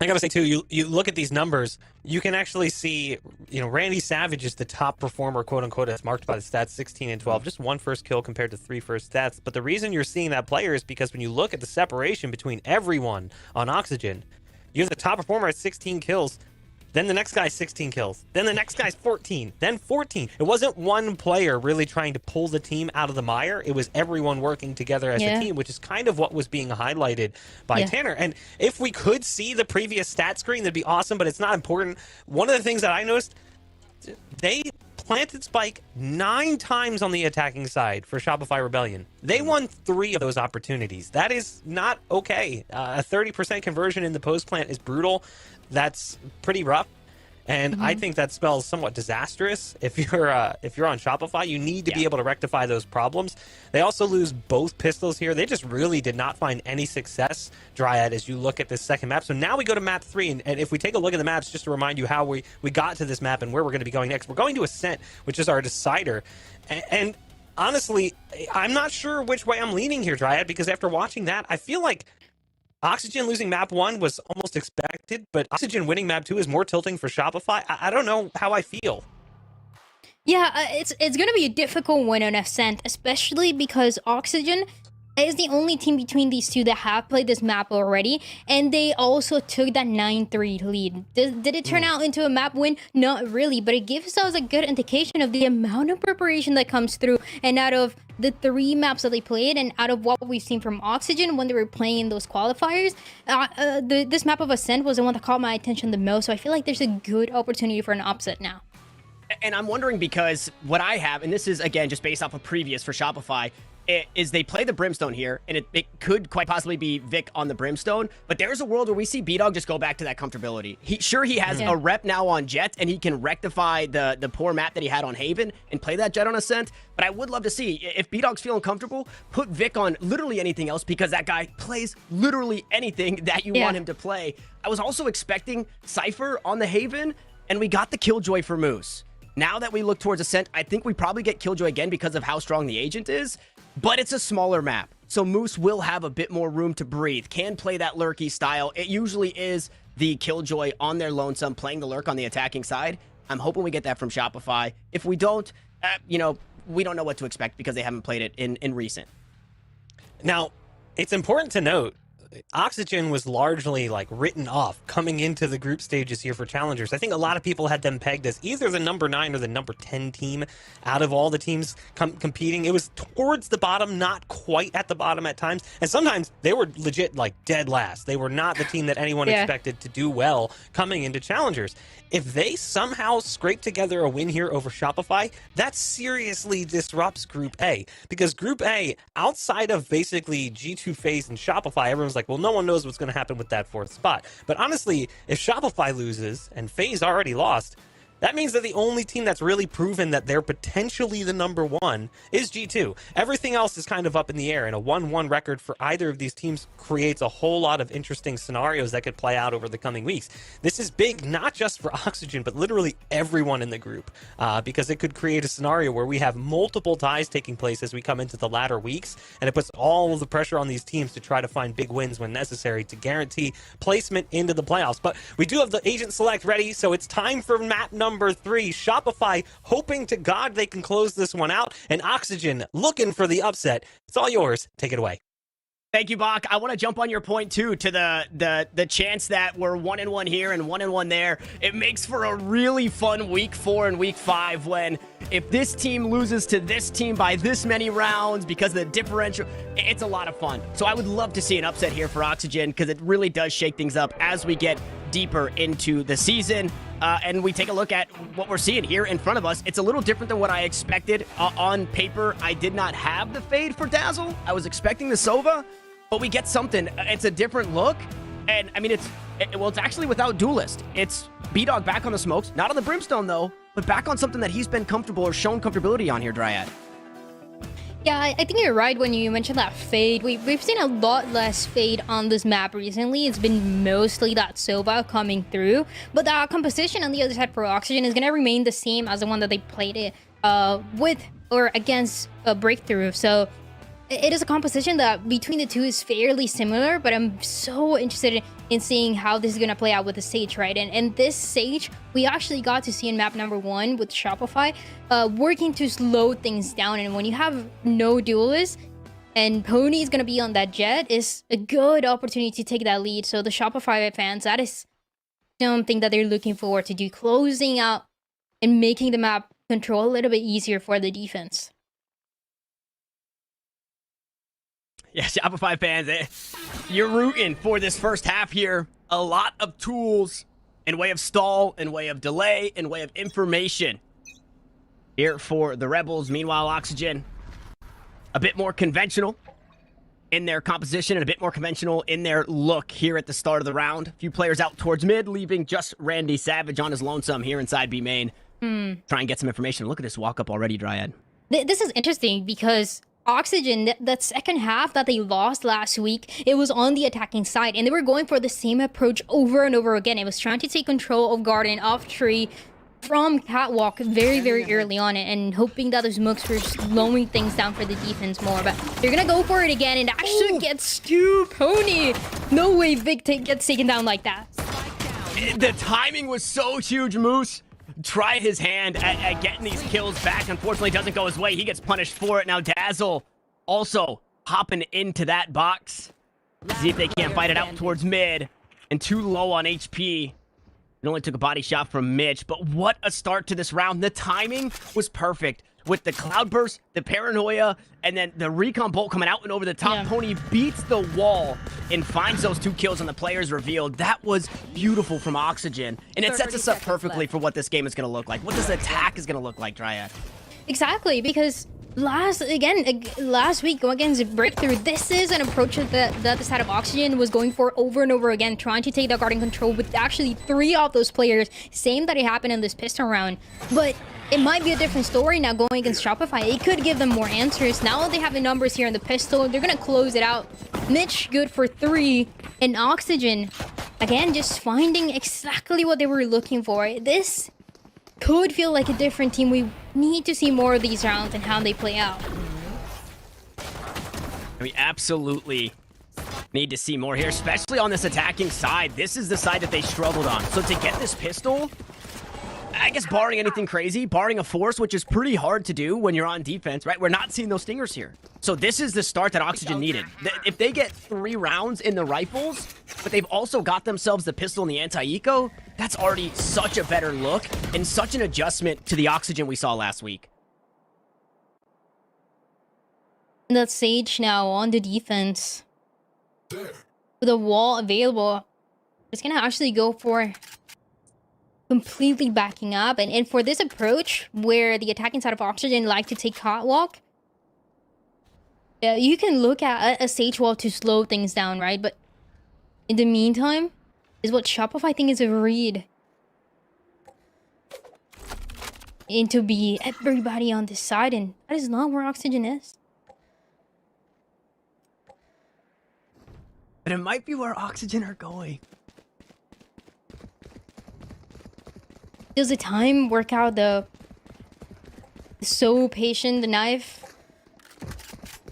I gotta say too, you look at these numbers, you can actually see, Randy Savage is the top performer, quote unquote, as marked by the stats 16 and 12, just 1 first kill compared to 3 first stats. But the reason you're seeing that player is because when you look at the separation between everyone on Oxygen, you have the top performer at 16 kills, then the next guy's 16 kills, then the next guy's 14, then 14. It wasn't one player really trying to pull the team out of the mire. It was everyone working together as a team, which is kind of what was being highlighted by Tanner. And if we could see the previous stat screen, that'd be awesome, but it's not important. One of the things that I noticed, they planted Spike 9 times on the attacking side for Shopify Rebellion. They won 3 of those opportunities. That is not okay. A 30% conversion in the post plant is brutal. That's pretty rough, and I think that spells somewhat disastrous. If you're on Shopify, you need to be able to rectify those problems. They also lose both pistols here. They just really did not find any success, Dryad, as you look at this second map. So now we go to map 3, and if we take a look at the maps, just to remind you how we got to this map and where we're going to be going next, we're going to Ascent, which is our decider. And honestly, I'm not sure which way I'm leaning here, Dryad, because after watching that, I feel like Oxygen losing map 1 was almost expected, but Oxygen winning map 2 is more tilting for Shopify. I don't know how I feel. Yeah, it's going to be a difficult win on Ascent, especially because Oxygen is the only team between these two that have played this map already, and they also took that 9-3 lead. Did it turn out into a map win? Not really, but it gives us a good indication of the amount of preparation that comes through. And out of the 3 maps that they played, and out of what we've seen from Oxygen when they were playing in those qualifiers, this map of Ascent was the one that caught my attention the most. So I feel like there's a good opportunity for an upset now. And I'm wondering because what I have, and this is, again, just based off of previous for Shopify, is they play the Brimstone here, and it could quite possibly be Vic on the Brimstone, but there's a world where we see B-Dog just go back to that comfortability. He has a rep now on Jet, and he can rectify the poor map that he had on Haven and play that Jet on Ascent, but I would love to see, if B-Dog's feeling comfortable, put Vic on literally anything else, because that guy plays literally anything that you want him to play. I was also expecting Cypher on the Haven, and we got the Killjoy for Moose. Now that we look towards Ascent, I think we probably get Killjoy again because of how strong the agent is, but it's a smaller map. So Moose will have a bit more room to breathe, can play that lurky style. It usually is the Killjoy on their lonesome, playing the lurk on the attacking side. I'm hoping we get that from Shopify. If we don't, we don't know what to expect because they haven't played it in recent. Now, it's important to note, Oxygen was largely like written off coming into the group stages here for challengers. I think a lot of people had them pegged as either the number 9 or the number 10 team out of all the teams competing. It was towards the bottom, not quite at the bottom at times. And sometimes they were legit like dead last. They were not the team that anyone expected to do well coming into challengers. If they somehow scrape together a win here over Shopify, that seriously disrupts Group A. Because Group A, outside of basically G2 FaZe and Shopify, everyone's like, well, no one knows what's going to happen with that 4th spot. But honestly, if Shopify loses and FaZe already lost, that means that the only team that's really proven that they're potentially the number 1 is G2. Everything else is kind of up in the air, and a 1-1 record for either of these teams creates a whole lot of interesting scenarios that could play out over the coming weeks. This is big, not just for Oxygen, but literally everyone in the group, because it could create a scenario where we have multiple ties taking place as we come into the latter weeks, and it puts all of the pressure on these teams to try to find big wins when necessary to guarantee placement into the playoffs. But we do have the agent select ready, so it's time for map number 3. Shopify hoping to God they can close this one out, and Oxygen looking for the upset. It's all yours. Take it away. Thank you, Bach. I want to jump on your point, too, to the chance that we're 1-1 here and 1-1 there. It makes for a really fun week 4 and week 5 when if this team loses to this team by this many rounds because of the differential, it's a lot of fun. So I would love to see an upset here for Oxygen because it really does shake things up as we get deeper into the season. And we take a look at what we're seeing here in front of us. It's a little different than what I expected. On paper, I did not have the fade for Dazzle. I was expecting the Sova, but we get something. It's a different look. And I mean, it's actually without Duelist. It's B-Dog back on the smokes, not on the Brimstone though, but back on something that he's been comfortable or shown comfortability on here, Dryad. Yeah, I think you're right when you mentioned that fade. We've seen a lot less fade on this map recently. It's been mostly that Sova coming through. But the composition on the other side for Oxygen is going to remain the same as the one that they played it with or against Breakthrough. So it is a composition that between the two is fairly similar, but I'm so interested in seeing how this is going to play out with the Sage, right? And this Sage, we actually got to see in map number 1 with Shopify, working to slow things down. And when you have no duelist and Pony is going to be on that Jet, is a good opportunity to take that lead. So the Shopify fans, that is something that they're looking forward to do, closing out and making the map control a little bit easier for the defense. Yeah, Shopify fans, you're rooting for this first half here. A lot of tools in way of stall, in way of delay, in way of information here for the Rebels. Meanwhile, Oxygen, a bit more conventional in their composition and a bit more conventional in their look here at the start of the round. A few players out towards mid, leaving just Randy Savage on his lonesome here inside B main. Try and get some information. Look at this walk up already, Dryad. This is interesting because Oxygen, that second half that they lost last week, it was on the attacking side, and they were going for the same approach over and over again. It was trying to take control of Garden, off tree, from Catwalk very, very early on, and hoping that those mooks were slowing things down for the defense more. But they're gonna go for it again, and actually gets to Pony. No way Vic gets taken down like that. The timing was so huge, Moose. Tried his hand at getting these kills back. Unfortunately, doesn't go his way. He gets punished for it. Now Dazzle also hopping into that box. See if they can't fight it out towards mid. And too low on HP. It only took a body shot from Mitch, but what a start to this round. The timing was perfect. With the cloudburst, the paranoia, and then the recon bolt coming out and over the top. Yeah. Pony beats the wall and finds those 2 kills on the players revealed. That was beautiful from Oxygen. And it sets us up perfectly for what this game is going to look like. What this attack is going to look like, Dryad. Exactly, because last week going against Breakthrough, this is an approach that the side of Oxygen was going for over and over again, trying to take that guarding control with actually 3 of those players. Same that it happened in this pistol round. But it might be a different story now going against Shopify. It could give them more answers. Now they have the numbers here in the pistol. They're going to close it out. Mitch good for 3. And Oxygen, again, just finding exactly what they were looking for. This could feel like a different team. We need to see more of these rounds and how they play out. We absolutely need to see more here, especially on this attacking side. This is the side that they struggled on. So to get this pistol, I guess barring anything crazy, barring a force, which is pretty hard to do when you're on defense, right? We're not seeing those stingers here. So this is the start that Oxygen needed. If they get 3 rounds in the rifles, but they've also got themselves the pistol and the anti-eco, that's already such a better look and such an adjustment to the Oxygen we saw last week. And that's Sage now on the defense. With a wall available, it's going to actually go for completely backing up. And for this approach, where the attacking side of Oxygen like to take catwalk, you can look at a Sage wall to slow things down, right? But in the meantime, is what Shopify think is a read. And to be everybody on this side, and that is not where Oxygen is. But it might be where Oxygen are going. Does the time work out? The so patient, the knife.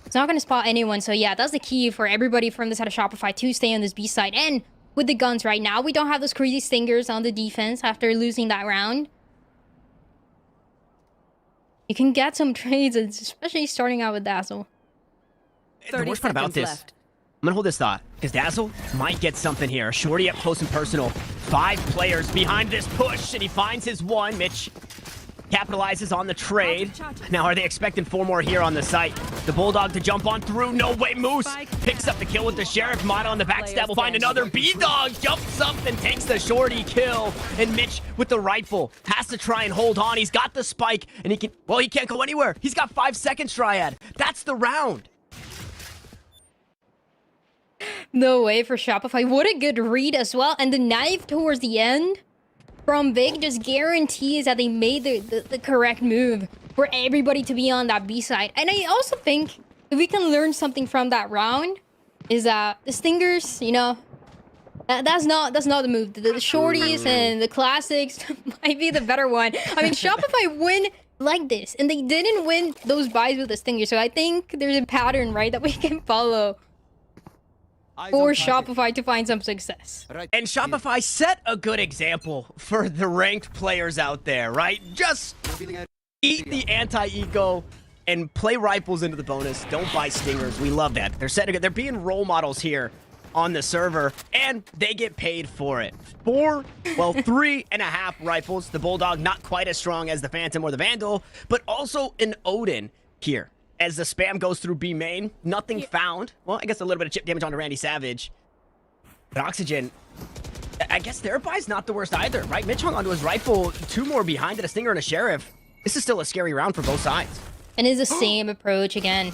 It's not going to spot anyone. So yeah, that's the key for everybody from the side of Shopify to stay on this B side. And with the guns right now, we don't have those crazy stingers on the defense after losing that round. You can get some trades, especially starting out with Dazzle. The worst part about this, I'm gonna hold this thought, because Dazzle might get something here. Shorty up close and personal. 5 players behind this push, and he finds his 1. Mitch capitalizes on the trade. Now, are they expecting 4 more here on the site? The Bulldog to jump on through. No way, Moose picks up the kill with the Sheriff. Mata on the backstab will find another. B-Dog jumps up and takes the Shorty kill. And Mitch with the rifle has to try and hold on. He's got the spike, and he can't go anywhere. He's got 5 seconds, Triad. That's the round. No way for Shopify. What a good read as well. And the knife towards the end from Big just guarantees that they made the correct move for everybody to be on that B side. And I also think if we can learn something from that round is that the Stingers, you know, that's not the move. The shorties and the classics might be the better one. I mean, Shopify win like this, and they didn't win those buys with the Stinger. So I think there's a pattern, right, that we can follow for Shopify to find some success. And Shopify set a good example for the ranked players out there, right? Just eat the anti-eco and play rifles into the bonus. Don't buy stingers. We love that. They're being role models here on the server, and they get paid for it. 3.5 rifles. The Bulldog not quite as strong as the Phantom or the Vandal, but also an Odin here. As the spam goes through B main, nothing found. Well, I guess a little bit of chip damage onto Randy Savage. But Oxygen, I guess their buy's not the worst either, right? Mitch hung onto his rifle, 2 more behind it, a Stinger and a Sheriff. This is still a scary round for both sides. And it's the same approach again.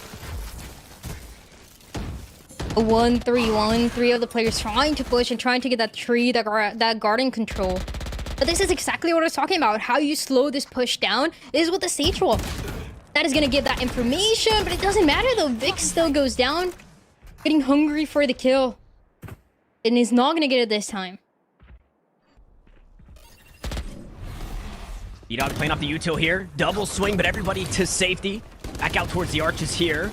A 1-3-1, 3 of the players trying to push and trying to get that tree, that garden control. But this is exactly what I was talking about. How you slow this push down is with the Sage Wall. That is going to give that information, but it doesn't matter though. Vic still goes down, getting hungry for the kill. And he's not going to get it this time. E-Dog playing off the util here. Double swing, but everybody to safety. Back out towards the arches here.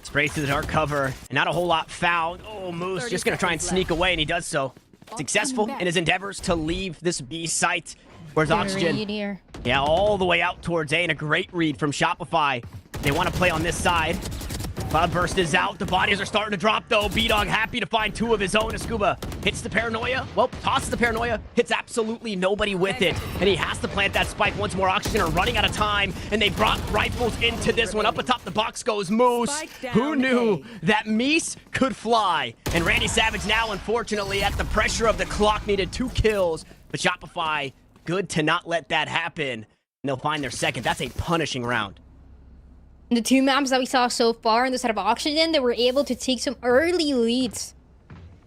Sprays through the dark cover, and not a whole lot found. Oh, Moose just going to try and sneak away, and he does so. Successful in his endeavors to leave this B site. Where's Oxygen? Yeah, all the way out towards A, and a great read from Shopify. They want to play on this side. Cloudburst is out. The bodies are starting to drop, though. B-Dog happy to find 2 of his own. Scuba hits the Paranoia. Well, tosses the Paranoia. Hits absolutely nobody with it. And he has to plant that spike once more. Oxygen are running out of time. And they brought rifles into this one. Up atop the box goes Moose. Who knew that Meese could fly? And Randy Savage now, unfortunately, at the pressure of the clock, needed 2 kills. But Shopify, good to not let that happen. And they'll find their second. That's a punishing round. The 2 maps that we saw so far in the set of Oxygen, they were able to take some early leads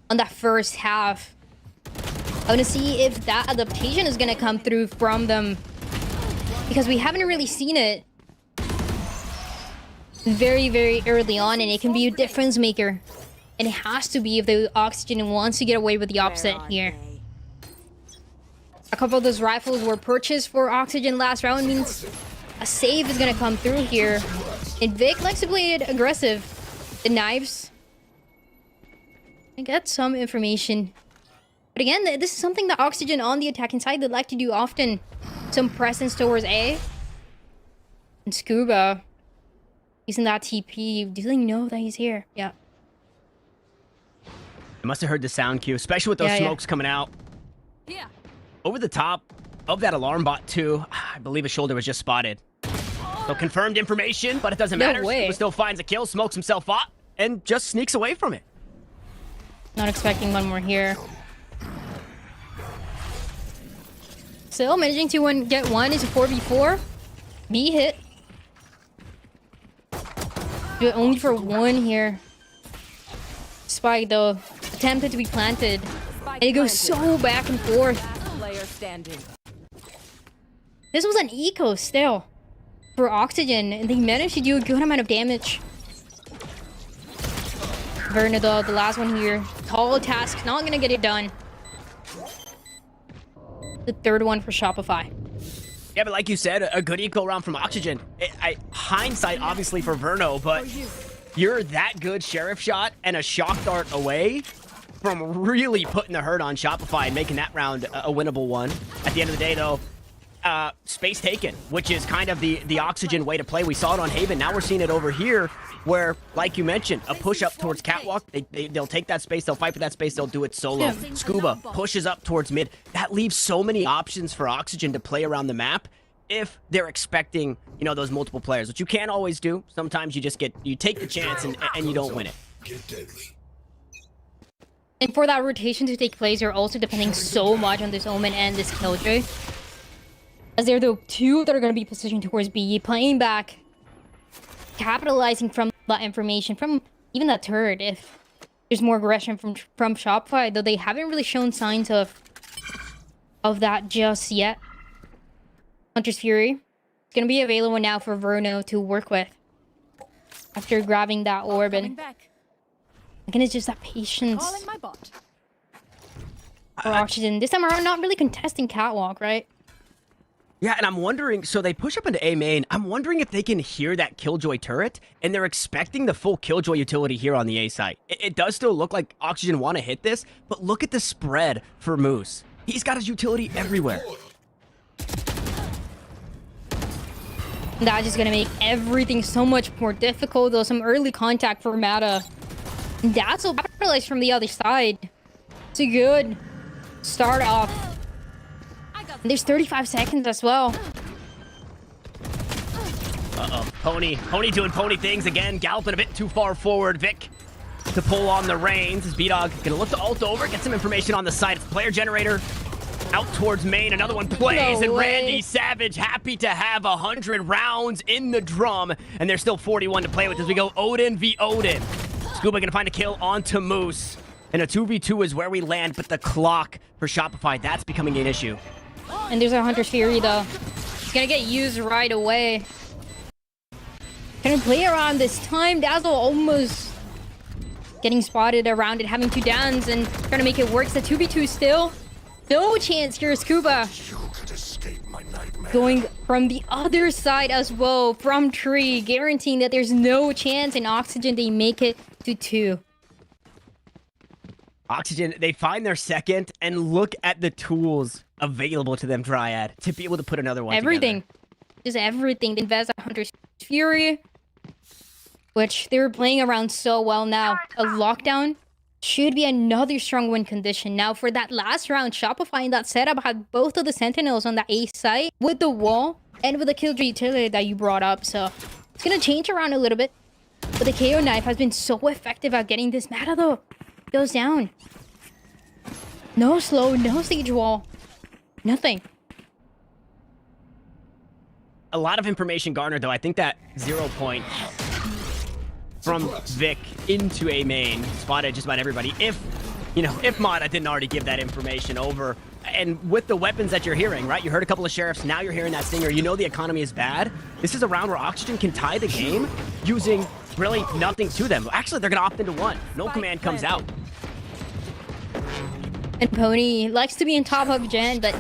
on that first half. I want to see if that adaptation is going to come through from them, because we haven't really seen it very, very early on, and it can be a difference maker. And it has to be if the Oxygen wants to get away with the upset here. A couple of those rifles were purchased for Oxygen last round, means a save is gonna come through here. And Vic likes to play it aggressive. The knives. I get some information. But again, this is something that Oxygen on the attacking side they like to do often. Some presence towards A. And Scuba using that TP. Do they know that he's here? Yeah. I must have heard the sound cue, especially with those smokes coming out. Yeah. Over the top of that alarm bot, too. I believe a shoulder was just spotted. So confirmed information, but it doesn't matter. Scuba still finds a kill, smokes himself up, and just sneaks away from it. Not expecting one more here. Still managing to get one is a 4v4. B hit. Do it only for 1 here. Spike, though, attempted to be planted. And it goes so back and forth. Player standing. This was an eco still for Oxygen, and they managed to do a good amount of damage. Verna, though, the last one here. Tall task, not gonna get it done. The third one for Shopify. Yeah, but like you said, a good eco round from Oxygen. Hindsight, obviously, for Verno, but you're that good sheriff shot and a shock dart away from really putting the hurt on Shopify and making that round a winnable one. At the end of the day, though, space taken, which is kind of the Oxygen way to play. We saw it on Haven. Now we're seeing it over here where, like you mentioned, a push up towards Catwalk. They'll take that space. They'll fight for that space. They'll do it solo. Yeah. Scuba pushes up towards mid. That leaves so many options for Oxygen to play around the map if they're expecting, you know, those multiple players, which you can't always do. Sometimes you just you take the chance and you don't win it. And for that rotation to take place, you're also depending so much on this Omen and this Killjoy, as they're the 2 that are going to be positioned towards B, playing back, capitalizing from that information, from even that turret, if there's more aggression from Shopify, though they haven't really shown signs of that just yet. Hunter's Fury is going to be available now for Verno to work with after grabbing that orb. And again, it's just that patience for Oxygen. This time around, not really contesting Catwalk, right? Yeah, and I'm wondering, so they push up into A main. I'm wondering if they can hear that Killjoy turret, and they're expecting the full Killjoy utility here on the A site. It does still look like Oxygen want to hit this, but look at the spread for Moose. He's got his utility everywhere. That's just going to make everything so much more difficult, though. Some early contact for Mata. That's will capitalize from the other side. It's a good start off. There's 35 seconds as well. Uh-oh. Pony doing pony things again. Galloping a bit too far forward. Vic to pull on the reins. His B-Dog gonna look to ult over. Get some information on the side. It's player generator. Out towards main. Another one plays. And Randy Savage happy to have 100 rounds in the drum. And there's still 41 to play with as we go Odin v Odin. Scuba gonna find a kill onto Moose. And a 2v2 is where we land. But the clock for Shopify, that's becoming an issue. And there's a Hunter's Fury, though. It's gonna get used right away. Gonna play around this time. Dazzle almost getting spotted around it, having 2 downs, and trying to make it work. It's a 2v2 still. No chance here, Scuba. Going from the other side as well, from tree, guaranteeing that there's no chance in Oxygen they make it to 2. Oxygen, they find their second, and look at the tools available to them, Dryad, to be able to put another one Everything. together. Just everything. They invest in Hunter's Fury. which they were playing around so well now. A lockdown should be another strong win condition. Now, for that last round, Shopify in that setup had both of the Sentinels on the A site with the wall and with the Killjoy utility that you brought up. So it's going to change around a little bit. But the KO knife has been so effective at getting this meta, though. Goes down. No slow, no siege wall. Nothing. A lot of information garnered, though. I think that 0 point from Vic into a main spotted just about everybody. If Mata didn't already give that information over. And with the weapons that you're hearing, right? You heard a couple of sheriffs, now you're hearing that stinger. You know the economy is bad. This is a round where Oxygen can tie the game using really nothing to them. Actually, they're going to opt into one. No command comes out. And Pony likes to be on top of Jen, but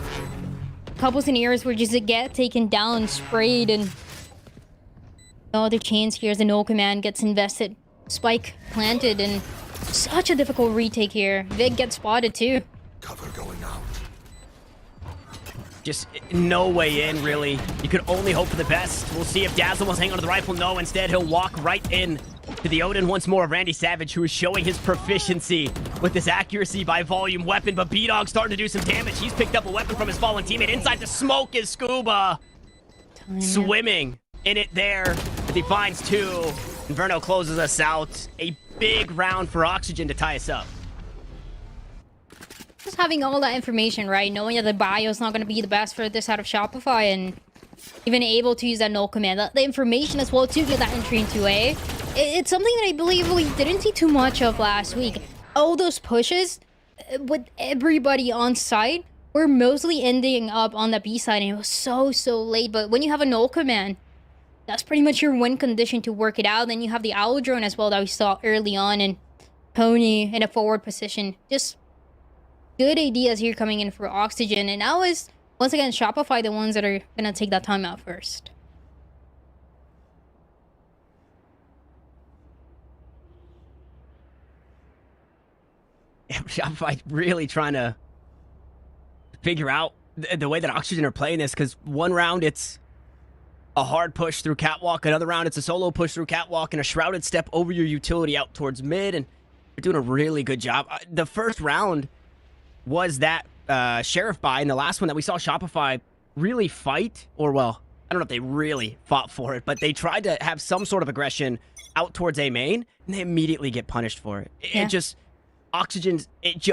couples and ears were just to get taken down, sprayed, and no other chance here as the no command gets invested. Spike planted, and such a difficult retake here. Vig gets spotted too. Cover going out. Just no way in, really. You could only hope for the best. We'll see if Dazzle was hanging onto the rifle. No, instead he'll walk right in to the Odin once more. Randy Savage, who is showing his proficiency with this accuracy by volume weapon, but B-Dog starting to do some damage. He's picked up a weapon from his fallen teammate. Inside the smoke is Scuba. Swimming in it there. He finds two. Inverno closes us out. A big round for Oxygen to tie us up. Just having all that information, right? Knowing that the bio is not going to be the best for this out of Shopify, and even able to use that null command. The information as well to get that entry into A. It's something that I believe we didn't see too much of last week. All those pushes with everybody on site were mostly ending up on the B side, and it was so late. But when you have a null command, that's pretty much your win condition to work it out. Then you have the owl drone as well that we saw early on, and Pony in a forward position. Just good ideas here coming in for Oxygen, and now is once again Shopify the ones that are gonna take that time out first. Shopify really trying to figure out the way that Oxygen are playing this, because one round it's a hard push through Catwalk, another round it's a solo push through Catwalk and a shrouded step over your utility out towards mid, and they're doing a really good job. The first round was that Sheriff buy, and the last one that we saw Shopify really fight, or well, I don't know if they really fought for it, but they tried to have some sort of aggression out towards A main, and they immediately get punished for it. It just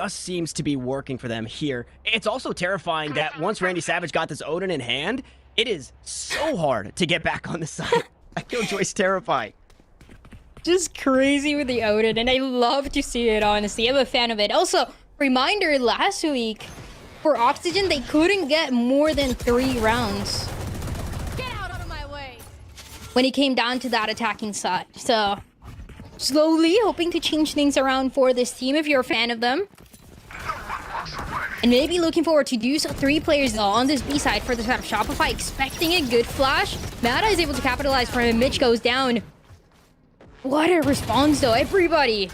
seems to be working for them here. It's also terrifying that once Randy Savage got this Odin in hand, it is so hard to get back on the side. That Killjoy's terrifying. Just crazy with the Odin, and I love to see it, honestly. I'm a fan of it. Also, reminder, last week, for Oxygen, they couldn't get more than 3 rounds. Get out of my way. When it came down to that attacking side. So, slowly hoping to change things around for this team if you're a fan of them. And maybe looking forward to do so. 3 players on this B side for the side of Shopify, expecting a good flash. Mata is able to capitalize for him. Mitch goes down. What a response, though. Everybody.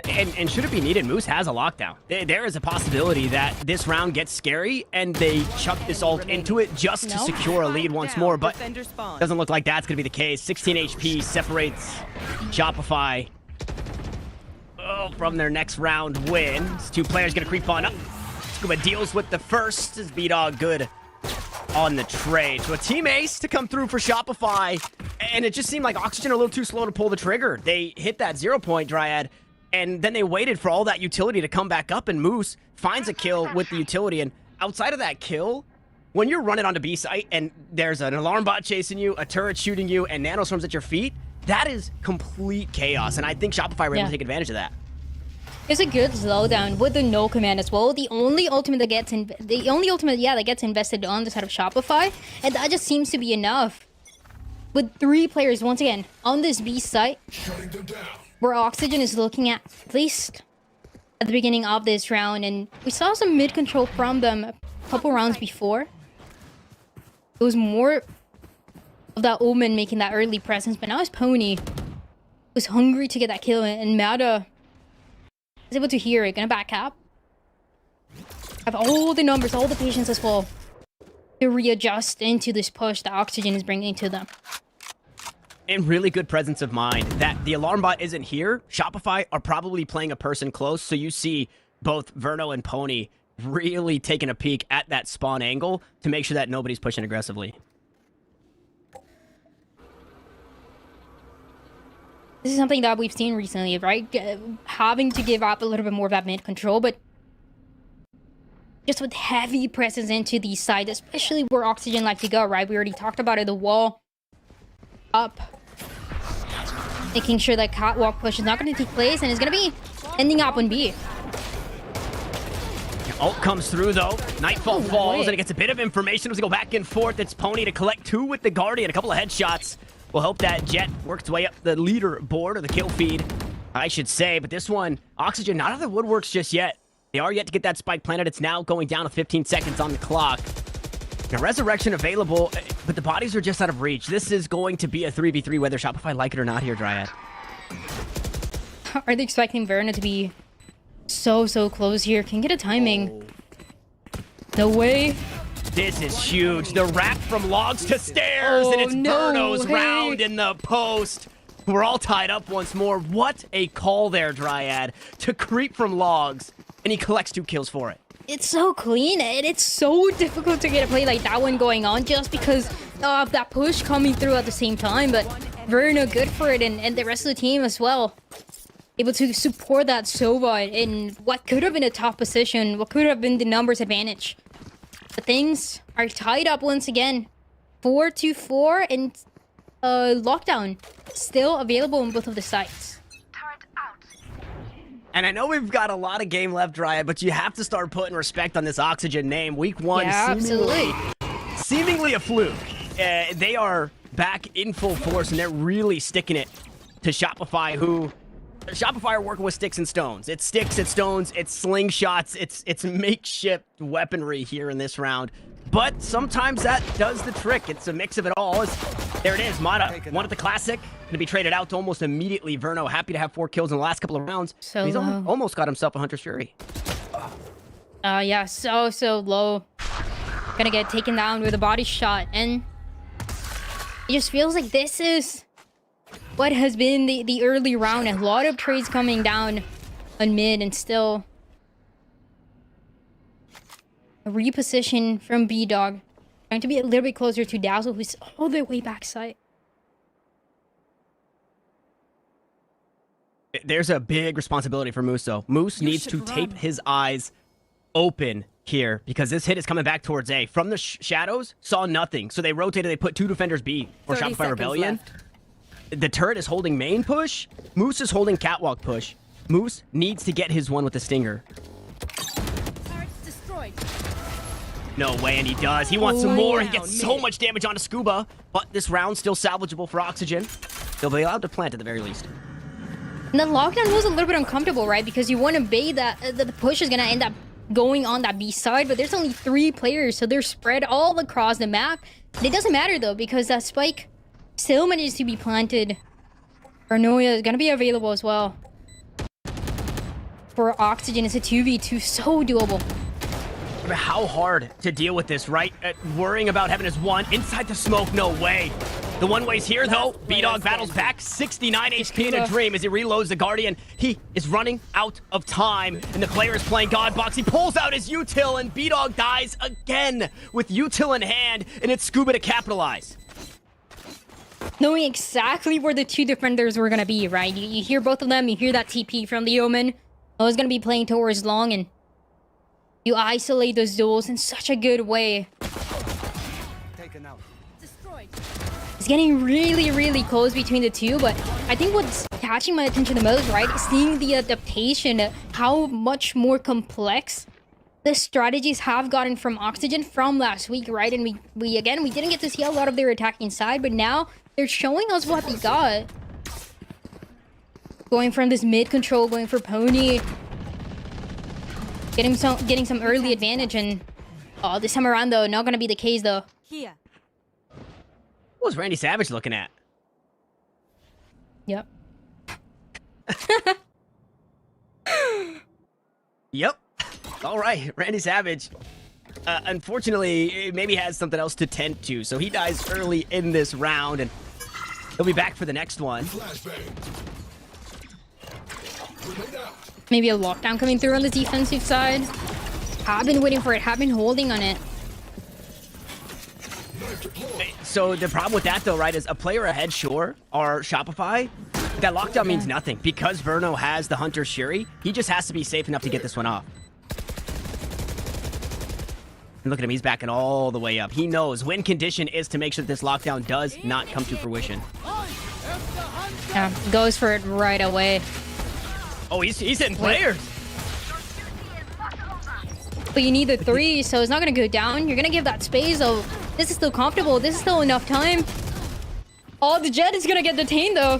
And should it be needed, Moose has a lockdown. There is a possibility that this round gets scary and they chuck this ult into it just to secure a lead once more, but doesn't look like that's going to be the case. 16 HP separates Shopify from their next round win. These 2 players going to creep on up. Scuba deals with the first. Is B-Dog good on the trade? So a team ace to come through for Shopify, and it just seemed like Oxygen are a little too slow to pull the trigger. They hit that 0 point, Dryad, and then they waited for all that utility to come back up, and Moose finds a kill with the utility. And outside of that kill, when you're running onto B site and there's an alarm bot chasing you, a turret shooting you, and nanostorms at your feet, that is complete chaos. And I think Shopify were able to take advantage of that. It's a good slowdown with the no command as well. The only ultimate that gets that gets invested on the side of Shopify, and that just seems to be enough. With 3 players once again on this B site, where Oxygen is looking at least at the beginning of this round, and we saw some mid control from them a couple rounds before. It was more of that Omen making that early presence, but now it's Pony who's hungry to get that kill, and Mata is able to hear it. Gonna back cap. Have all the numbers, all the patience as well. to readjust into this push that Oxygen is bringing to them. And really good presence of mind that the alarm bot isn't here. Shopify are probably playing a person close, so you see both Verno and Pony really taking a peek at that spawn angle to make sure that nobody's pushing aggressively. This is something that we've seen recently, right? Having to give up a little bit more of that mid control, but just with heavy presence into these sides, especially where Oxygen like to go, right? We already talked about it, the wall up. Making sure that catwalk push is not going to take place and is going to be ending up on B. Ult comes through though. Nightfall falls and it gets a bit of information as we go back and forth. It's Pony to collect 2 with the Guardian. A couple of headshots. We'll hope that Jet works its way up the leaderboard or the kill feed, I should say. But this one, Oxygen not out of the woodworks just yet. They are yet to get that spike planted. It's now going down to 15 seconds on the clock. Now, Resurrection available, but the bodies are just out of reach. This is going to be a 3v3, whether Shopify like it or not here, Dryad. Are they expecting Verna to be so close here? Can get a timing. No way. This is huge. The wrap from logs to stairs, and it's Verno's round in the post. We're all tied up once more. What a call there, Dryad, to creep from logs, and he collects 2 kills for it. It's so clean, and it's so difficult to get a play like that one going on just because of that push coming through at the same time. But Verno good for it, and the rest of the team as well. Able to support that Sova in what could have been a tough position, what could have been the numbers advantage. But things are tied up once again. 4-4, and lockdown still available on both of the sides. And I know we've got a lot of game left, Dryad, but you have to start putting respect on this Oxygen name. Week 1, yeah, seemingly a fluke. They are back in full force, and they're really sticking it to Shopify, who... Shopify are working with sticks and stones. It's sticks, it's stones, it's slingshots, it's makeshift weaponry here in this round. But sometimes that does the trick. It's a mix of it all. There it is, Mata, one at the Classic. Going to be traded out to almost immediately. Verno happy to have 4 kills in the last couple of rounds. He's almost got himself a Hunter's Fury. Yeah, so low. Gonna get taken down with a body shot. And it just feels like this is what has been the early round. A lot of trades coming down on mid, and still a reposition from B-Dog. Trying to be a little bit closer to Dazzle, who's all the way backside. There's a big responsibility for Moose, though. Moose needs to tape his eyes open here, because this hit is coming back towards A. From the shadows, saw nothing. So they rotated, they put 2 defenders B for Shopify Rebellion. The turret is holding main push. Moose is holding catwalk push. Moose needs to get his one with the stinger. No way, and he does. He wants some more. He gets so much damage onto Scuba, but this round's still salvageable for Oxygen. They'll be allowed to plant at the very least. And the lockdown was a little bit uncomfortable, right? Because you want to bait that the push is going to end up going on that B side, but there's only 3 players, so they're spread all across the map. And it doesn't matter, though, because that spike still manages to be planted. Paranoia is going to be available as well. For Oxygen, it's a 2v2, so doable. How hard to deal with this, right? Worrying about having his one inside the smoke, no way. The one-way's here, though. B-Dog battles back, 69 HP in a dream as he reloads the Guardian. He is running out of time, and the player is playing God Box. He pulls out his util, and B-Dog dies again with util in hand, and it's Scuba to capitalize. Knowing exactly where the 2 defenders were going to be, right? You hear both of them, you hear that TP from the Omen. I was going to be playing towards long, and you isolate those duels in such a good way. It's getting really close between the 2, but I think what's catching my attention the most, right, is seeing the adaptation, how much more complex the strategies have gotten from Oxygen from last week, right? And we didn't get to see a lot of their attacking side, but now they're showing us what they got. Going from this mid control, going for Pony. Getting some early advantage, and this time around, though, not gonna be the case, though. Here. What was Randy Savage looking at? Yep. Yep. All right, Randy Savage unfortunately, maybe has something else to tend to. So he dies early in this round, and he'll be back for the next one. Maybe a lockdown coming through on the defensive side. Have been waiting for it. Have been holding on it. So the problem with that, though, right, is a player ahead, sure, or Shopify, that lockdown means nothing. Because Verno has the Hunter Shuri, he just has to be safe enough to get this one off. And look at him, he's backing all the way up. He knows win condition is to make sure that this lockdown does not come to fruition. Yeah, goes for it right away. Oh, he's hitting players. But you need the 3, so it's not going to go down. You're going to give that space, though. This is still comfortable. This is still enough time. Oh, the Jet is going to get detained, though.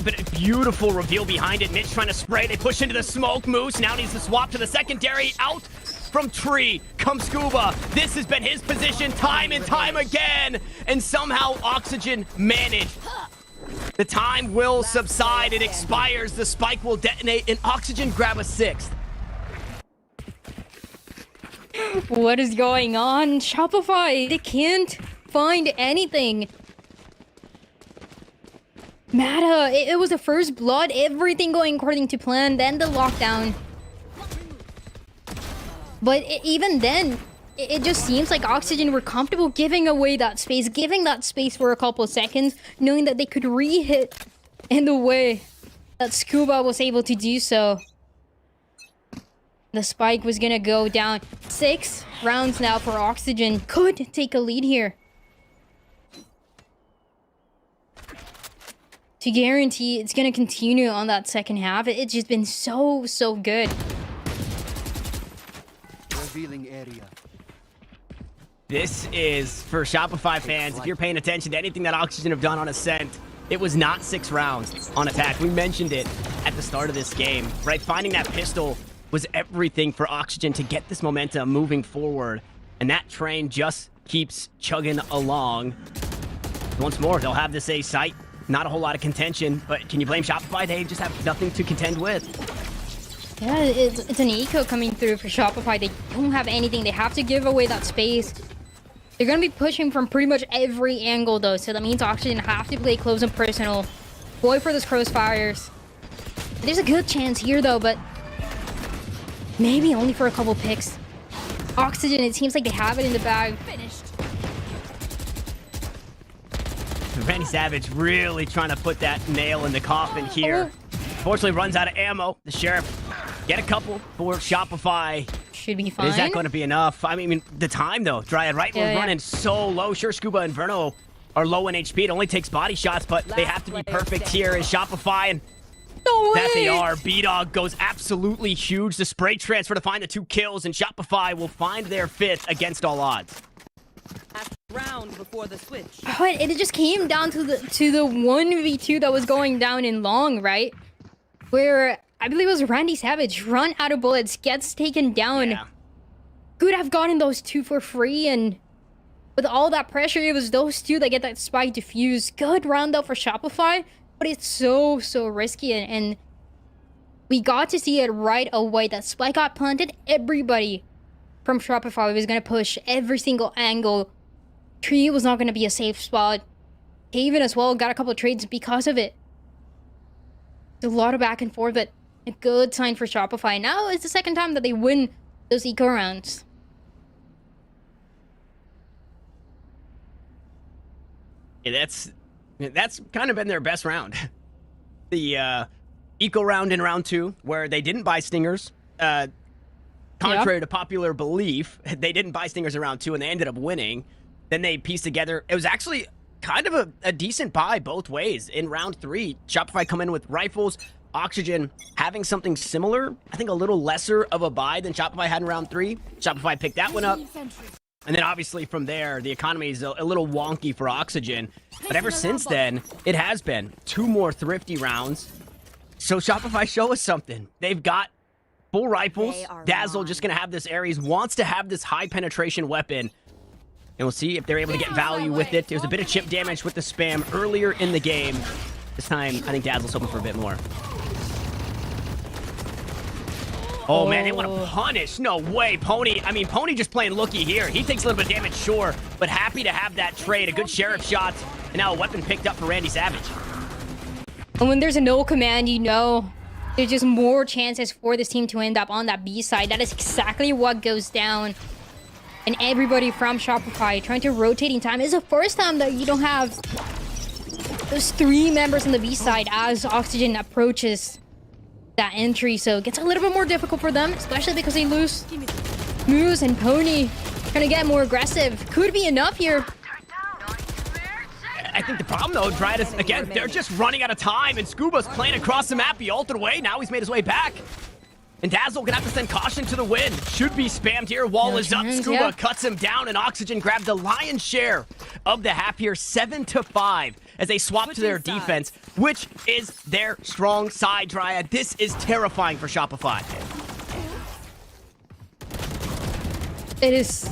But a beautiful reveal behind it. Mitch trying to spray. They push into the smoke. Moose now needs to swap to the secondary. Out from Tree comes Scuba. This has been his position time and time again. And somehow Oxygen managed. The time will subside. It expires. The spike will detonate. And Oxygen grab a 6th. What is going on? Shopify, they can't find anything. Mata, it was the first blood, everything going according to plan, then the lockdown. But even then, it just seems like Oxygen were comfortable giving away that space, giving that space for a couple seconds, knowing that they could re-hit in the way that Scuba was able to do so. The spike was gonna go down. 6 rounds now for Oxygen. Could take a lead here. To guarantee it's gonna continue on that second half. It's just been so good. Revealing area. This is for Shopify fans. If you're paying attention to anything that Oxygen have done on Ascent, it was not 6 rounds on attack. We mentioned it at the start of this game, right? Finding that pistol was everything for Oxygen to get this momentum moving forward. And that train just keeps chugging along. Once more, they'll have this A site. Not a whole lot of contention, but can you blame Shopify? They just have nothing to contend with. Yeah, it's an eco coming through for Shopify. They don't have anything. They have to give away that space. They're going to be pushing from pretty much every angle, though. So that means Oxygen have to play close and personal. Boy for those crossfires. There's a good chance here, though, but maybe only for a couple picks. Oxygen, it seems like they have it in the bag. Finished. Randy Savage really trying to put that nail in the coffin here. Fortunately, runs out of ammo. The Sheriff get a couple for Shopify. Should be fine. Is that going to be enough? I mean, the time, though. Dryad, right? We're running so low. Sure, Scuba and Verno are low in HP. It only takes body shots, but they have to be perfect here as Shopify. And that they are. B-Dog goes absolutely huge. The spray transfer to find the 2 kills, and Shopify will find their 5th against all odds. Round before the switch. Oh, it just came down to the 1v2 that was going down in long, right? Where I believe it was Randy Savage run out of bullets, gets taken down. Yeah. Could have gotten those 2 for free, and with all that pressure, it was those 2 that get that spike defused. Good round though for Shopify, but it's so risky, and we got to see it right away. That spike got planted. Everybody from Shopify was gonna push every single angle. Tree was not gonna be a safe spot. Haven as well got a couple of trades because of it. A lot of back and forth, but a good sign for Shopify. Now it's the second time that they win those eco rounds. Yeah, that's kind of been their best round. The eco round in round 2, where they didn't buy stingers. Contrary to popular belief, they didn't buy stingers in round 2, and they ended up winning. Then they pieced together. It was actually kind of a decent buy both ways. In round 3, Shopify come in with rifles. Oxygen having something similar. I think a little lesser of a buy than Shopify had in round 3. Shopify picked that one up. And then obviously from there, the economy is a little wonky for Oxygen. But ever since then, it has been 2 more thrifty rounds. So Shopify, show us something. They've got full rifles. Dazzle just going to have this Ares, wants to have this high penetration weapon. And we'll see if they're able to get value with it. There's a bit of chip damage with the spam earlier in the game. This time, I think Dazzle's hoping for a bit more. Oh, man, they want to punish. No way. Pony, I mean, Pony just playing looky here. He takes a little bit of damage, sure, but happy to have that trade. A good sheriff shot, and now a weapon picked up for Randy Savage. And when there's a no command, you know, there's just more chances for this team to end up on that B side. That is exactly what goes down. And everybody from Shopify trying to rotate in time. It's the first time that you don't have those 3 members on the B side as Oxygen approaches that entry, so it gets a little bit more difficult for them, especially because they lose Moose and Pony trying to get more aggressive. Could be enough here. I think the problem, though, Dryad, is, again, they're just running out of time, and Scuba's playing across the map. He altered away. Now he's made his way back. And Dazzle gonna have to send caution to the wind. Should be spammed here. Wall is up. Scuba cuts him down, and Oxygen grabbed the lion's share of the half here, 7-5, as they swap to their defense, which is their strong side, Dryad. This is terrifying for Shopify. It is.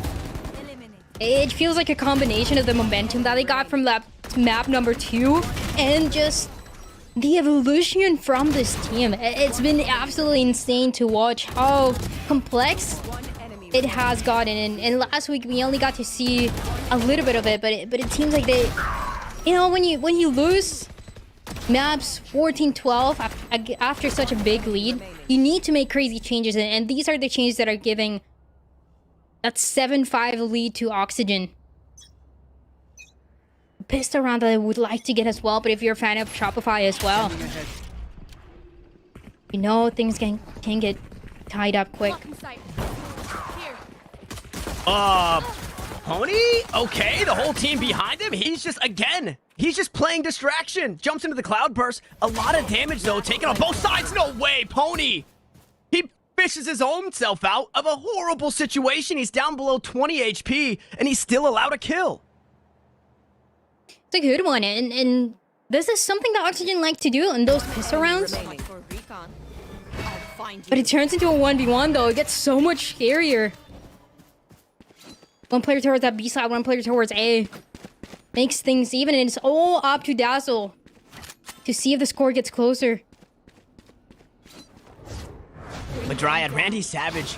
It feels like a combination of the momentum that they got from that map number 2 and just the evolution from this team. It's been absolutely insane to watch how complex it has gotten. And last week we only got to see a little bit of it, but it seems like they, you know, when you lose maps 14-12 after such a big lead, you need to make crazy changes, and these are the changes that are giving that 7-5 lead to Oxygen. Pistol round that I would like to get as well, but if you're a fan of Shopify as well, you know things can get tied up quick. Pony? Okay, the whole team behind him. He's just playing distraction. Jumps into the cloud burst. A lot of damage, though, taken on both sides. No way, Pony. He fishes his own self out of a horrible situation. He's down below 20 HP, and he's still allowed a kill. It's a good one, and this is something that Oxygen like to do in those pistol rounds. But it turns into a 1v1, though. It gets so much scarier. One player towards that B side, one player towards A. Makes things even, and it's all up to Dazzle to see if the score gets closer. But Dryad, Randy Savage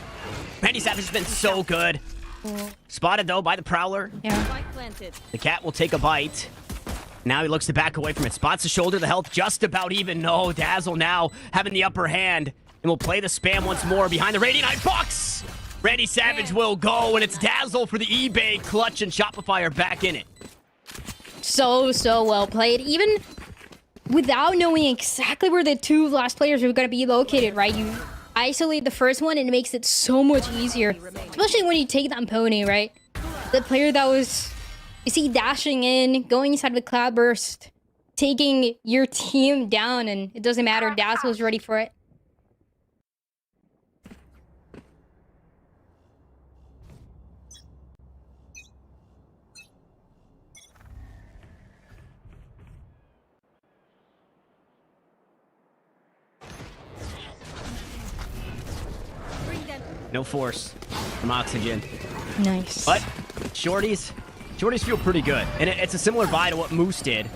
has been so good. Spotted, though, by the Prowler. Yeah. The cat will take a bite. Now he looks to back away from it. Spots the shoulder, the health just about even. No, Dazzle now having the upper hand. And will play the spam once more behind the Radiant Eye box. Randy Savage will go, and it's Dazzle for the eBay clutch, and Shopify are back in it. So well played. Even without knowing exactly where the 2 last players are going to be located, right? You isolate the first one, and it makes it so much easier. Especially when you take that Pony, right? The player that was, you see, dashing in, going inside the cloud burst, taking your team down, and it doesn't matter. Dazzle's ready for it. No force from Oxygen. Nice. But Shorties feel pretty good. And it's a similar buy to what Moose did.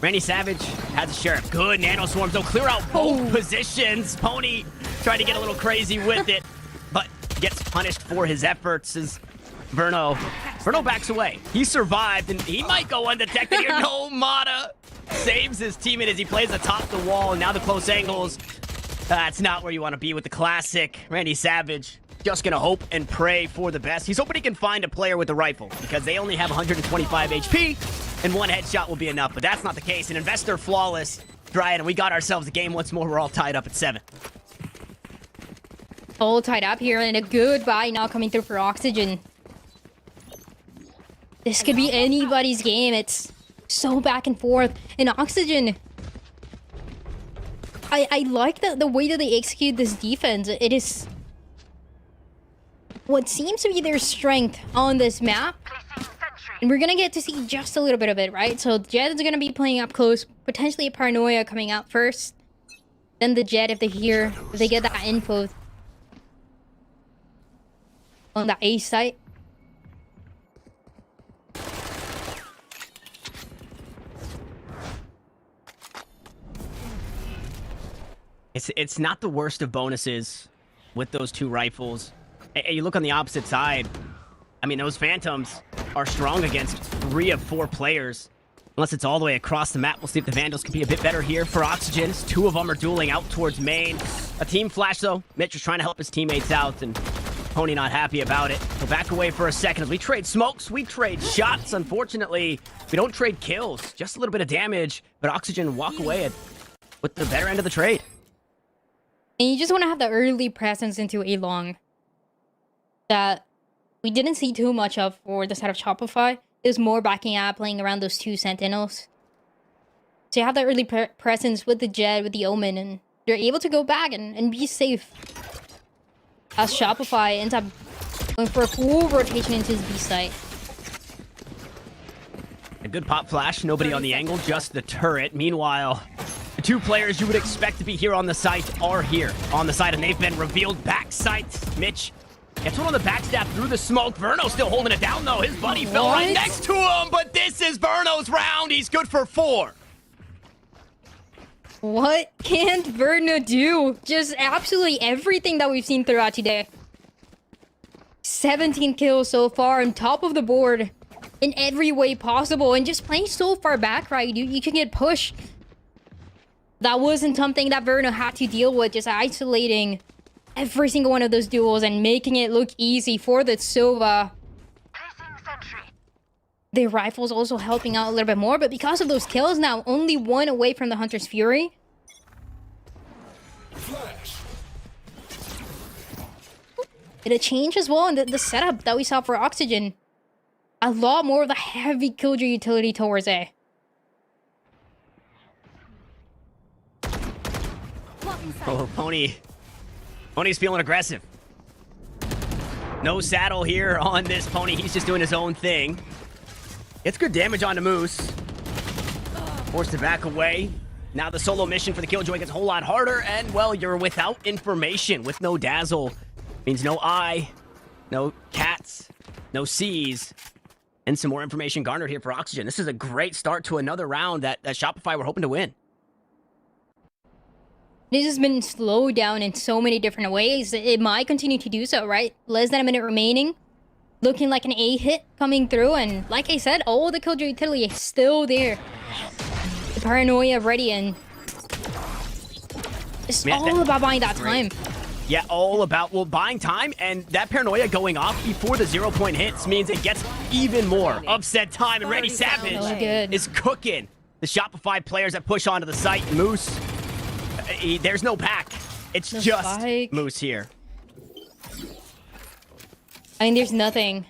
Randy Savage has a sheriff. Good nano swarms, though. Clear out both positions. Pony tried to get a little crazy with it, but gets punished for his efforts as Verno backs away. He survived, and he might go undetected here. No, Mata saves his teammate as he plays atop the wall, and now the close angles. That's not where you want to be with the classic Randy Savage. Just gonna hope and pray for the best. He's hoping he can find a player with a rifle because they only have 125 HP and one headshot will be enough, but that's not the case. An investor flawless Dryad, and we got ourselves a game once more. We're all tied up at 7. All tied up here, and a good buy now coming through for Oxygen. This could be anybody's game. It's so back and forth. And Oxygen, I like the way that they execute this defense. It is what seems to be their strength on this map. And we're gonna get to see just a little bit of it, right? So Jet is gonna be playing up close, potentially a Paranoia coming out first. Then the Jet, if they get that info on the A site. It's not the worst of bonuses with those 2 rifles. Hey, you look on the opposite side. I mean, those Phantoms are strong against 3 of 4 players. Unless it's all the way across the map. We'll see if the Vandals can be a bit better here for Oxygen. 2 of them are dueling out towards main. A team flash, though. Mitch is trying to help his teammates out, and Pony not happy about it. He'll back away for a second as we trade smokes. We trade shots. Unfortunately, we don't trade kills. Just a little bit of damage, but Oxygen walk away with the better end of the trade. And you just want to have the early presence into A long that we didn't see too much of for the side of Shopify. It was more backing up, playing around those 2 Sentinels. So you have that early presence with the Jet, with the Omen, and you're able to go back and be safe. As Shopify ends up going for a full rotation into his B site. A good pop flash, nobody on the angle, just the turret. Meanwhile, the 2 players you would expect to be here on the site are here on the site, and they've been revealed back site. Mitch gets one on the backstab through the smoke. Verno still holding it down, though. His buddy fell right next to him, but this is Verno's round. He's good for 4. What can't Verno do? Just absolutely everything that we've seen throughout today. 17 kills so far on top of the board in every way possible, and just playing so far back, right? You can get pushed. That wasn't something that Verno had to deal with, just isolating every single one of those duels and making it look easy for the Sova. The rifles also helping out a little bit more, but because of those kills now, only 1 away from the Hunter's Fury. It'll change as well in the setup that we saw for Oxygen. A lot more of the heavy killjoy utility towards A. Oh, Pony's feeling aggressive. No saddle here on this Pony. He's just doing his own thing. It's good damage on the Moose. Forced to back away. Now the solo mission for the Killjoy gets a whole lot harder, and, well, you're without information. With no Dazzle means no eye, no cats, no C's, and some more information garnered here for Oxygen. This is a great start to another round that Shopify were hoping to win. This has been slowed down in so many different ways. It might continue to do so, right? Less than a minute remaining. Looking like an A hit coming through, and like I said, all the killjoy utility is still there. The paranoia ready, and it's all about buying that time. Yeah, all about, well, buying time, and that paranoia going off before the 0-point hits means it gets even more upset time, and Randy Savage is cooking the Shopify players that push onto the site. Moose, there's no pack. It's just Moose here. I mean, there's nothing.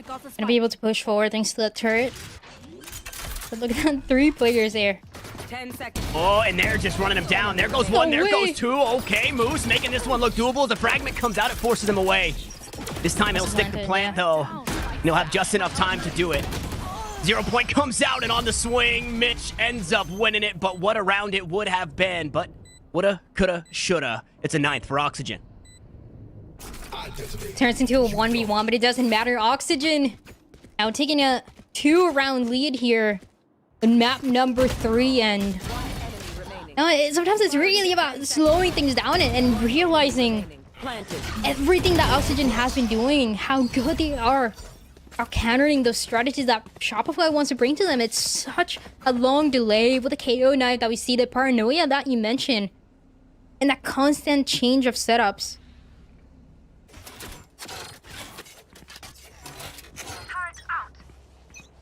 Gonna be able to push forward thanks to that turret. But look at that, 3 players there. 10 seconds. Oh, and they're just running him down. There goes one, there goes 2. Okay, Moose making this one look doable. The fragment comes out, it forces him away. This time he'll stick the plant, though. And he'll have just enough time to do it. 0-point comes out, and on the swing, Mitch ends up winning it. But what a round it would have been. But woulda, coulda, shoulda. It's a 9th for Oxygen. Turns into a 1v1, but it doesn't matter. Oxygen now taking a 2-round lead here on map number 3, and sometimes it's really about slowing things down and realizing everything that Ascension has been doing, how good they are countering those strategies that Shopify wants to bring to them. It's such a long delay with the KO knife that we see, the paranoia that you mentioned, and that constant change of setups.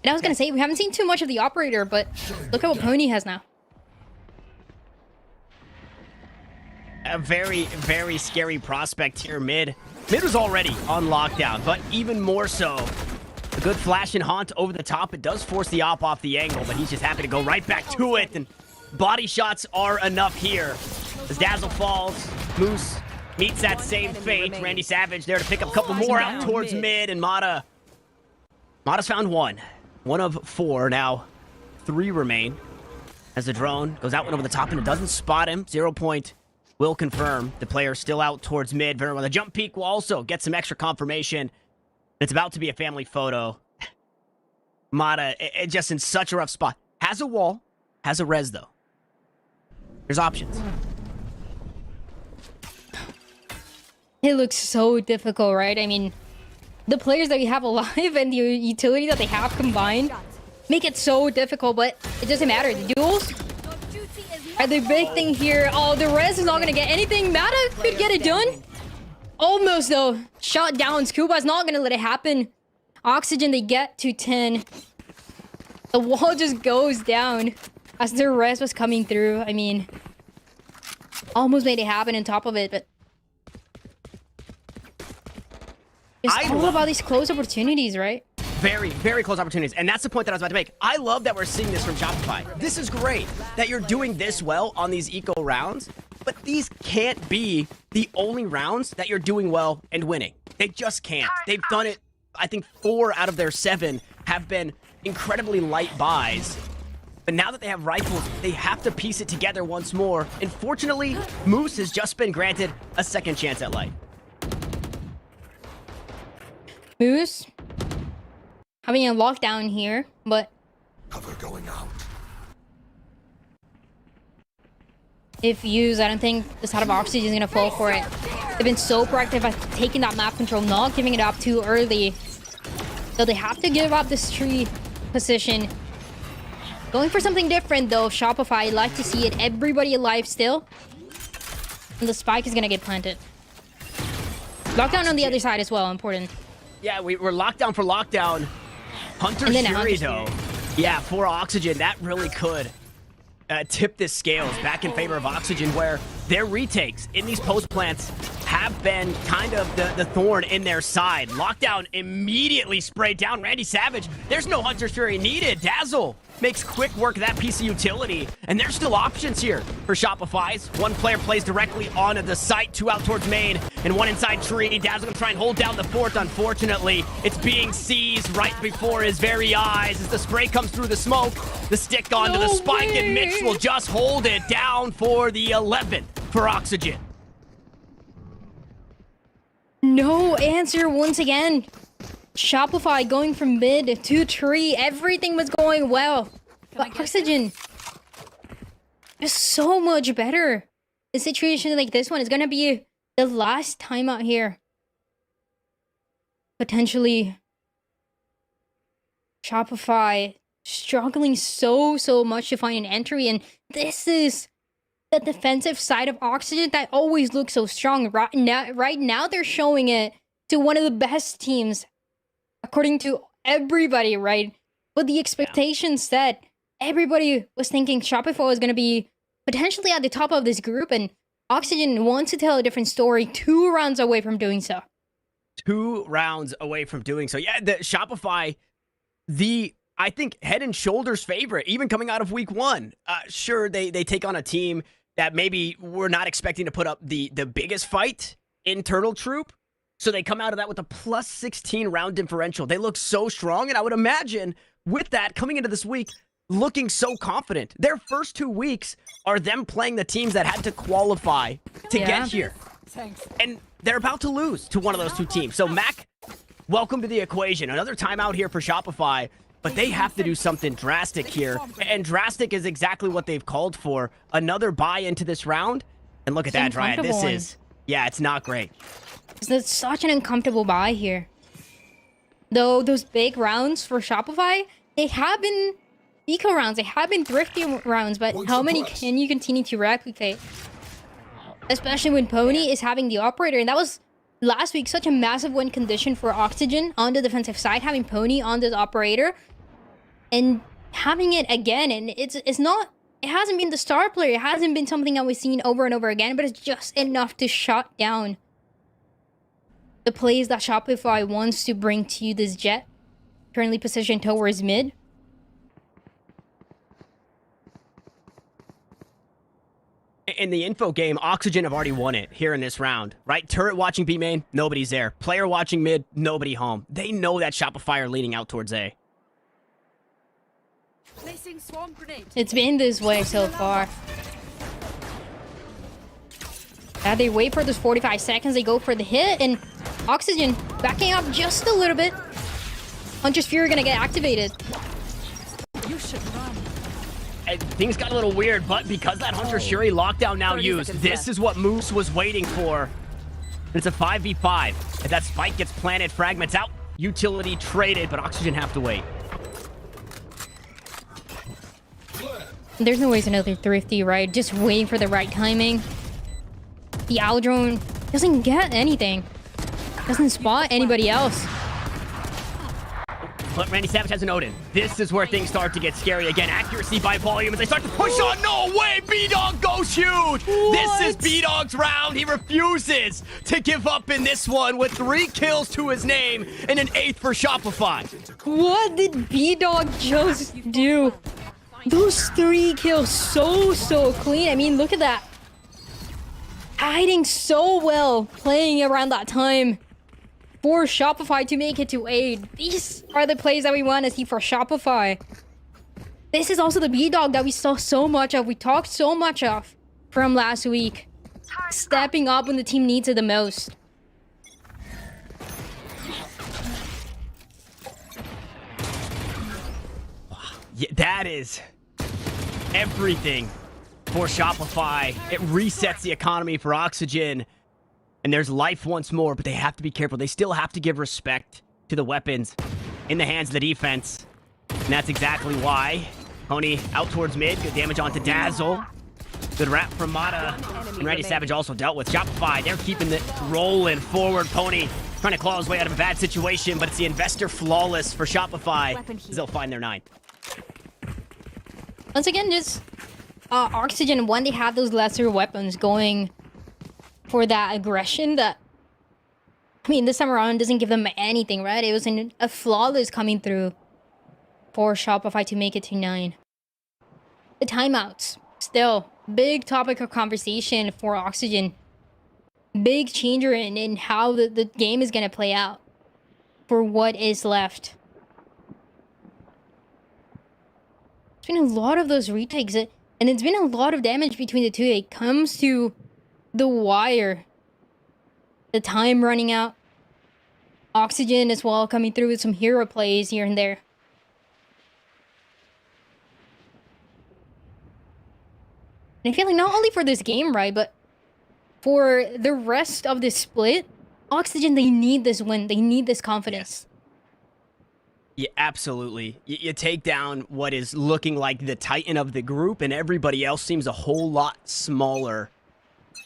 And I was gonna say, we haven't seen too much of the operator, but look at what Pony has now. A very, very scary prospect here, Mid. Mid was already on lockdown, but even more so. A good flash and haunt over the top. It does force the op off the angle, but he's just happy to go right back to it. And body shots are enough here. As Dazzle falls, Moose meets that same fate. Randy Savage there to pick up a couple more out towards Mid, and Mata's found 1. 1 of 4 now. 3 remain. As the drone goes out and over the top, and it doesn't spot him. 0-point will confirm. The player still out towards Mid. Verno with a jump peek will also get some extra confirmation. It's about to be a family photo. Mata, just in such a rough spot. Has a wall. Has a res, though. There's options. It looks so difficult, right? I mean, the players that we have alive and the utility that they have combined make it so difficult, but it doesn't matter. The duels are the big thing here. Oh, the res is not going to get anything. Mata could get it done. Almost, though. Shot down. Scuba's not going to let it happen. Oxygen, they get to 10. The wall just goes down as the res was coming through. I mean, almost made it happen on top of it, but it's all about these close opportunities, right? Very, very close opportunities. And that's the point that I was about to make. I love that we're seeing this from Shopify. This is great that you're doing this well on these eco rounds, but these can't be the only rounds that you're doing well and winning. They just can't. They've done it, I think 4 out of their 7 have been incredibly light buys. But now that they have rifles, they have to piece it together once more. And fortunately, Moose has just been granted a second chance at light. Moose having a lockdown here, but cover going out. If used, I don't think the side of Oxygen is gonna fall for it. They've been so proactive at taking that map control, not giving it up too early. So they have to give up this tree position. Going for something different though, Shopify. I'd like to see it. Everybody alive still. And the spike is gonna get planted. Lockdown on the other side as well, important. Yeah, we're locked down for lockdown. Hunter Shuri, though. Yeah, for Oxygen, that really could tip the scales back in favor of Oxygen, where their retakes in these post plants have been kind of the thorn in their side. Lockdown immediately sprayed down Randy Savage. There's no Hunter Fury needed. Dazzle makes quick work of that piece of utility, and there's still options here for Shopify's. One player plays directly onto the site, 2 out towards main, and 1 inside tree. Dazzle gonna try and hold down the fort. Unfortunately, it's being seized right before his very eyes as the spray comes through the smoke. The stick onto the spike, and Mitch will just hold it down for the 11th for Oxygen. No answer once again. Shopify going from mid to tree. Everything was going well. But Oxygen is so much better. A situation like this one is going to be the last time out here. Potentially Shopify struggling so much to find an entry. And this is the defensive side of Oxygen that always looks so strong. Right now they're showing it to one of the best teams, according to everybody, right? But the expectations set, everybody was thinking Shopify was going to be potentially at the top of this group, and Oxygen wants to tell a different story 2 rounds away from doing so. 2 rounds away from doing so. Yeah, the Shopify, I think, head and shoulders favorite, even coming out of week 1. Sure, they take on a team that maybe we're not expecting to put up the biggest fight in Turtle Troop. So they come out of that with a plus 16 round differential. They look so strong, and I would imagine with that coming into this week, looking so confident. Their first 2 weeks are them playing the teams that had to qualify to get here. And they're about to lose to one of those 2 teams. So Mac, welcome to the equation. Another timeout here for Shopify, but they have to do something drastic here. And drastic is exactly what they've called for. Another buy into this round. And look at that, Dryad. This is, yeah, it's not great. It's such an uncomfortable buy here. Though those big rounds for Shopify, they have been eco rounds, they have been thrifty rounds, but how many can you continue to replicate? Especially when Pony is having the operator, and that was last week such a massive win condition for Oxygen on the defensive side, having Pony on this operator, and having it again, and it's not, it hasn't been the star player, it hasn't been something that we've seen over and over again, but it's just enough to shut down the plays that Shopify wants to bring to this Jet, currently positioned towards mid. In the info game, Oxygen have already won it here in this round, right? Turret watching B main, nobody's there. Player watching mid, nobody home. They know that Shopify are leaning out towards A. It's been this way so far. They wait for those 45 seconds, they go for the hit, and Oxygen backing up just a little bit. Hunter's Fury gonna get activated. You should run. And things got a little weird, but because that Hunter Shuri lockdown now used, this is what Moose was waiting for. It's a 5v5. If that spike gets planted, fragments out, utility traded, but Oxygen have to wait. There's no ways another thrifty, right? Just waiting for the right timing. The owl drone doesn't get anything. Doesn't spot anybody else. But Randy Savage has an Odin. This is where things start to get scary again. Accuracy by volume as they start to push on. No way! B-Dog goes huge! This is B-Dog's round. He refuses to give up in this one with 3 kills to his name and an 8th for Shopify. What did B-Dog just do? Those 3 kills so clean. I mean, look at that. Hiding so well, playing around that time. For Shopify to make it to 8. These are the plays that we want to see for Shopify. This is also the B-Dog that we saw so much of. We talked so much of from last week. Stepping up when the team needs it the most. Yeah, that is everything for Shopify. It resets the economy for Oxygen. And there's life once more, but they have to be careful. They still have to give respect to the weapons in the hands of the defense. And that's exactly why. Pony out towards mid. Good damage onto Dazzle. Good wrap from Mata. And Randy Savage also dealt with Shopify. They're keeping it rolling forward. Pony trying to claw his way out of a bad situation, but it's the investor flawless for Shopify as they'll find their 9. Once again, just Oxygen, when they have those lesser weapons going for that aggression that, I mean, this time around doesn't give them anything, right? It was a flawless coming through for Shopify to make it to 9. The timeouts, still, big topic of conversation for Oxygen. Big changer in how the game is going to play out for what is left. It's been a lot of those retakes, and it's been a lot of damage between the two. It comes to the wire. The time running out. Oxygen as well coming through with some hero plays here and there. And I feel like not only for this game, right, but for the rest of this split, Oxygen, they need this win. They need this confidence. Yeah, absolutely. You take down what is looking like the titan of the group, and everybody else seems a whole lot smaller.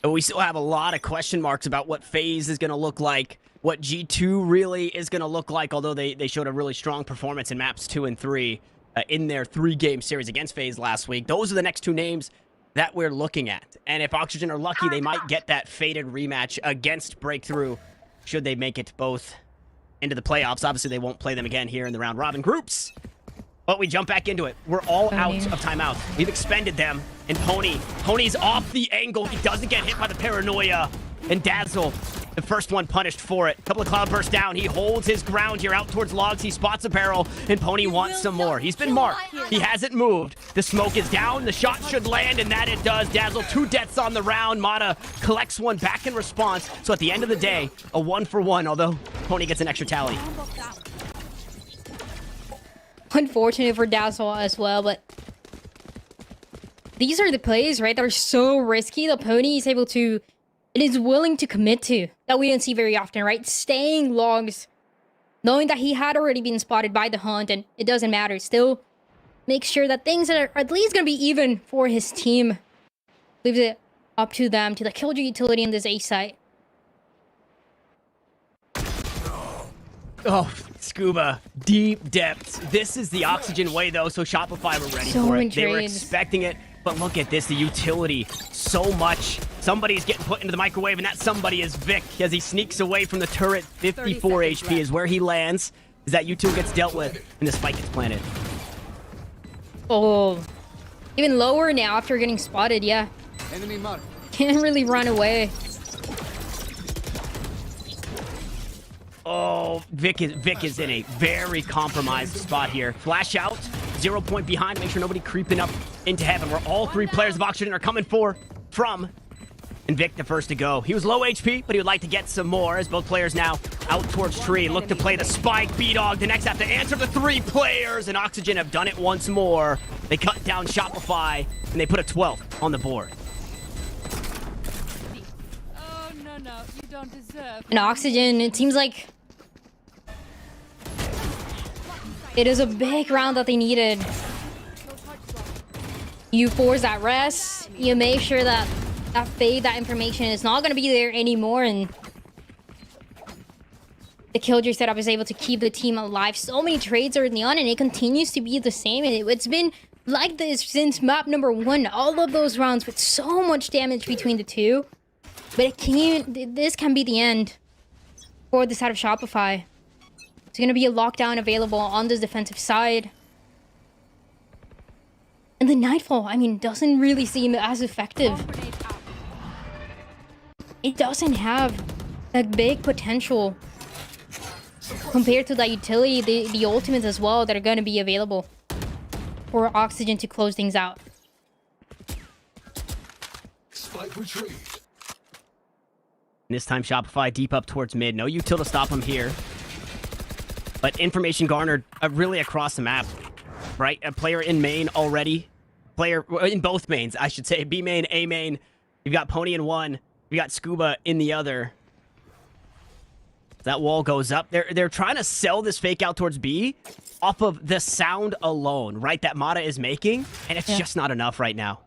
But we still have a lot of question marks about what FaZe is going to look like, what G2 really is going to look like, although they showed a really strong performance in maps 2 and 3 in their 3-game series against FaZe last week. Those are the next 2 names that we're looking at. And if Oxygen are lucky, they might get that fated rematch against Breakthrough, should they make it both into the playoffs. Obviously, they won't play them again here in the round-robin groups. But we jump back into it. We're all out of timeouts. We've expended them. And Pony's off the angle. He doesn't get hit by the paranoia. And Dazzle, the first one punished for it. Couple of cloud bursts down. He holds his ground here out towards logs. He spots a barrel. And Pony wants some more. He's been marked. He hasn't moved. The smoke is down. The shot should land. And that it does. Dazzle, 2 deaths on the round. Mata collects one back in response. So at the end of the day, a 1-for-1. Although Pony gets an extra tally. Unfortunate for Dazzle as well, but these are the plays, right, that are so risky that Pony is able to, it is willing to commit to, that we don't see very often, right? Staying logs, knowing that he had already been spotted by the hunt, and it doesn't matter. Still make sure that things are at least going to be even for his team. Leaves it up to them, to the Killjoy utility in this A site. Oh, Scuba, deep depths. This is the Oxygen way, though, so Shopify were ready for it. They were expecting it, but look at this, the utility, so much. Somebody's getting put into the microwave, and that somebody is Vic as he sneaks away from the turret. 54 HP is where he lands, as that U2 gets dealt with, and the spike gets planted. Oh, even lower now after getting spotted, yeah. Enemy mark. Can't really run away. Oh, Vic is in a very compromised spot here. Flash out, 0 point behind, make sure nobody creeping up into heaven, where all 3 players of Oxygen are coming from. And Vic the first to go. He was low HP, but he would like to get some more, as both players now out towards tree. Look to play the spike. B-Dog, the next have to answer the 3 players, and Oxygen have done it once more. They cut down Shopify, and they put a 12th on the board. Oh, no. You don't deserve. And Oxygen, it seems like it is a big round that they needed. You force that rest, you make sure that that fade, that information is not going to be there anymore, and the Killjoy setup is able to keep the team alive. So many trades early on, and it continues to be the same, and it's been like this since map number 1. All of those rounds with so much damage between the two. But this can be the end for the side of Shopify. It's going to be a lockdown available on this defensive side. And the Nightfall, I mean, doesn't really seem as effective. It doesn't have that big potential compared to the utility, the ultimates as well, that are going to be available for Oxygen to close things out. This time Shopify deep up towards mid. No util to stop him here. But information garnered really across the map. Right? A player in main already. Player in both mains, I should say. B main, A main. You've got Pony in one. You got Scuba in the other. That wall goes up. They're trying to sell this fake out towards B off of the sound alone, right? That Mata is making, and it's just not enough right now.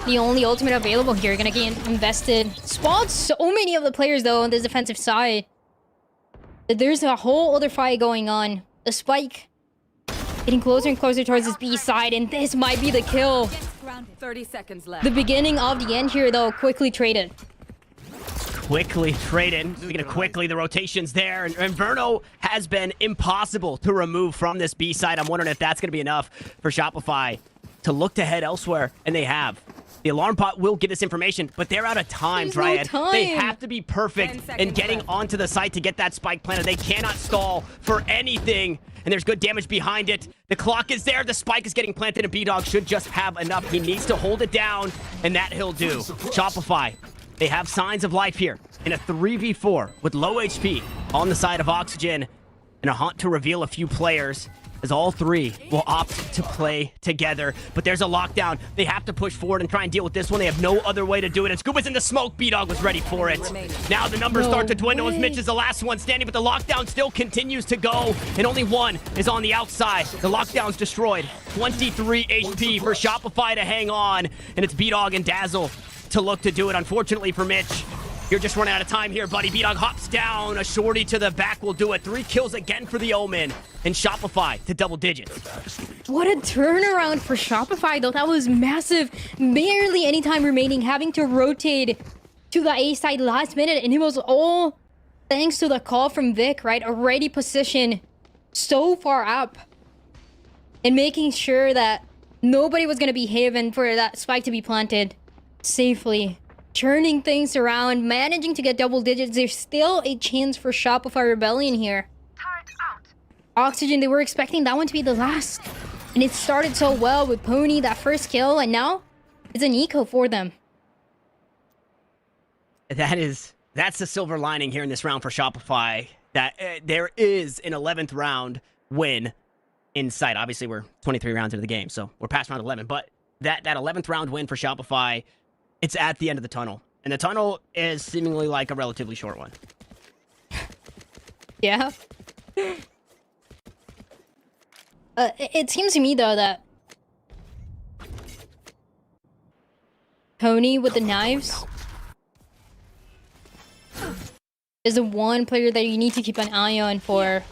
The only ultimate available here, gonna get invested. Spawned so many of the players though on this defensive side. There's a whole other fight going on. The Spike getting closer and closer towards this B side, and this might be the kill. 30 seconds left. The beginning of the end here though, quickly traded. Quickly traded. Speaking of quickly, the rotation's there, and Verno has been impossible to remove from this B side. I'm wondering if that's going to be enough for Shopify to look to head elsewhere, and they have. The alarm bot will get this information, but they're out of time, Dryad. No time. They have to be perfect in getting onto the site to get that spike planted. They cannot stall for anything, and there's good damage behind it. The clock is there. The spike is getting planted, and B-Dog should just have enough. He needs to hold it down, and that he'll do. Shopify, they have signs of life here in a 3v4 with low HP on the side of Oxygen, and a hunt to reveal a few players, as all three will opt to play together. But there's a lockdown. They have to push forward and try and deal with this one. They have no other way to do it. And Scuba's in the smoke. B-Dog was ready for it. Now the numbers start to dwindle as Mitch is the last one standing, but the lockdown still continues to go, and only one is on the outside. The lockdown's destroyed. 23 HP for Shopify to hang on, and it's B-Dog and Dazzle to look to do it. Unfortunately for Mitch, you're just running out of time here, buddy. B-Dog hops down. A shorty to the back will do it. 3 kills again for the Omen. And Shopify to double digits. What a turnaround for Shopify, though. That was massive. Barely any time remaining. Having to rotate to the A side last minute. And it was all thanks to the call from Vic, right? Already positioned so far up. And making sure that nobody was going to be haven for that spike to be planted safely. Turning things around, managing to get double digits. There's still a chance for Shopify Rebellion here. Oxygen, they were expecting that one to be the last. And it started so well with Pony, that first kill, and now it's an eco for them. That's the silver lining here in this round for Shopify. That there is an 11th round win in sight. Obviously, we're 23 rounds into the game, so we're past round 11. But that 11th round win for Shopify, it's at the end of the tunnel. And the tunnel is seemingly like a relatively short one. Yeah. It seems to me, though, that Pony with the knives is the one player that you need to keep an eye on for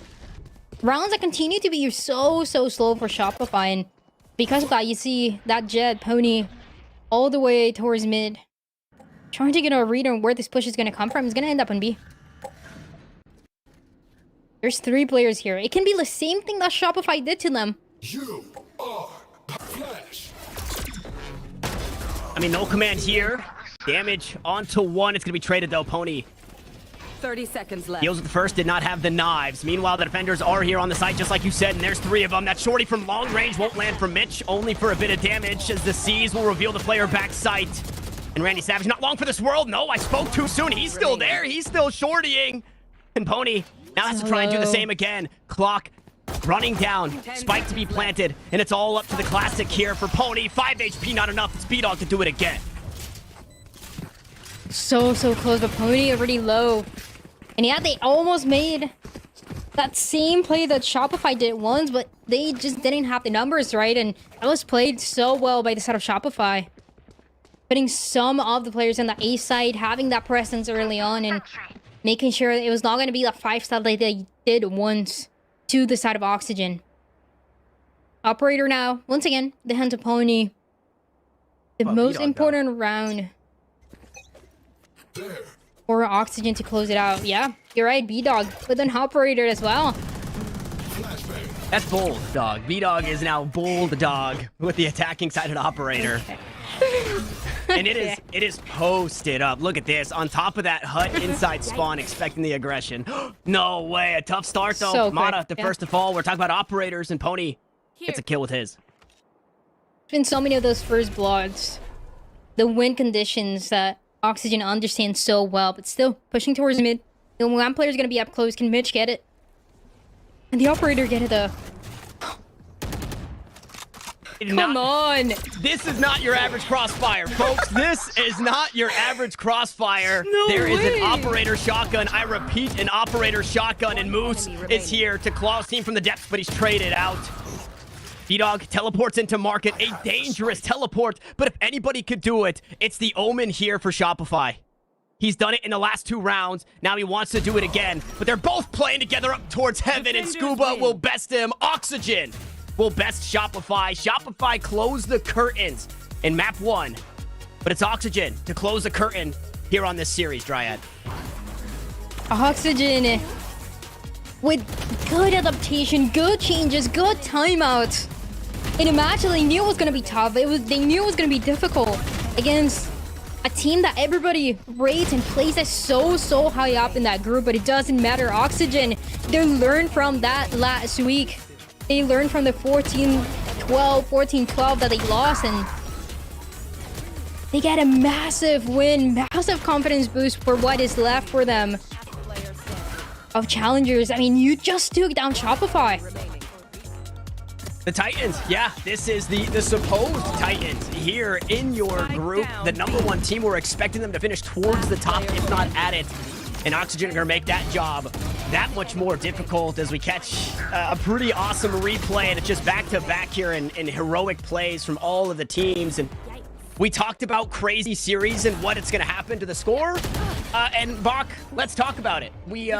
rounds that continue to be so slow for Shopify. And because of that, you see that Jet, Pony, all the way towards mid. Trying to get a read on where this push is going to come from. It's going to end up on B. There's 3 players here. It can be the same thing that Shopify did to them. You are Flash. I mean, no command here. Damage onto 1. It's going to be traded, though. Pony 30 seconds left. deals with the first, did not have the knives. Meanwhile, the defenders are here on the site, just like you said, and there's 3 of them. That shorty from long range won't land for Mitch, only for a bit of damage, as the C's will reveal the player back sight. And Randy Savage, not long for this world. No, I spoke too soon. He's still there. He's still shortying. And Pony now has to try and do the same again. Clock Running down, spike to be planted, and it's all up to the classic here for Pony. 5 HP, not enough. It's B-Dog to do it again. So close, but Pony already low. And yeah, they almost made that same play that Shopify did once, but they just didn't have the numbers right, and that was played so well by the side of Shopify. Putting some of the players on the A side, having that presence early on, and making sure it was not going to be that 5-star like they did once to the side of Oxygen. Operator now, once again, the hand to Pony. The most important round for Oxygen to close it out. Yeah, you're right, B-Dog, but then Operator as well. That's bold, dog. B-Dog is now bold, dog, with the attacking side of Operator. And it is posted up. Look at this. On top of that hut inside spawn, expecting the aggression. No way. A tough start, though. So Mata, quick, the first to fall. We're talking about Operators, and Pony gets a kill with his. Been so many of those first bloods. The win conditions that Oxygen understands so well, but still pushing towards mid. The one player's gonna be up close. Can Mitch get it? And the Operator get it though. Come on! This is not your average crossfire, folks. This is not your average crossfire. No There is way. an Operator shotgun. I repeat, an Operator shotgun, and Moose is here to claw his team from the depths, but he's traded out. B-Dog teleports into market, a dangerous teleport, but if anybody could do it, it's the Omen here for Shopify. He's done it in the last 2 rounds. Now he wants to do it again, but they're both playing together up towards heaven, and Scuba will best him. Oxygen will best Shopify. Shopify close the curtains in map 1, but it's Oxygen to close the curtain here on this series, Dryad. Oxygen with good adaptation, good changes, good timeouts. In a match that they knew was going to be tough. They knew it was going to be difficult against a team that everybody rates and places so high up in that group, but it doesn't matter. Oxygen, they learned from that last week. They learned from the 14-12 that they lost, and they get a massive win, massive confidence boost for what is left for them of challengers. I mean, you just took down Shopify. The Titans, yeah, this is the supposed Titans here in your group. The #1 team, we're expecting them to finish towards the top, if not at it. And Oxygen are going to make that job that much more difficult as we catch a pretty awesome replay. And it's just back-to-back here in heroic plays from all of the teams. And we talked about crazy series and what it's going to happen to the score. And Bach, let's talk about it. We